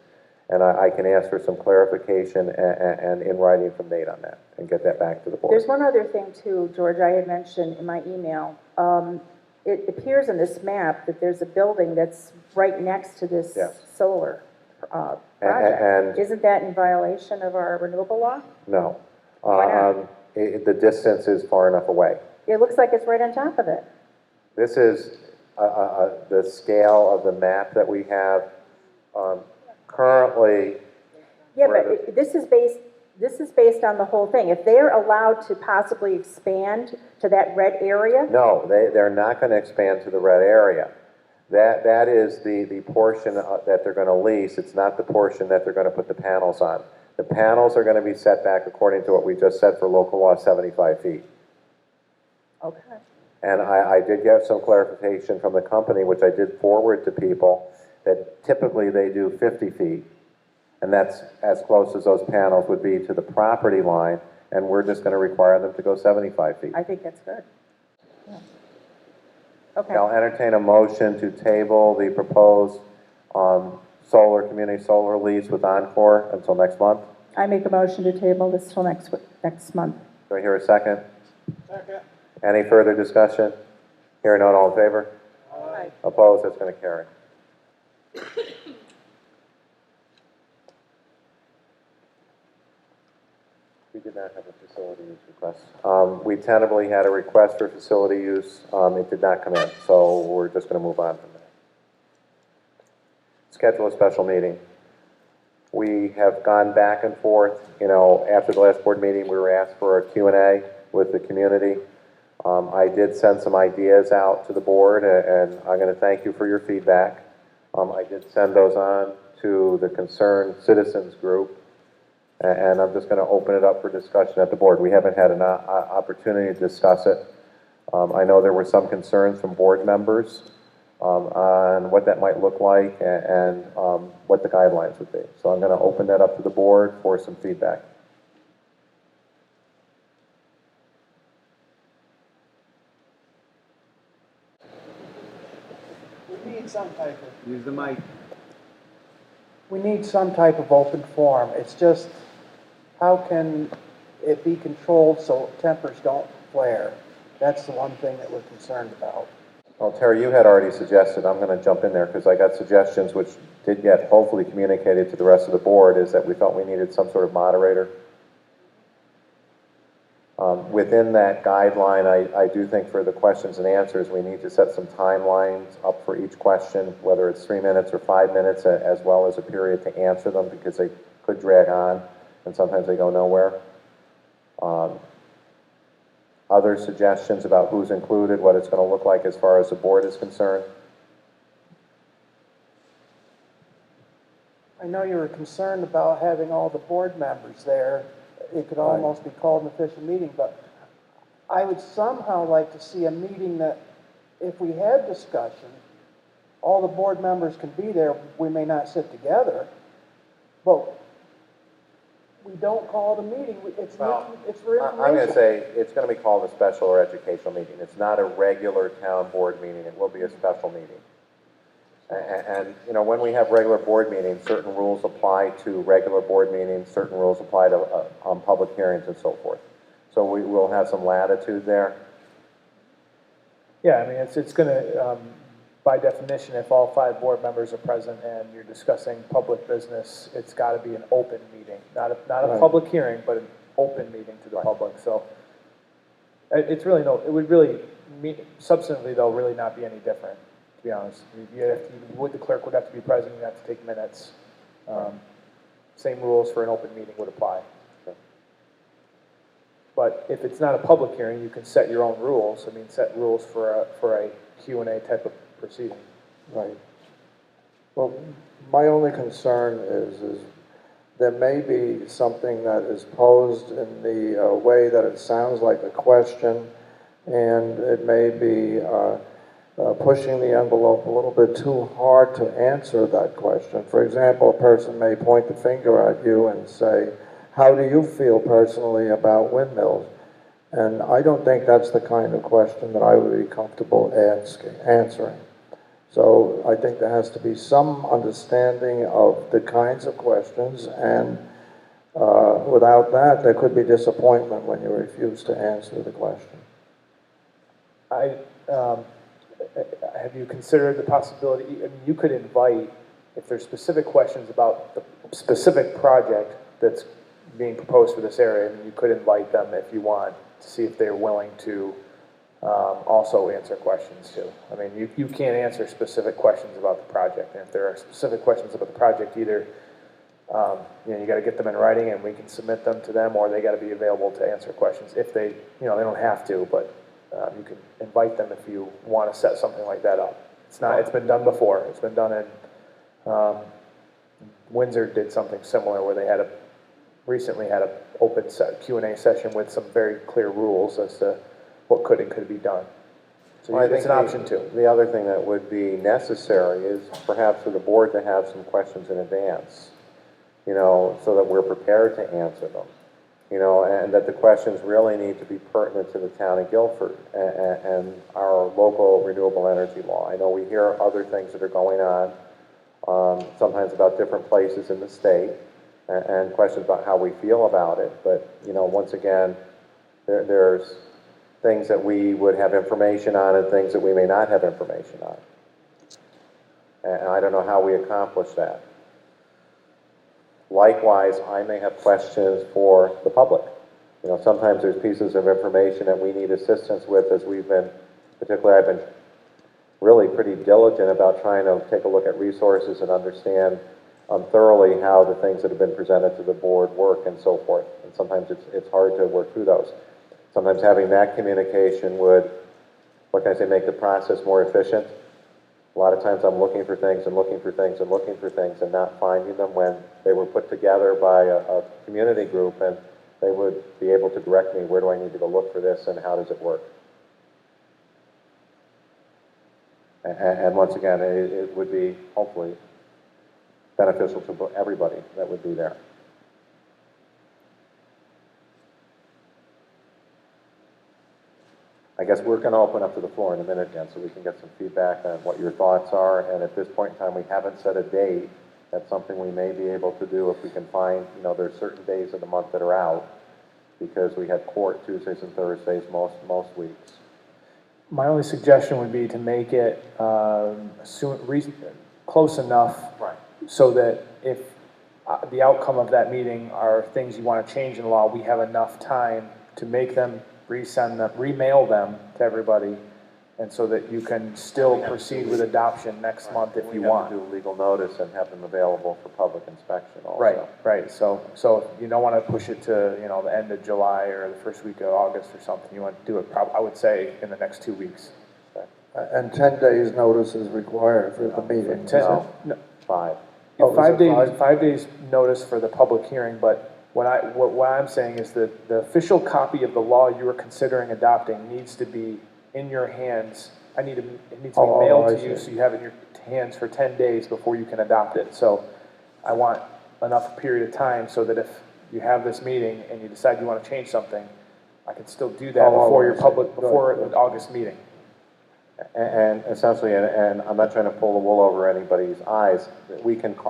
And I can ask for some clarification and in writing from Nate on that, and get that back to the board. There's one other thing too, George, I had mentioned in my email. It appears in this map that there's a building that's right next to this solar project. And Isn't that in violation of our renewable law? no. Why not? The distance is far enough away. It looks like it's right on top of it. This is the scale of the map that we have currently. Yeah, but this is based on the whole thing. If they're allowed to possibly expand to that red area, No, they're not going to expand to the red area. That is the portion that they're going to lease. It's not the portion that they're going to put the panels on. The panels are going to be set back according to what we just said for local law, 75 feet. okay. And I did get some clarification from the company, which I did forward to people, that typically they do 50 feet. And that's as close as those panels would be to the property line, and we're just going to require them to go 75 feet. I think that's good. Yeah. Okay. I'll entertain a motion to table the proposed community solar lease with Encore until next month. I make a motion to table this till next month. Do I hear a second? Second. Any further discussion? Hearing none, all in favor? Aye. Opposed? That's going to carry. We did not have a facility use request. We tentatively had a request for facility use. It did not come in, so we're just going to move on from that. Schedule a special meeting. We have gone back and forth. You know, after the last board meeting, we were asked for a Q&A with the community. I did send some ideas out to the board, and I'm going to thank you for your feedback. I did send those on to the concerned citizens group, and I'm just going to open it up for discussion at the board. We haven't had an opportunity to discuss it. I know there were some concerns from board members on what that might look like and what the guidelines would be. So I'm going to open that up to the board for some feedback. We need some type of, Use the mic. we need some type of open forum. It's just, how can it be controlled so tempers don't flare? That's the one thing that we're concerned about. Well, Terry, you had already suggested, I'm going to jump in there because I got suggestions which did get hopefully communicated to the rest of the board, is that we felt we needed some sort of moderator. Within that guideline, I do think for the questions and answers, we need to set some timelines up for each question, whether it's 3 minutes or 5 minutes, as well as a period to answer them, because they could drag on and sometimes they go nowhere. Other suggestions about who's included, what it's going to look like as far as the board is concerned? I know you were concerned about having all the board members there, it could almost be called an official meeting, but I would somehow like to see a meeting that, if we have discussion, all the board members can be there. We may not sit together, but we don't call it a meeting. It's for information. I'm going to say it's going to be called a special or educational meeting. It's not a regular town board meeting. It will be a special meeting. And you know, when we have regular board meetings, certain rules apply to regular board meetings, certain rules apply to public hearings and so forth. So we will have some latitude there. Yeah, I mean, it's gonna, by definition, if all 5 board members are present and you're discussing public business, it's gotta be an open meeting, not a Right. public hearing, but an open meeting to the public, so. It's really it would really, substantively though, really not be any different, to be honest. The clerk would have to be present, you'd have to take minutes. Same rules for an open meeting would apply. But if it's not a public hearing, you can set your own rules. I mean, set rules for a Q&A type of proceeding. Right. Well, my only concern is there may be something that is posed in the way that it sounds like a question, and it may be pushing the envelope a little bit too hard to answer that question. For example, a person may point the finger at you and say, how do you feel personally about windmills? And I don't think that's the kind of question that I would be comfortable answering. So I think there has to be some understanding of the kinds of questions, and without that, there could be disappointment when you refuse to answer the question. Have you considered the possibility, I mean, you could invite, if there's specific questions about the specific project that's being proposed for this area, and you could invite them if you want to see if they're willing to also answer questions too. I mean, you can't answer specific questions about the project, and if there are specific questions about the project, either you know, you got to get them in writing and we can submit them to them, or they got to be available to answer questions. If they, you know, they don't have to, but you can invite them if you want to set something like that up. It's been done before. It's been done in Windsor did something similar where they recently had an open Q&A session with some very clear rules as to what could and could be done. So Well, I it's think an option too. The other thing that would be necessary is perhaps for the board to have some questions in advance, you know, so that we're prepared to answer them, you know, and that the questions really need to be pertinent to the town of Guilford and our local renewable energy law. I know we hear other things that are going on, sometimes about different places in the state, and questions about how we feel about it. But, you know, once again, there's things that we would have information on and things that we may not have information on. And I don't know how we accomplish that. Likewise, I may have questions for the public. You know, sometimes there's pieces of information that we need assistance with, as particularly I've been really pretty diligent about trying to take a look at resources and understand thoroughly how the things that have been presented to the board work and so forth. And sometimes it's hard to work through those. Sometimes having that communication would, what can I say, make the process more efficient. A lot of times I'm looking for things and looking for things and looking for things and not finding them when they were put together by a community group, and they would be able to direct me, where do I need to go look for this and how does it work? And once again, it would be hopefully beneficial to everybody that would be there. I guess we're going to open up to the floor in a minute again, so we can get some feedback on what your thoughts are. And at this point in time, we haven't set a date. That's something we may be able to do if we can find, you know, there's certain days of the month that are out, because we have court Tuesdays and Thursdays most weeks. My only suggestion would be to make it close enough, right, so that if the outcome of that meeting are things you want to change in law, we have enough time to make them, resend them, remail them to everybody, and so that you can still proceed with adoption next month if you want. We have to do legal notice and have them available for public inspection also. Right. So you don't want to push it to, you know, the end of July or the first week of August or something. You want to do it, I would say, in the next 2 weeks. And 10 days notice is required for the meeting. No. 5. Yeah, 5 days notice for the public hearing, but What I'm saying is that the official copy of the law you are considering adopting needs to be in your hands. It needs to be mailed I to you, see. so you have it in your hands for 10 days before you can adopt it. So I want enough period of time so that if you have this meeting and you decide you want to change something, I can still do that before your before the August meeting. And essentially, and I'm not trying to pull the wool over anybody's eyes,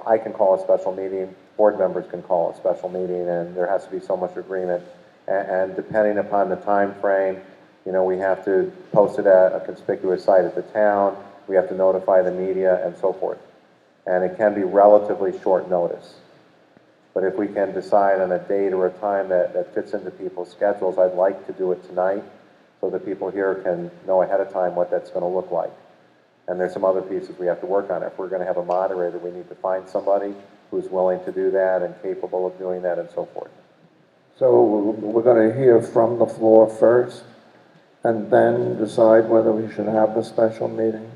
I can call a special meeting, board members can call a special meeting, and there has to be so much agreement. And depending upon the time frame, you know, we have to post it at a conspicuous site at the town, we have to notify the media and so forth. And it can be relatively short notice. But if we can decide on a date or a time that fits into people's schedules, I'd like to do it tonight, so that people here can know ahead of time what that's going to look like. And there's some other pieces we have to work on. If we're going to have a moderator, we need to find somebody who's willing to do that and capable of doing that and so forth. So we're going to hear from the floor first, and then decide whether we should have the special meeting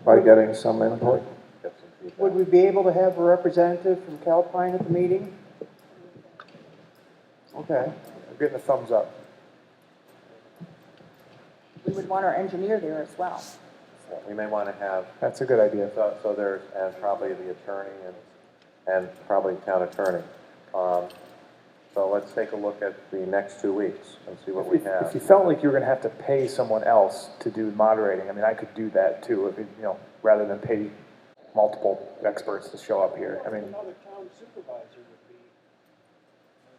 by getting some input. Would we be able to have a representative from Calpine at the meeting? Okay. I'm getting a thumbs up. We would want our engineer there as well. So we may want to have, That's a good idea. so there's, and probably the attorney and probably town attorney. So let's take a look at the next 2 weeks and see what we have. If you felt like you were going to have to pay someone else to do moderating, I mean, I could do that too, if you know, rather than pay multiple experts to show up here. I mean, Another town supervisor would be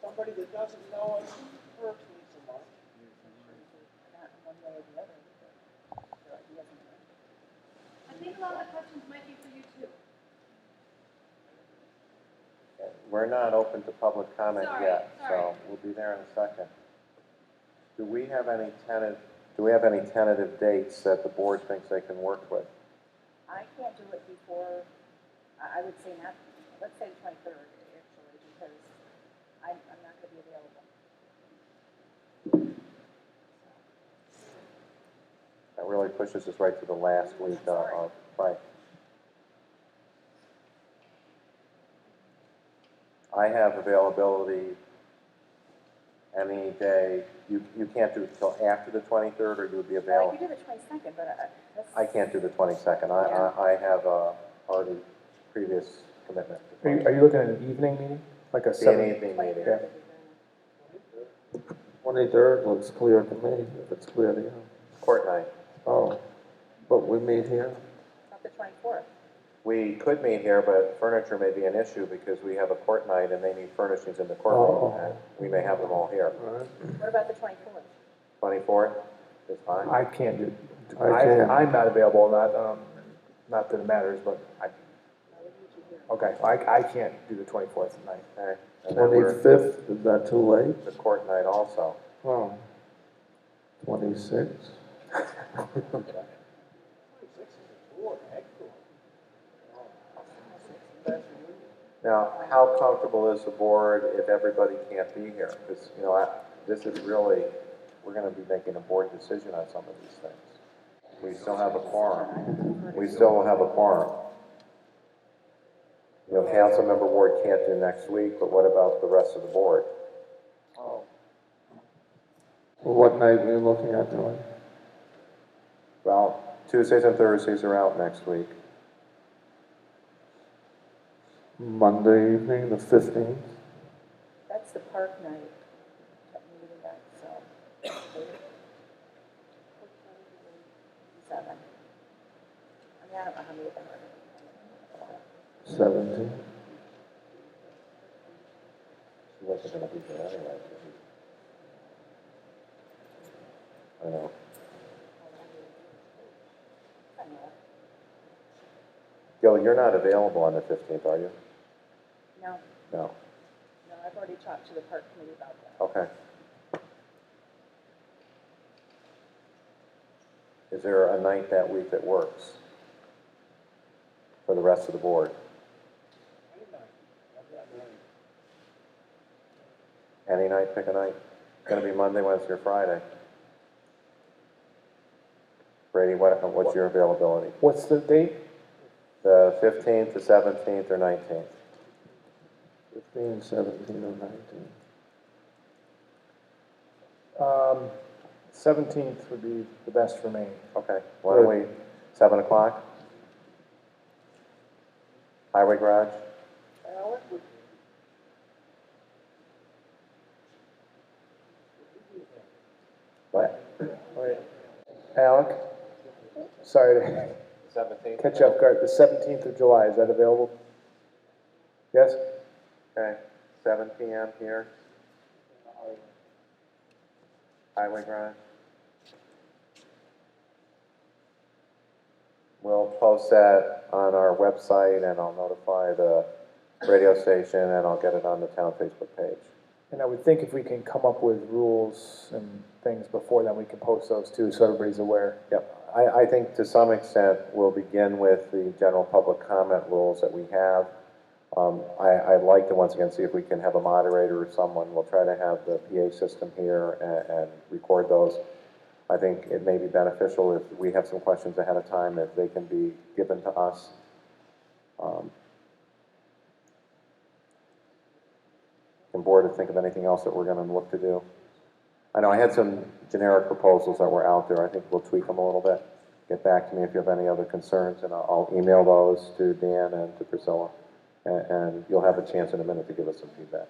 somebody that doesn't know us personally so much. I think a lot of questions might be for you too. We're not open to public comment Sorry, yet, sorry. so we'll be there in a second. Do we have any tentative dates that the board thinks they can work with? I can't do it before, I would say not, let's say the 23rd, actually, because I'm not going to be available. That really pushes us right to the last week of, right. I have availability any day. You can't do it until after the 23rd, or you would be I available? could do the 22nd, but that's... I can't do the 22nd. I have a already previous commitment. are you looking at an evening meeting? Like a Be an 7? evening meeting. Yeah. 23rd looks clear to me, if it's clear to you. Court night. Oh, but we meet here? Not the 24th. We could meet here, but furniture may be an issue because we have a court night and they need furnishings in the courtroom. And we may have them all here. What about the 24th? 24th is fine. I can't do, I can't. I'm not available, not that it matters, but okay, I can't do the 24th tonight. Okay. And then we're 25th, is that too late? the court night also. Oh, 26? Now, how comfortable is the board if everybody can't be here? Because, you know, this is really, we're going to be making a board decision on some of these things. We still have a quorum. We still will have a quorum. You know, council member Ward can't do next week, but what about the rest of the board? What night are you looking at doing? Well, Tuesdays and Thursdays are out next week. Monday evening, the 15th? That's the park night, meeting night, so. 7. I mean, I don't know how many of them are. 17th? She wasn't going to be here anyway. I know. Gil, you're not available on the 15th, are you? No, No. no, I've already talked to the park committee about that. Okay. Is there a night that week that works for the rest of the board? Any night, pick a night. It's going to be Monday, Wednesday, or Friday. Brady, what's your availability? What's the date? The 15th, the 17th, or 19th? 15, 17, or 19? 17th would be the best for me. Okay, why don't we, 7 o'clock? Highway garage? What? Wait. Alec? Sorry to 17th? catch you off guard. The 17th of July, is that available? Yes? Okay, 7 PM here. Highway garage. We'll post that on our website, and I'll notify the radio station, and I'll get it on the town Facebook page. And I would think if we can come up with rules and things before then, we can post those too, so everybody's aware. Yep, I think to some extent, we'll begin with the general public comment rules that we have. I'd like to once again see if we can have a moderator or someone. We'll try to have the PA system here and record those. I think it may be beneficial if we have some questions ahead of time, if they can be given to us. Can board think of anything else that we're going to look to do? I know I had some generic proposals that were out there. I think we'll tweak them a little bit. Get back to me if you have any other concerns, and I'll email those to Dan and to Priscilla. And you'll have a chance in a minute to give us some feedback.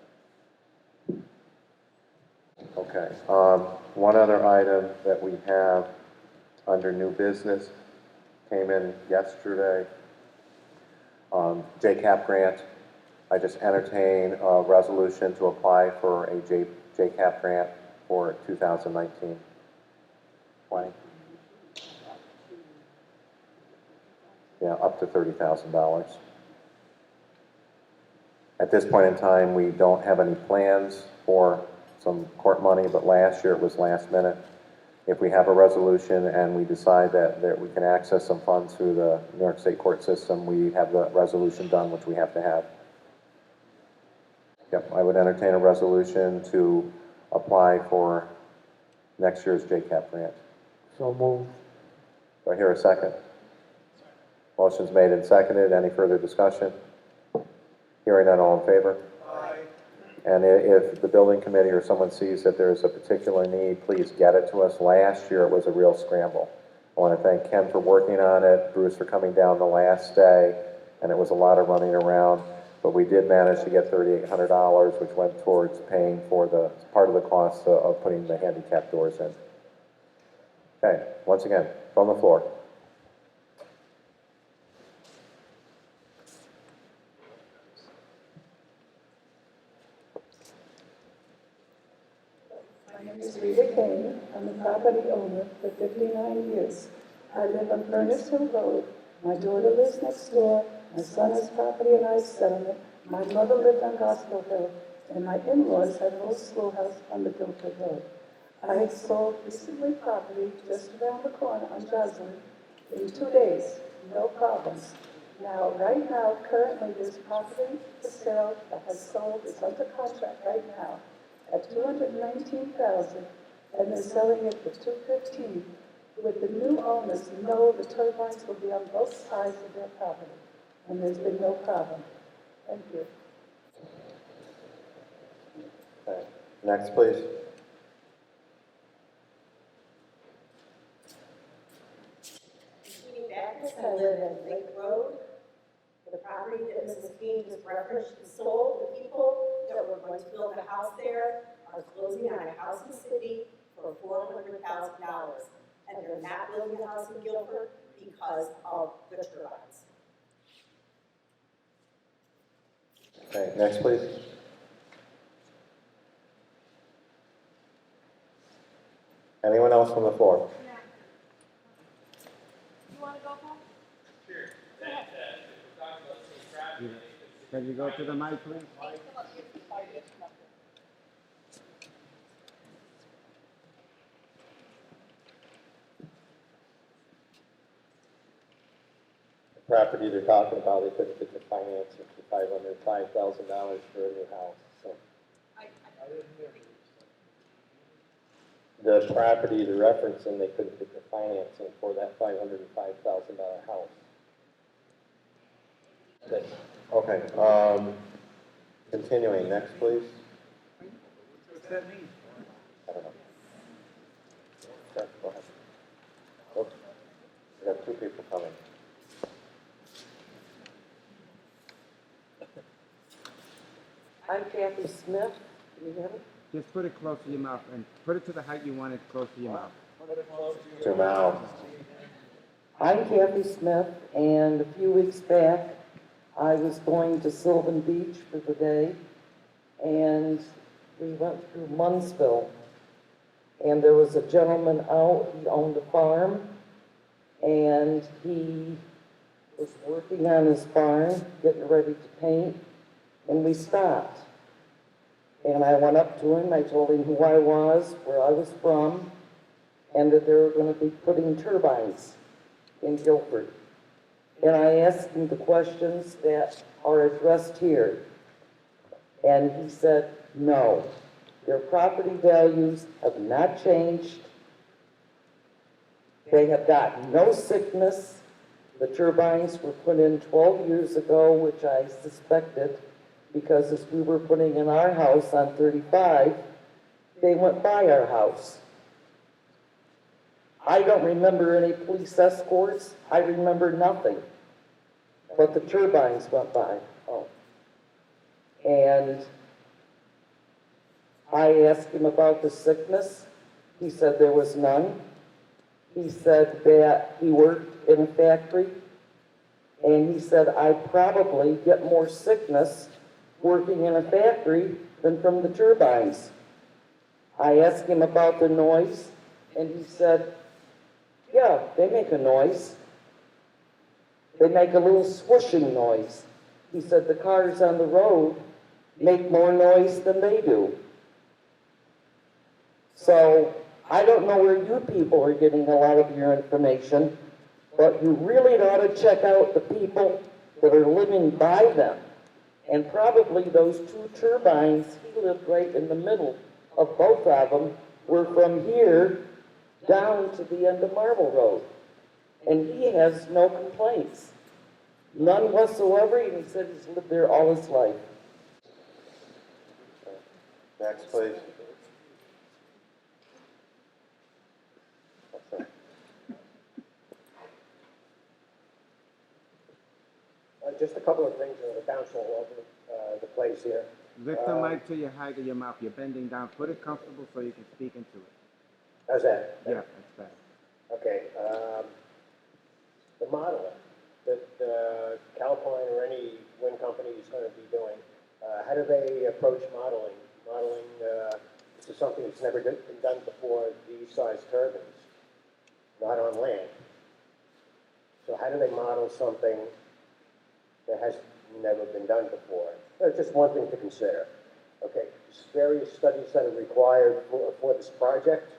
Okay. One other item that we have under new business came in yesterday. JCAP grant. I just entertain a resolution to apply for a JCAP grant for 2019. 20. Yeah, up to $30,000. At this point in time, we don't have any plans for some court money, but last year it was last minute. If we have a resolution and we decide that we can access some funds through the New York State court system, we have the resolution done, which we have to have. Yep, I would entertain a resolution to apply for next year's JCAP grant. So moved. Do I hear a second? Motion's made and seconded. Any further discussion? Hearing none, all in favor? Aye. And if the building committee or someone sees that there's a particular need, please get it to us. Last year, it was a real scramble. I want to thank Ken for working on it, Bruce for coming down the last day, and it was a lot of running around. But we did manage to get $3,800, which went towards paying for the part of the cost of putting the handicap doors in. Okay, once again, from the floor. My name is Rita Kane. I'm a property owner for 59 years. I live on Furnace Hill Road. My daughter lives next door. My son has property in our settlement. My mother lived on Gospel Hill. And my in-laws have an old schoolhouse on the Guilford Road. I sold recently property just around the corner on Joslin in 2 days. No problems. Now, right now, currently, there's property for sale that has sold. It's under contract right now at $219,000, and they're selling it for $215,000. With the new owners, know the turbines will be on both sides of their property, and there's been no problem. Thank you. Okay. Next, please. I live at Lake Road. The property that Mrs. King just referenced is sold. The people that were going to build a house there are closing on a house in the city for $400,000. And they're not building a house in Guilford because of the turbines. Okay, next, please. Anyone else from the floor? Can you go to the mic, please? The property they're talking about, they couldn't get the financing for $505,000 for a new house, so. The property they're referencing, they couldn't get the financing for that $505,000 house. Okay, Continuing, next, please. What's that mean? I don't know. Sure, go ahead. Oh, we have two people coming. I'm Kathy Smith. Can you hear me? Just put it close to your mouth and put it to the height you want it close to your mouth. Zoom out. I'm Kathy Smith, and a few weeks back, I was going to Sylvan Beach for the day, and we went through Munsville, and there was a gentleman out, he owned a farm, and he was working on his farm, getting ready to paint, and we stopped. And I went up to him, I told him who I was, where I was from, and that they were going to be putting turbines in Guilford. And I asked him the questions that are addressed here. And he said, no, their property values have not changed. They have got no sickness. The turbines were put in 12 years ago, which I suspected, because as we were putting in our house on 35, they went by our house. I don't remember any police escorts. I remember nothing. But the turbines went by. Oh. And I asked him about the sickness. He said there was none. He said that he worked in a factory. And he said, I probably get more sickness working in a factory than from the turbines. I asked him about the noise, and he said, yeah, they make a noise. They make a little swooshing noise. He said the cars on the road make more noise than they do. So I don't know where you people are getting a lot of your information, but you really ought to check out the people that are living by them. And probably those two turbines, he lived right in the middle of both of them, were from here down to the end of Marble Road. And he has no complaints. None whatsoever, and he said he's lived there all his life. Next, please. Just a couple of things that are bouncing all over the place here. Lift the mic to your height of your mouth. You're bending down. Put it comfortable so you can speak into it. How's that? Yeah, that's better. Okay. The modeling that Calpine or any wind company is going to be doing, how do they approach modeling? Modeling, this is something that's never been done before, these size turbines, not on land. So how do they model something that has never been done before? That's just one thing to consider. Okay, there's various studies that are required for this project.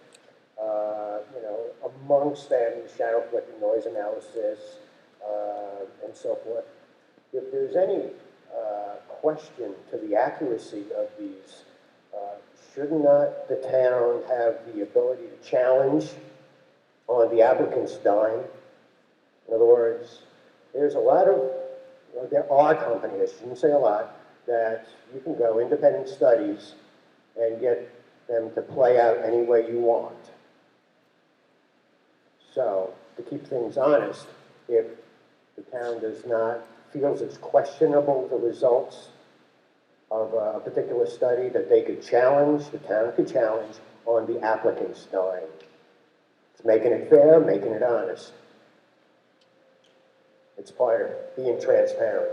Amongst them, shadow collecting noise analysis, and so forth. If there's any question to the accuracy of these, should not the town have the ability to challenge on the applicant's dime? In other words, there's a lot of, there are companies, I shouldn't say a lot, that you can go independent studies and get them to play out any way you want. So, to keep things honest, if the town does not, feels it's questionable the results of a particular study that they could challenge, the town could challenge on the applicant's dime. It's making it fair, making it honest. It's part of being transparent.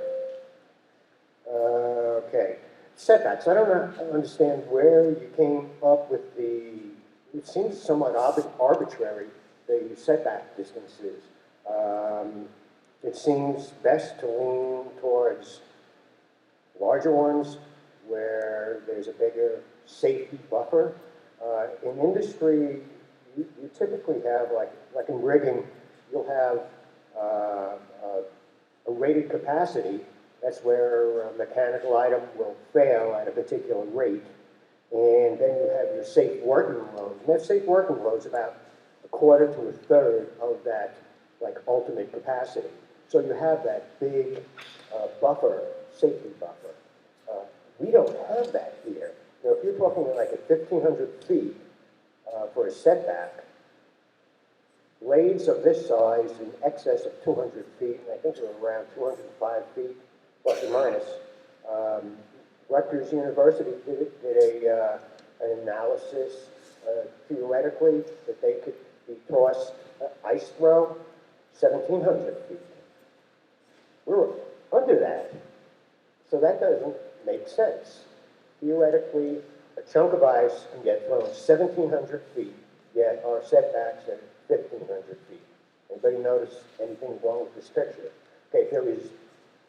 Okay. Setbacks. I don't understand where you came up with it seems somewhat arbitrary, the setback distances. It seems best to lean towards larger ones where there's a bigger safety buffer. In industry, you typically have, like in rigging, you'll have a rated capacity. That's where a mechanical item will fail at a particular rate. And then you have your safe working load. And that safe working load is about a quarter to a third of that ultimate capacity. So you have that big buffer, safety buffer. We don't have that here. You know, if you're talking like at 1,500 feet for a setback, blades of this size in excess of 200 feet, and I think they're around 205 feet, plus or minus. Rutgers University did an analysis theoretically that they could be tossed ice throw 1,700 feet. We're under that. So that doesn't make sense. Theoretically, a chunk of ice can get thrown 1,700 feet, yet our setbacks are 1,500 feet. Anybody notice anything wrong with this picture? Okay, there is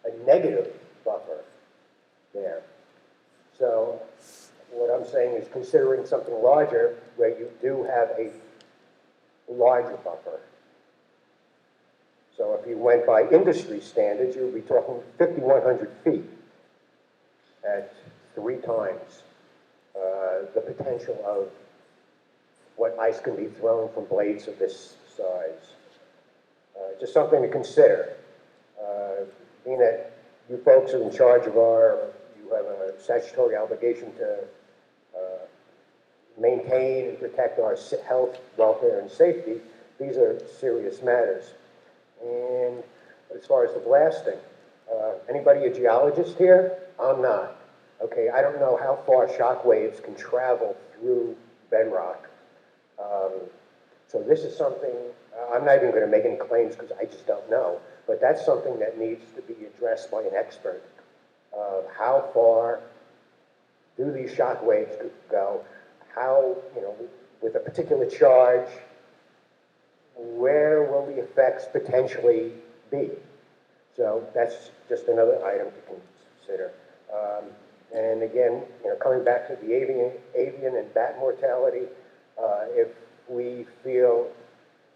a negative buffer there. So what I'm saying is considering something larger where you do have a larger buffer. So if you went by industry standards, you would be talking 5,100 feet at 3 times the potential of what ice can be thrown from blades of this size. Just something to consider. Being that you folks are in charge of you have a statutory obligation to maintain and protect our health, welfare, and safety, these are serious matters. And as far as the blasting, anybody a geologist here? I'm not. Okay, I don't know how far shock waves can travel through bedrock. So this is something, I'm not even going to make any claims because I just don't know, but that's something that needs to be addressed by an expert. How far do these shock waves go? How, you know, with a particular charge, where will the effects potentially be? So that's just another item to consider. And again, you know, coming back to the avian and bat mortality, if we feel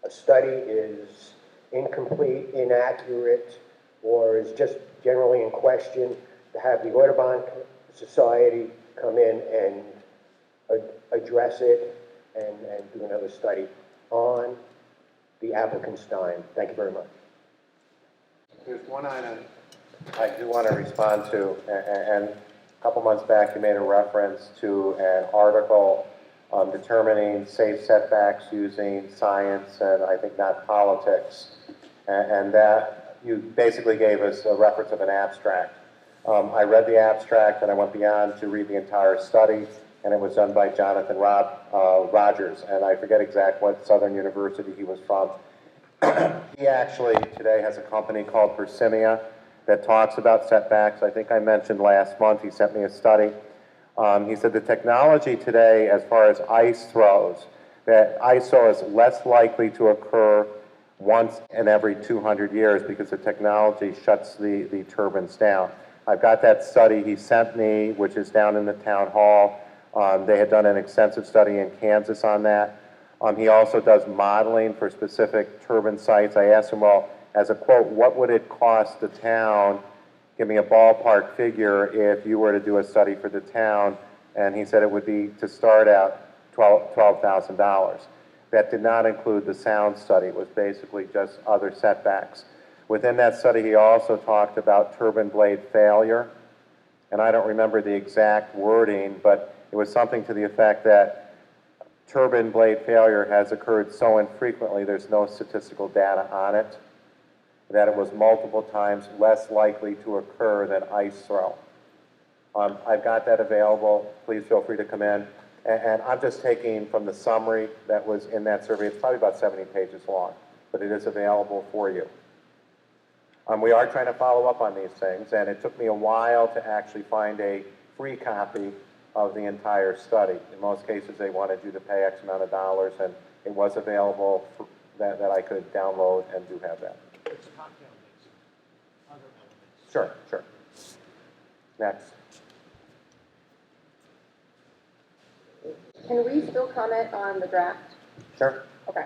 a study is incomplete, inaccurate, or is just generally in question, to have the Audubon Society come in and address it and do another study on the applicant's time. Thank you very much. There's one item I do want to respond to, and a couple months back you made a reference to an article determining safe setbacks using science and I think not politics, and that you basically gave us a reference of an abstract. I read the abstract and I went beyond to read the entire study, and it was done by Jonathan Rogers, and I forget exactly what Southern University he was from. He actually today has a company called Persimia that talks about setbacks. I think I mentioned last month he sent me a study. He said the technology today, as far as ice throws, that ice throw is less likely to occur once in every 200 years because the technology shuts the turbines down. I've got that study he sent me, which is down in the town hall. They had done an extensive study in Kansas on that. He also does modeling for specific turbine sites. I asked him, well, as a quote, what would it cost the town, give me a ballpark figure, if you were to do a study for the town? And he said it would be, to start out, $12,000. That did not include the sound study. It was basically just other setbacks. Within that study, he also talked about turbine blade failure. And I don't remember the exact wording, but it was something to the effect that turbine blade failure has occurred so infrequently, there's no statistical data on it, that it was multiple times less likely to occur than ice throw. I've got that available. Please feel free to come in. And I'm just taking from the summary that was in that survey. It's probably about 70 pages long, but it is available for you. We are trying to follow up on these things, and it took me a while to actually find a free copy of the entire study. In most cases, they wanted you to pay X amount of dollars, and it was available for that I could download and do have that. Sure, sure. Next. Can we still comment on the draft? Sure. Okay.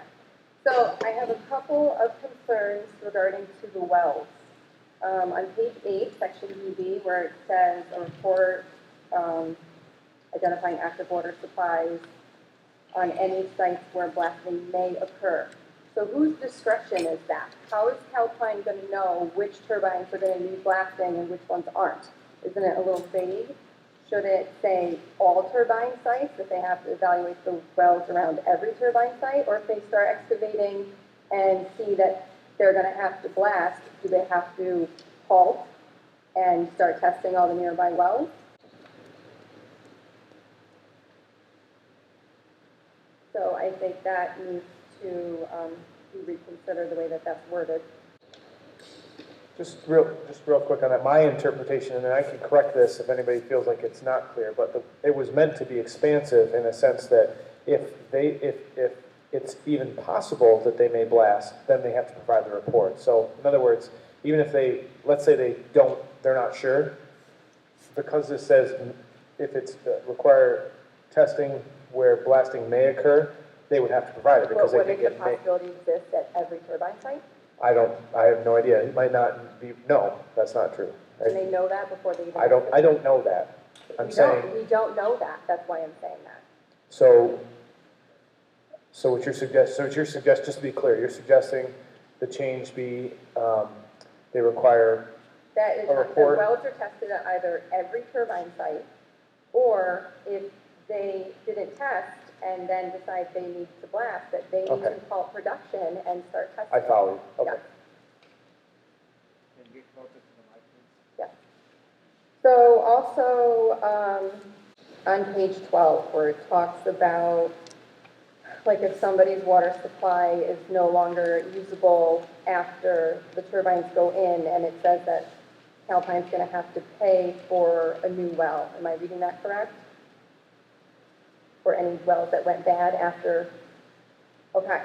So I have a couple of concerns regarding to the wells. On page 8, section UB, where it says a report identifying active water supplies on any sites where blasting may occur. So whose discretion is that? How is Calpine going to know which turbines are going to need blasting and which ones aren't? Isn't it a little vague? Should it say all turbine sites, that they have to evaluate the wells around every turbine site? Or if they start excavating and see that they're gonna have to blast, do they have to halt and start testing all the nearby wells? So I think that needs to be reconsidered, the way that that's worded. Just real quick on that, my interpretation, and I can correct this if anybody feels like it's not clear, but it was meant to be expansive in a sense that if it's even possible that they may blast, then they have to provide the report. So in other words, even if they, let's say they're not sure, because this says if it's require testing where blasting may occur, they would have to provide it because But they would think the it may. possibility exist at every turbine site? I have no idea. It might not be, no, that's not true. Do they know that before they even? I don't know that. I'm saying, We don't know that, that's why I'm saying that. so what you're suggesting, just to be clear, you're suggesting the change be, they require That is, a the report? wells are tested at either every turbine site, or if they didn't test and then decide they need to blast, that they need Okay. to halt production and start testing. I follow you, okay. Yeah. So also, on page 12, where it talks about, like, if somebody's water supply is no longer usable after the turbines go in, and it says that Calpine's gonna have to pay for a new well. Am I reading that correct? For any wells that went bad after? Okay.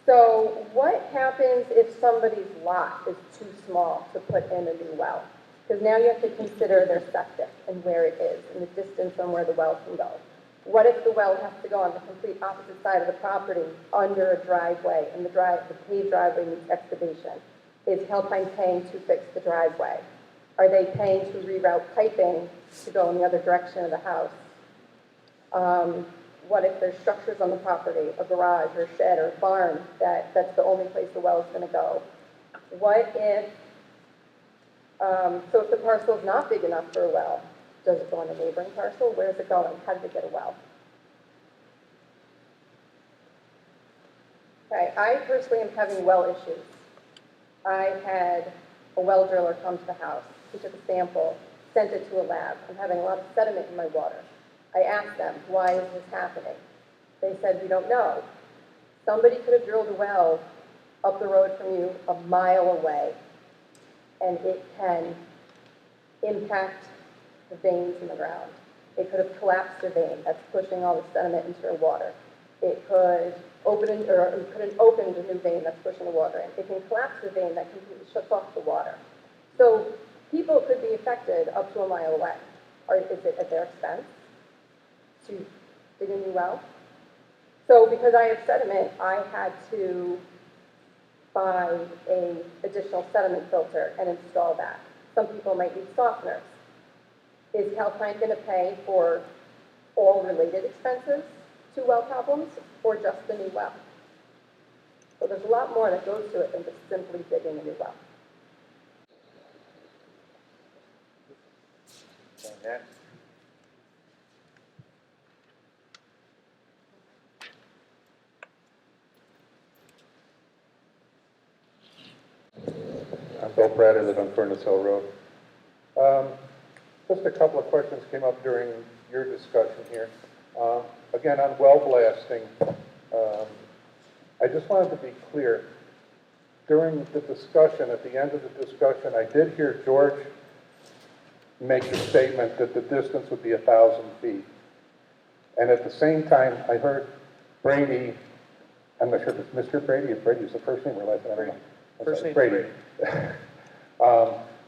So what happens if somebody's lot is too small to put in a new well? Because now you have to consider their septic and where it is and the distance from where the well can go. What if the well has to go on the complete opposite side of the property under a driveway, and the paved driveway needs excavation? Is Calpine paying to fix the driveway? Are they paying to reroute piping to go in the other direction of the house? What if there's structures on the property, a garage or a shed or a barn, that's the only place the well is going to go? What if, so if the parcel is not big enough for a well, does it go on a neighboring parcel? Where is it going? How did it get a well? Okay, I personally am having well issues. I had a well driller come to the house. He took a sample, sent it to a lab. I'm having a lot of sediment in my water. I asked them, why is this happening? They said, we don't know. Somebody could have drilled a well up the road from you a mile away, and it can impact the veins in the ground. It could have collapsed a vein that's pushing all the sediment into your water. It could open a new vein that's pushing the water in. It can collapse a vein that completely shuts off the water. So people could be affected up to a mile away. Or is it at their expense to dig a new well? So because I have sediment, I had to buy an additional sediment filter and install that. Some people might need softeners. Is Calpine going to pay for all related expenses to well problems, or just the new well? So there's a lot more that goes to it than just simply digging a new well. Okay, next. I'm Bill Pratt, I live on Furnace Hill Road. Just a couple of questions came up during your discussion here. Again, on well blasting, I just wanted to be clear. During the discussion, at the end of the discussion, I did hear George make the statement that the distance would be 1,000 feet. And at the same time, I heard Brady, I'm not sure if it's Mr. Brady, if Brady is the first name or last name. First name Brady.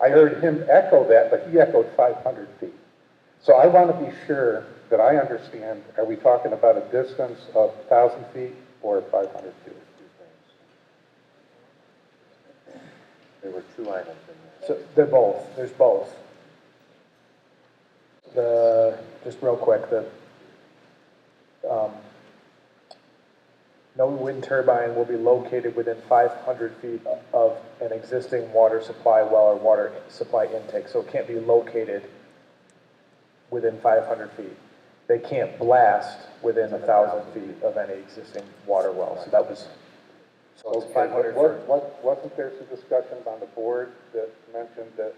I heard him echo that, but he echoed 500 feet. So I want to be sure that I understand, are we talking about a distance of 1,000 feet or 500 feet? There were two items in there. So they're both, there's both. Just real quick, no wind turbine will be located within 500 feet of an existing water supply well or water supply intake, so it can't be located within 500 feet. They can't blast within 1,000 feet of any existing water well. So that was, so it's Okay, 500 for, wasn't there some discussions on the board that mentioned that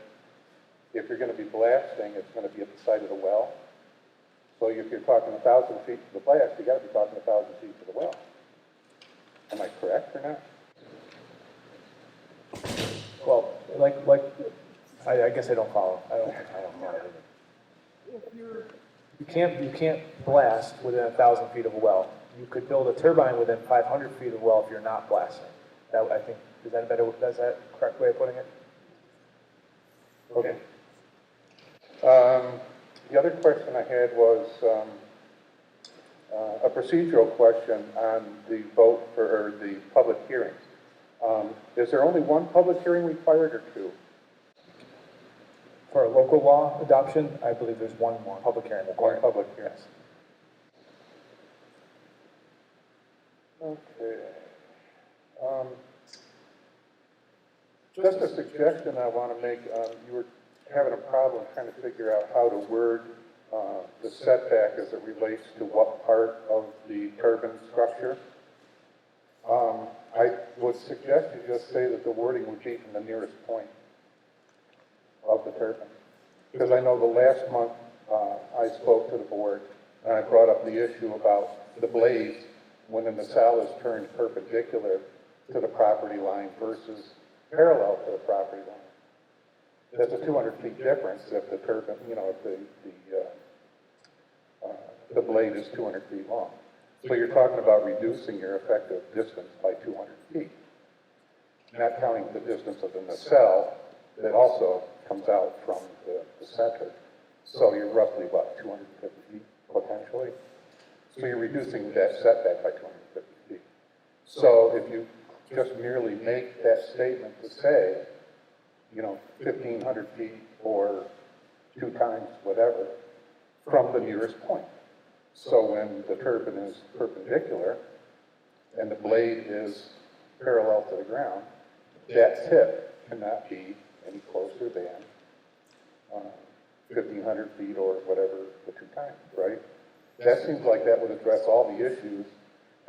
if you're gonna be blasting, it's gonna be at the site of the well? So if you're talking 1,000 feet to the blast, you gotta be talking 1,000 feet to the well. Am I correct or not? well, I guess I don't follow. I don't follow. You can't blast within 1,000 feet of a well. You could build a turbine within 500 feet of a well if you're not blasting. That, I think, is that the correct way of putting it? Okay. The other question I had was a procedural question on the vote for, or the public hearings. Is there only one public hearing required or two? For a local law adoption, I believe there's one more public hearing required. One public hearing. Yes. Okay. Just a suggestion I want to make. You were having a problem trying to figure out how to word the setback as it relates to what part of the turbine structure. I would suggest you just say that the wording would be from the nearest point of the turbine. Because I know the last month I spoke to the board and I brought up the issue about the blades when the nacelle is turned perpendicular to the property line versus parallel to the property line. That's a 200 feet difference if the turbine, you know, if the blade is 200 feet long. So you're talking about reducing your effective distance by 200 feet, not counting the distance of the nacelle that also comes out from the center. So you're roughly, what, 250 feet potentially? So you're reducing that setback by 250 feet. So if you just merely make that statement to say, you know, 1,500 feet or 2 times whatever from the nearest point. So when the turbine is perpendicular and the blade is parallel to the ground, that tip cannot be any closer than 1,500 feet or whatever the 2 times, right? That seems like that would address all the issues,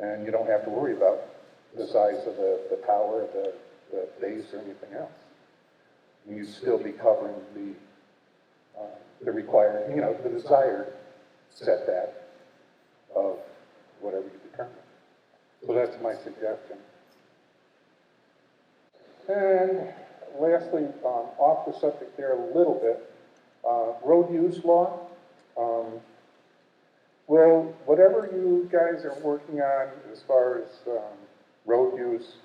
and you don't have to worry about the size of the tower, the base, or anything else. You'd still be covering the required, you know, the desired setback of whatever you determine. So that's my suggestion. And lastly, off the subject there a little bit, road use law. Well, whatever you guys are working on as far as road use,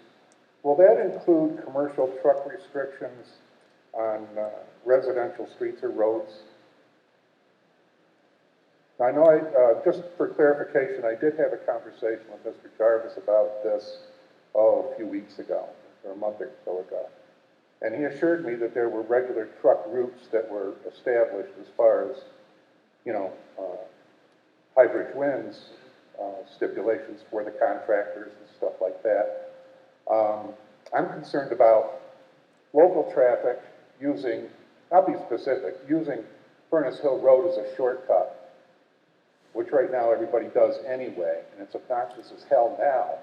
will that include commercial truck restrictions on residential streets or roads? I know just for clarification, I did have a conversation with Mr. Jarvis about this, a few weeks ago, or a month or so ago. And he assured me that there were regular truck routes that were established as far as, you know, high bridge winds, stipulations for the contractors and stuff like that. I'm concerned about local traffic using, I'll be specific, using Furnace Hill Road as a shortcut, which right now everybody does anyway, and it's obnoxious as hell now.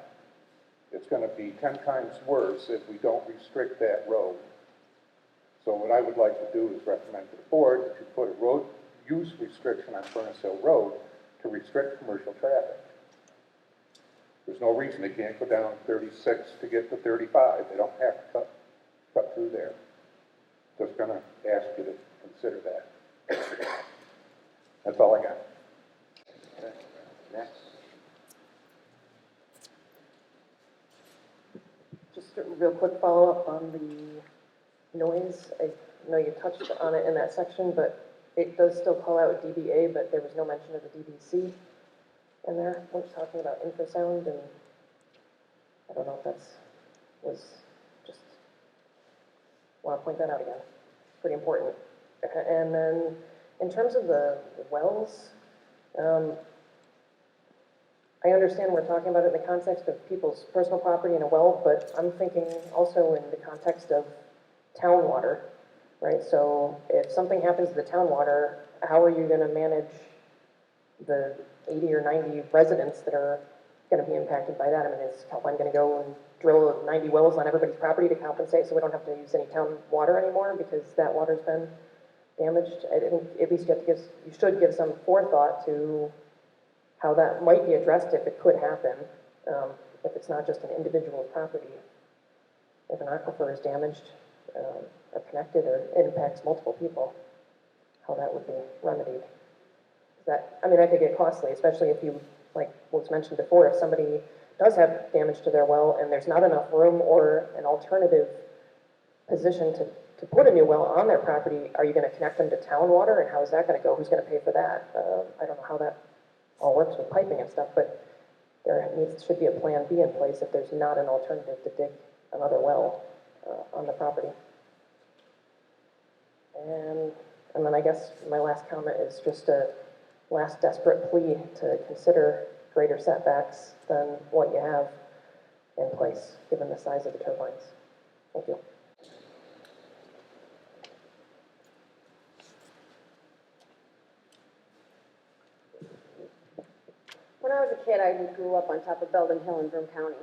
It's going to be 10 times worse if we don't restrict that road. So what I would like to do is recommend to the board that you put a road use restriction on Furnace Hill Road to restrict commercial traffic. There's no reason they can't go down 36 to get to 35. They don't have to cut through there. Just going to ask you to consider that. That's all I got. Next. Just a real quick follow-up on the noise. I know you touched on it in that section, but it does still call out DBA, but there was no mention of the DBC in there. We're talking about infrasound, and I don't know if was just, want to point that out again. It's pretty important. And then in terms of the wells, I understand we're talking about it in the context of people's personal property and a well, but I'm thinking also in the context of town water, right? So if something happens to the town water, how are you gonna manage the 80 or 90 residents that are gonna be impacted by that? I mean, is Calpine gonna go and drill 90 wells on everybody's property to compensate so we don't have to use any town water anymore because that water's been damaged? I think at least you should give some forethought to how that might be addressed if it could happen, if it's not just an individual property. If an aquifer is damaged or connected or it impacts multiple people, how that would be remedied. That could get costly, especially if you, like was mentioned before, if somebody does have damage to their well and there's not enough room or an alternative position to put a new well on their property, are you going to connect them to town water, and how is that going to go? Who's going to pay for that? I don't know how that all works with piping and stuff, but should be a plan B in place if there's not an alternative to dig another well on the property. And then I guess my last comment is just a last desperate plea to consider greater setbacks than what you have in place, given the size of the turbines. Thank you. When I was a kid, I grew up on top of Belden Hill in Broome County.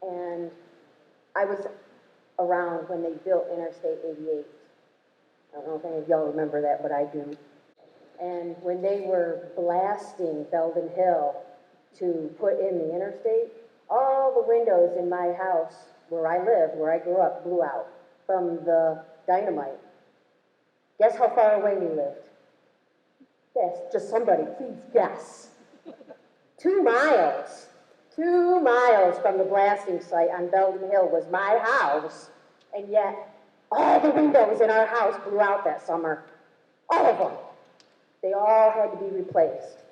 And I was around when they built Interstate 88. I don't know if any of y'all remember that, but I do. And when they were blasting Belden Hill to put in the interstate, all the windows in my house where I lived, where I grew up, blew out from the dynamite. Guess how far away we lived? Yes, just somebody, please guess. 2 miles. 2 miles from the blasting site on Belden Hill was my house, and yet all the windows in our house blew out that summer. All of them. They all had to be replaced.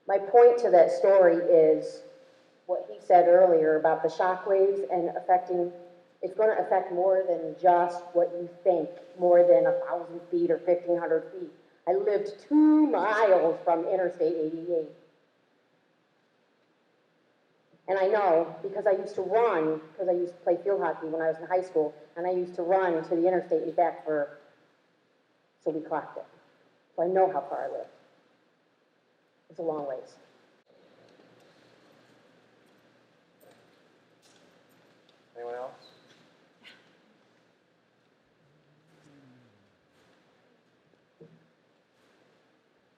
My point to that story is what he said earlier about the shock waves and it's going to affect more than just what you think, more than 1,000 feet or 1,500 feet. I lived 2 miles from Interstate 88. And I know because I used to play field hockey when I was in high school, and I used to run to the interstate and back so we clocked it. So I know how far I lived. It's a long ways. Anyone else?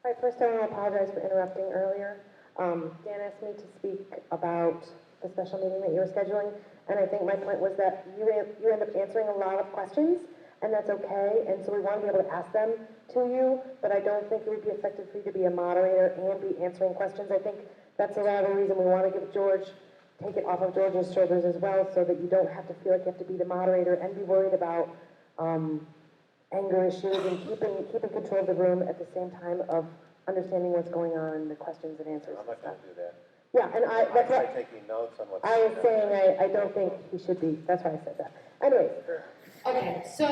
All right, first I want to apologize for interrupting earlier. Dan asked me to speak about the special meeting that you were scheduling, and I think my point was that you end up answering a lot of questions, and that's okay, and so we want to be able to ask them to you, but I don't think it would be effective for you to be a moderator and be answering questions. I think that's a lot of the reason we want to give take it off of George's shoulders as well, so that you don't have to feel like you have to be the moderator and be worried about anger issues and keeping control of the room at the same time of understanding what's going on, the questions and answers. I'm not going to do that. Yeah, and that's I'm what taking notes on what's I was going on. saying. I don't think he should be. That's why I said that. Anyways. Okay, so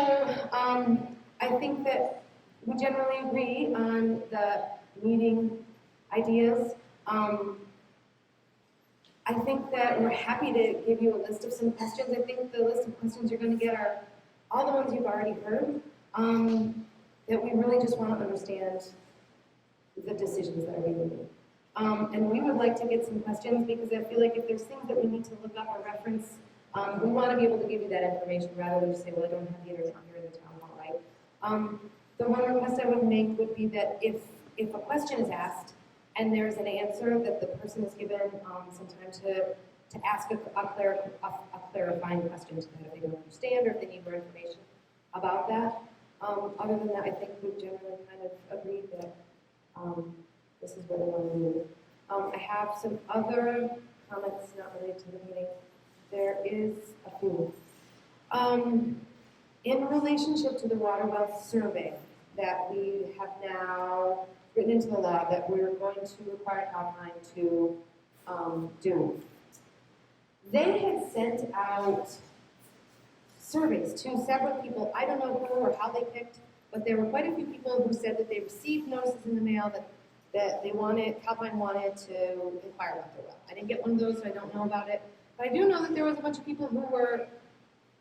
I think that we generally agree on the meeting ideas. I think that we're happy to give you a list of some questions. I think the list of questions you're going to get are all the ones you've already heard, that we really just want to understand the decisions that are being made. And we would like to get some questions because I feel like if there's things that we need to look up or reference, we want to be able to give you that information rather than just say, well, I don't have the internet here in the town hall, right? The one request I would make would be that if a question is asked and there's an answer, that the person is given some time to ask a clarifying question to that if they don't understand or if they need more information about that. Other than that, I think we've generally kind of agreed that this is what we want to do. I have some other comments not related to the meeting. There is a few. In relationship to the water well survey that we have now written into the law that we're going to require Calpine to do, they had sent out surveys to several people. I don't know who or how they picked, but there were quite a few people who said that they received notices in the mail that Calpine wanted to inquire about their well. I didn't get one of those, so I don't know about it. But I do know that there was a bunch of people who were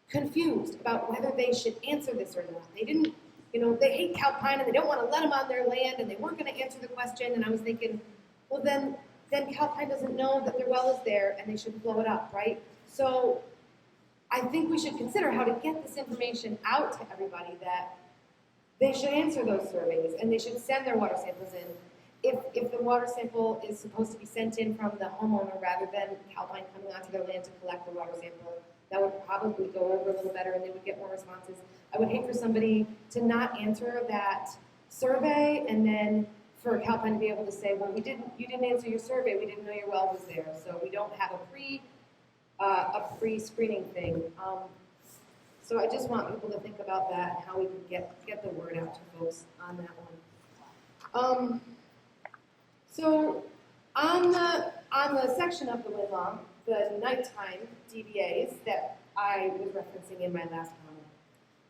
confused about whether they should answer this or not. They didn't, they hate Calpine and they don't want to let them on their land and they weren't going to answer the question. And I was thinking, well, then Calpine doesn't know that their well is there and they should blow it up, right? So I think we should consider how to get this information out to everybody that they should answer those surveys and they should send their water samples in. If the water sample is supposed to be sent in from the homeowner rather than Calpine coming onto their land to collect the water sample, that would probably go over a little better and they would get more responses. I would hate for somebody to not answer that survey and then for Calpine to be able to say, well, you didn't answer your survey, we didn't know your well was there, so we don't have a pre-screening thing. So I just want people to think about that and how we can get the word out to folks on that one. So on the section of the wind law, the nighttime DBAs that I was referencing in my last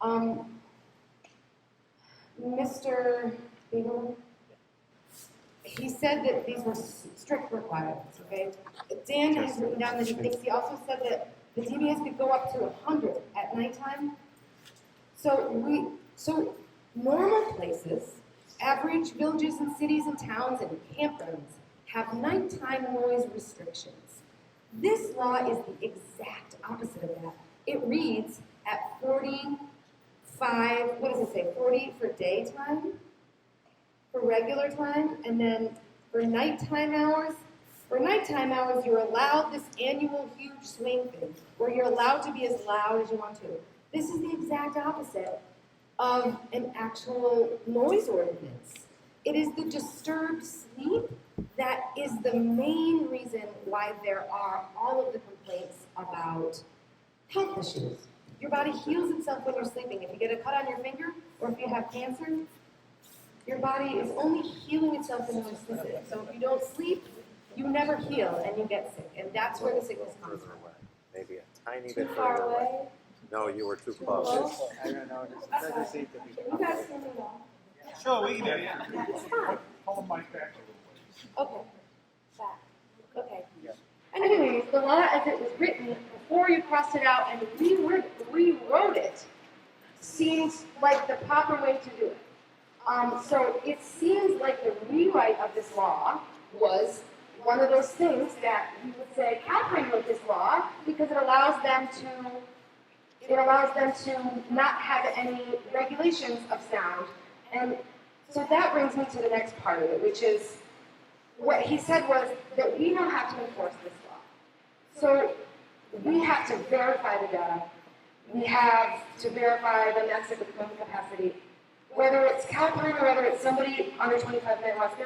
comment, Mr. Beagle, he said that these were strict requirements, okay? Dan has written down that he also said that the DBAs could go up to 100 at nighttime. So normal places, average villages and cities and towns and campgrounds have nighttime noise restrictions. This law is the exact opposite of that. It reads at 45, what does it say, 40 for daytime, for regular time, and then for nighttime hours, you're allowed this annual huge swing thing, where you're allowed to be as loud as you want to. This is the exact opposite of an actual noise ordinance. It is the disturbed sleep that is the main reason why there are all of the complaints about health issues. Your body heals itself when you're sleeping. If you get a cut on your finger, or if you have cancer, your body is only healing itself when you're sleeping. So if you don't sleep, you never heal and you get sick. And that's where the sickness comes from. Maybe a tiny Too bit far further away. away? No, you were too Too close. close? I don't know, Can you guys hear me well? Sure, we can hear you. It's fine. Pull the mic back a little ways. Okay. Back. Okay. Anyways, the law as it was written, before you crossed it out and rewrote it, seems like the proper way to do it. So it seems like the rewrite of this law was one of those things that we would say Calpine wrote this law because it allows them to not have any regulations of sound. And so that brings me to the next part of it, which is what he said was that we don't have to enforce this law. So we have to verify the data. We have to verify the maximum capacity. Whether it's Calpine or whether it's somebody under 25 megawatts,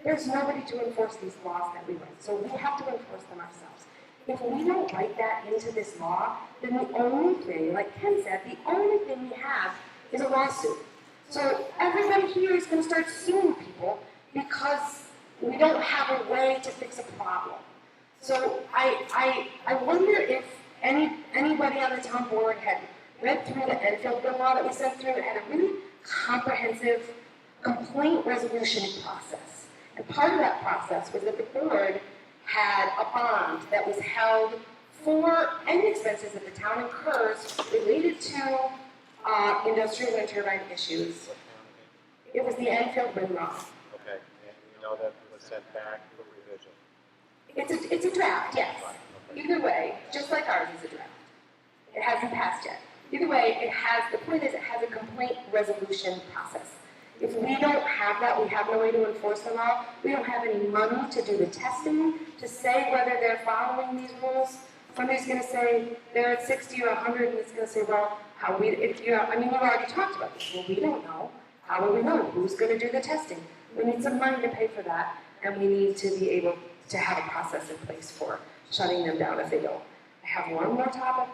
there's nobody to enforce these laws that we write. So we have to enforce them ourselves. If we don't write that into this law, then the only thing, like Ken said, the only thing we have is a lawsuit. So everybody here is going to start suing people because we don't have a way to fix a problem. So I wonder if anybody on the town board had read through the Enfield bill law that we sent through. It had a really comprehensive complaint resolution process. And part of that process was that the board had a bond that was held for any expenses that the town incurs related to industrial wind turbine issues. It was the Enfield wind law. Okay, and you know that was sent back for revision. It's a draft, yes. Either way, just like ours is a draft. It hasn't passed yet. Either way, the point is it has a complaint resolution process. If we don't have that, we have no way to enforce the law. We don't have any money to do the testing, to say whether they're following these rules. Somebody's going to say they're at 60 or 100, and it's going to say, well, you've already talked about this. Well, we don't know. How will we know? Who's going to do the testing? We need some money to pay for that, and we need to be able to have a process in place for shutting them down if they don't. I have one more topic.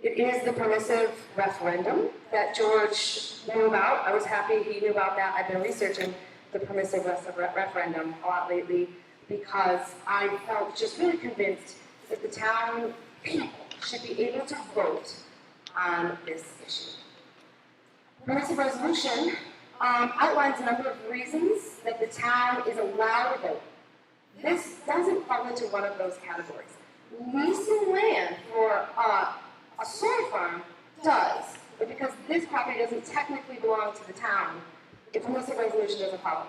It is the permissive referendum that George knew about. I was happy he knew about that. I've been researching the permissive referendum a lot lately because I felt just really convinced that the town people should be able to vote on this issue. Permissive resolution outlines a number of reasons that the town is allowed to vote. This doesn't fall into one of those categories. leasing land for a solar farm does, but because this property doesn't technically belong to the town, if permissive resolution doesn't follow.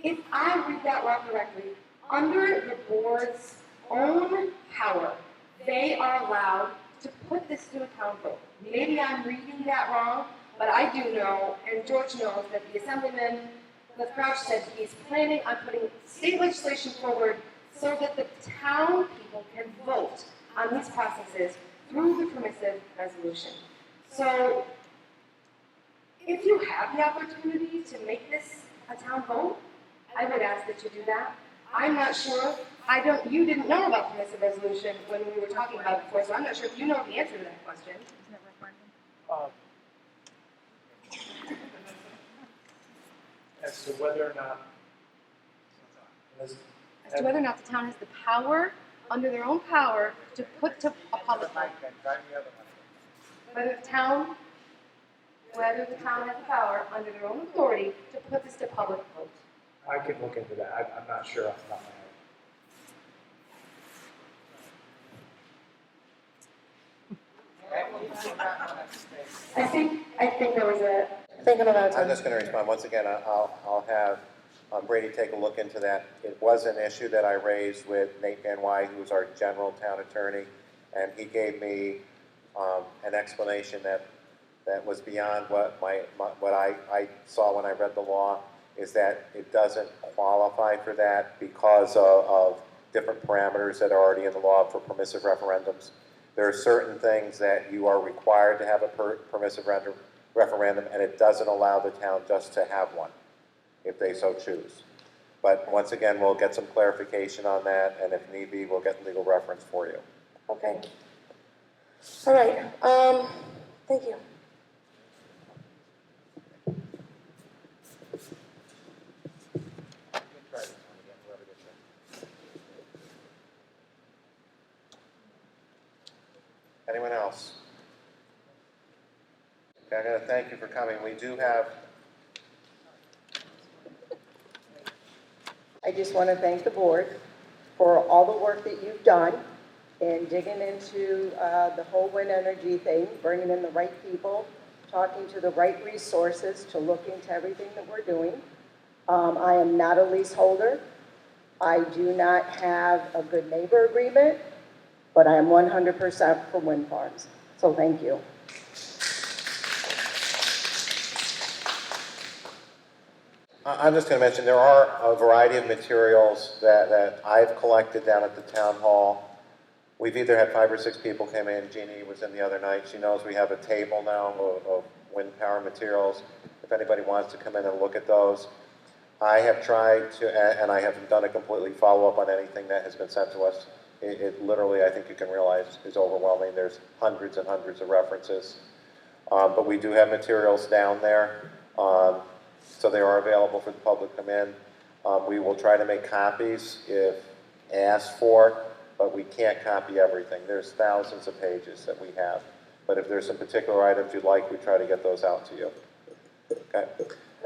If I read that law correctly, under the board's own power, they are allowed to put this to a town vote. Maybe I'm reading that wrong, but I do know, and George knows, that the Assemblyman, Cliff Crouch, said he's planning on putting state legislation forward so that the town people can vote on these processes through the permissive resolution. So, if you have the opportunity to make this a town vote, I would ask that you do that. I'm not sure. You didn't know about permissive resolution when we were talking about it before, so I'm not sure if you know the answer to that question. As to whether or not. As to whether or not the town has the power, under their own power, to put to a public vote. Whether the town has the power, under their own authority, to put this to public vote. I could look into that. I'm not sure off the top of my head. I think there was a, thinking about I'm just going to respond. Once again, I'll have Brady take a look into that. It was an issue that I raised with Nate Van Wy, who's our general town attorney, and he gave me an explanation that was beyond what I saw when I read the law, is that it doesn't qualify for that because of different parameters that are already in the law for permissive referendums. There are certain things that you are required to have a permissive referendum, and it doesn't allow the town just to have one, if they so choose. But once again, we'll get some clarification on that, and if need be, we'll get legal reference for you. okay. All right, thank you. Anyone else? Okay, I'm going to thank you for coming. We do have. I just want to thank the board for all the work that you've done in digging into the whole wind energy thing, bringing in the right people, talking to the right resources to look into everything that we're doing. I am not a leaseholder. I do not have a good neighbor agreement, but I am 100% for wind farms. So thank you. I'm just going to mention there are a variety of materials that I've collected down at the town hall. We've either had 5 or 6 people come in. Jeannie was in the other night. She knows we have a table now of wind power materials. If anybody wants to come in and look at those. I have tried to, and I haven't done a completely follow-up on anything that has been sent to us. It literally, I think you can realize, is overwhelming. There's hundreds and hundreds of references. But we do have materials down there. So they are available for the public to come in. We will try to make copies if asked for, but we can't copy everything. There's thousands of pages that we have. But if there's some particular items you'd like, we try to get those out to you. Okay.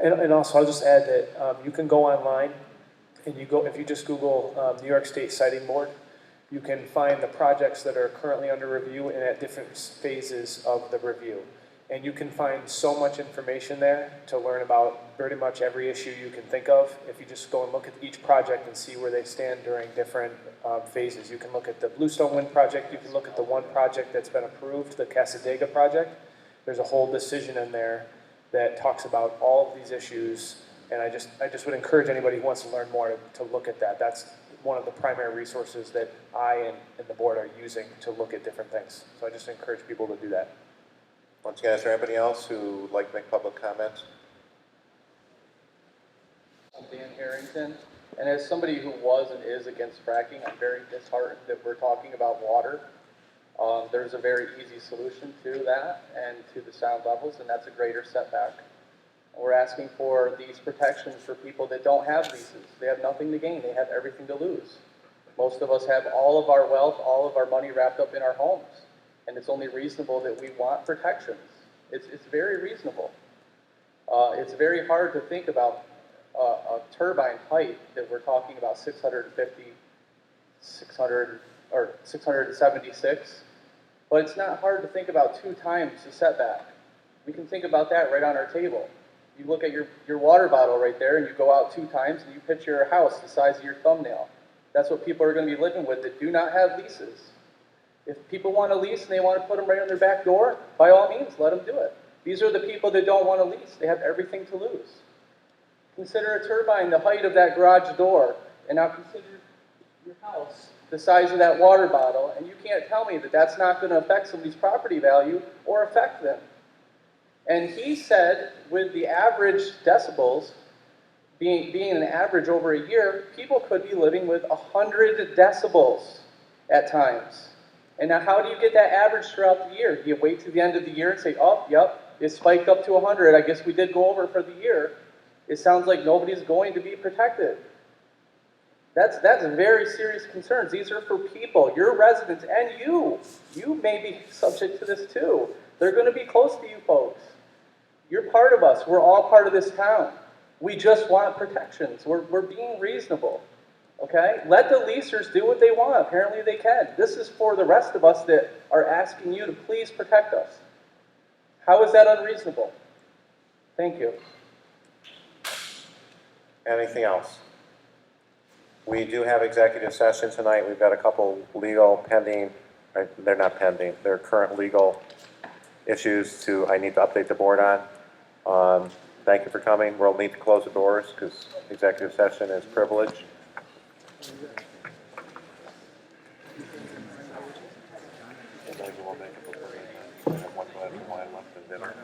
And also, I'll just add that you can go online, and if you just Google New York State Siting Board, you can find the projects that are currently under review and at different phases of the review. And you can find so much information there to learn about pretty much every issue you can think of. If you just go and look at each project and see where they stand during different phases. You can look at the Bluestone Wind project, you can look at the one project that's been approved, the Casadega project. There's a whole decision in there that talks about all of these issues, and I just would encourage anybody who wants to learn more to look at that. That's one of the primary resources that I and the board are using to look at different things. So I just encourage people to do that. Once again, is there anybody else who would like to make public comments? I'm Dan Harrington, and as somebody who was and is against fracking, I'm very disheartened that we're talking about water. There's a very easy solution to that and to the sound levels, and that's a greater setback. And we're asking for these protections for people that don't have leases. They have nothing to gain. They have everything to lose. Most of us have all of our wealth, all of our money wrapped up in our homes. And it's only reasonable that we want protections. It's very reasonable. It's very hard to think about a turbine height that we're talking about 650, 600 or 676. But it's not hard to think about 2 times the setback. We can think about that right on our table. You look at your water bottle right there and you go out 2 times and you picture your house the size of your thumbnail. That's what people are going to be living with that do not have leases. If people want a lease and they want to put them right on their back door, by all means, let them do it. These are the people that don't want a lease. They have everything to lose. Consider a turbine the height of that garage door, and now consider your house the size of that water bottle, and you can't tell me that that's not going to affect somebody's property value or affect them. And he said, with the average decibels being an average over a year, people could be living with 100 decibels at times. And now how do you get that average throughout the year? Do you wait to the end of the year and say, oh, yep, it spiked up to 100, I guess we did go over for the year. It sounds like nobody's going to be protected. That's very serious concerns. These are for people, your residents, and you. You may be subject to this too. They're going to be close to you folks. You're part of us. We're all part of this town. We just want protections. We're being reasonable. Okay? Let the leasers do what they want. Apparently they can. This is for the rest of us that are asking you to please protect us. How is that unreasonable? Thank you. Anything else? We do have executive session tonight. We've got a couple legal pending, they're not pending, they're current legal issues I need to update the board on. Thank you for coming. We'll need to close the doors because executive session is privileged. One glass of wine left in dinner.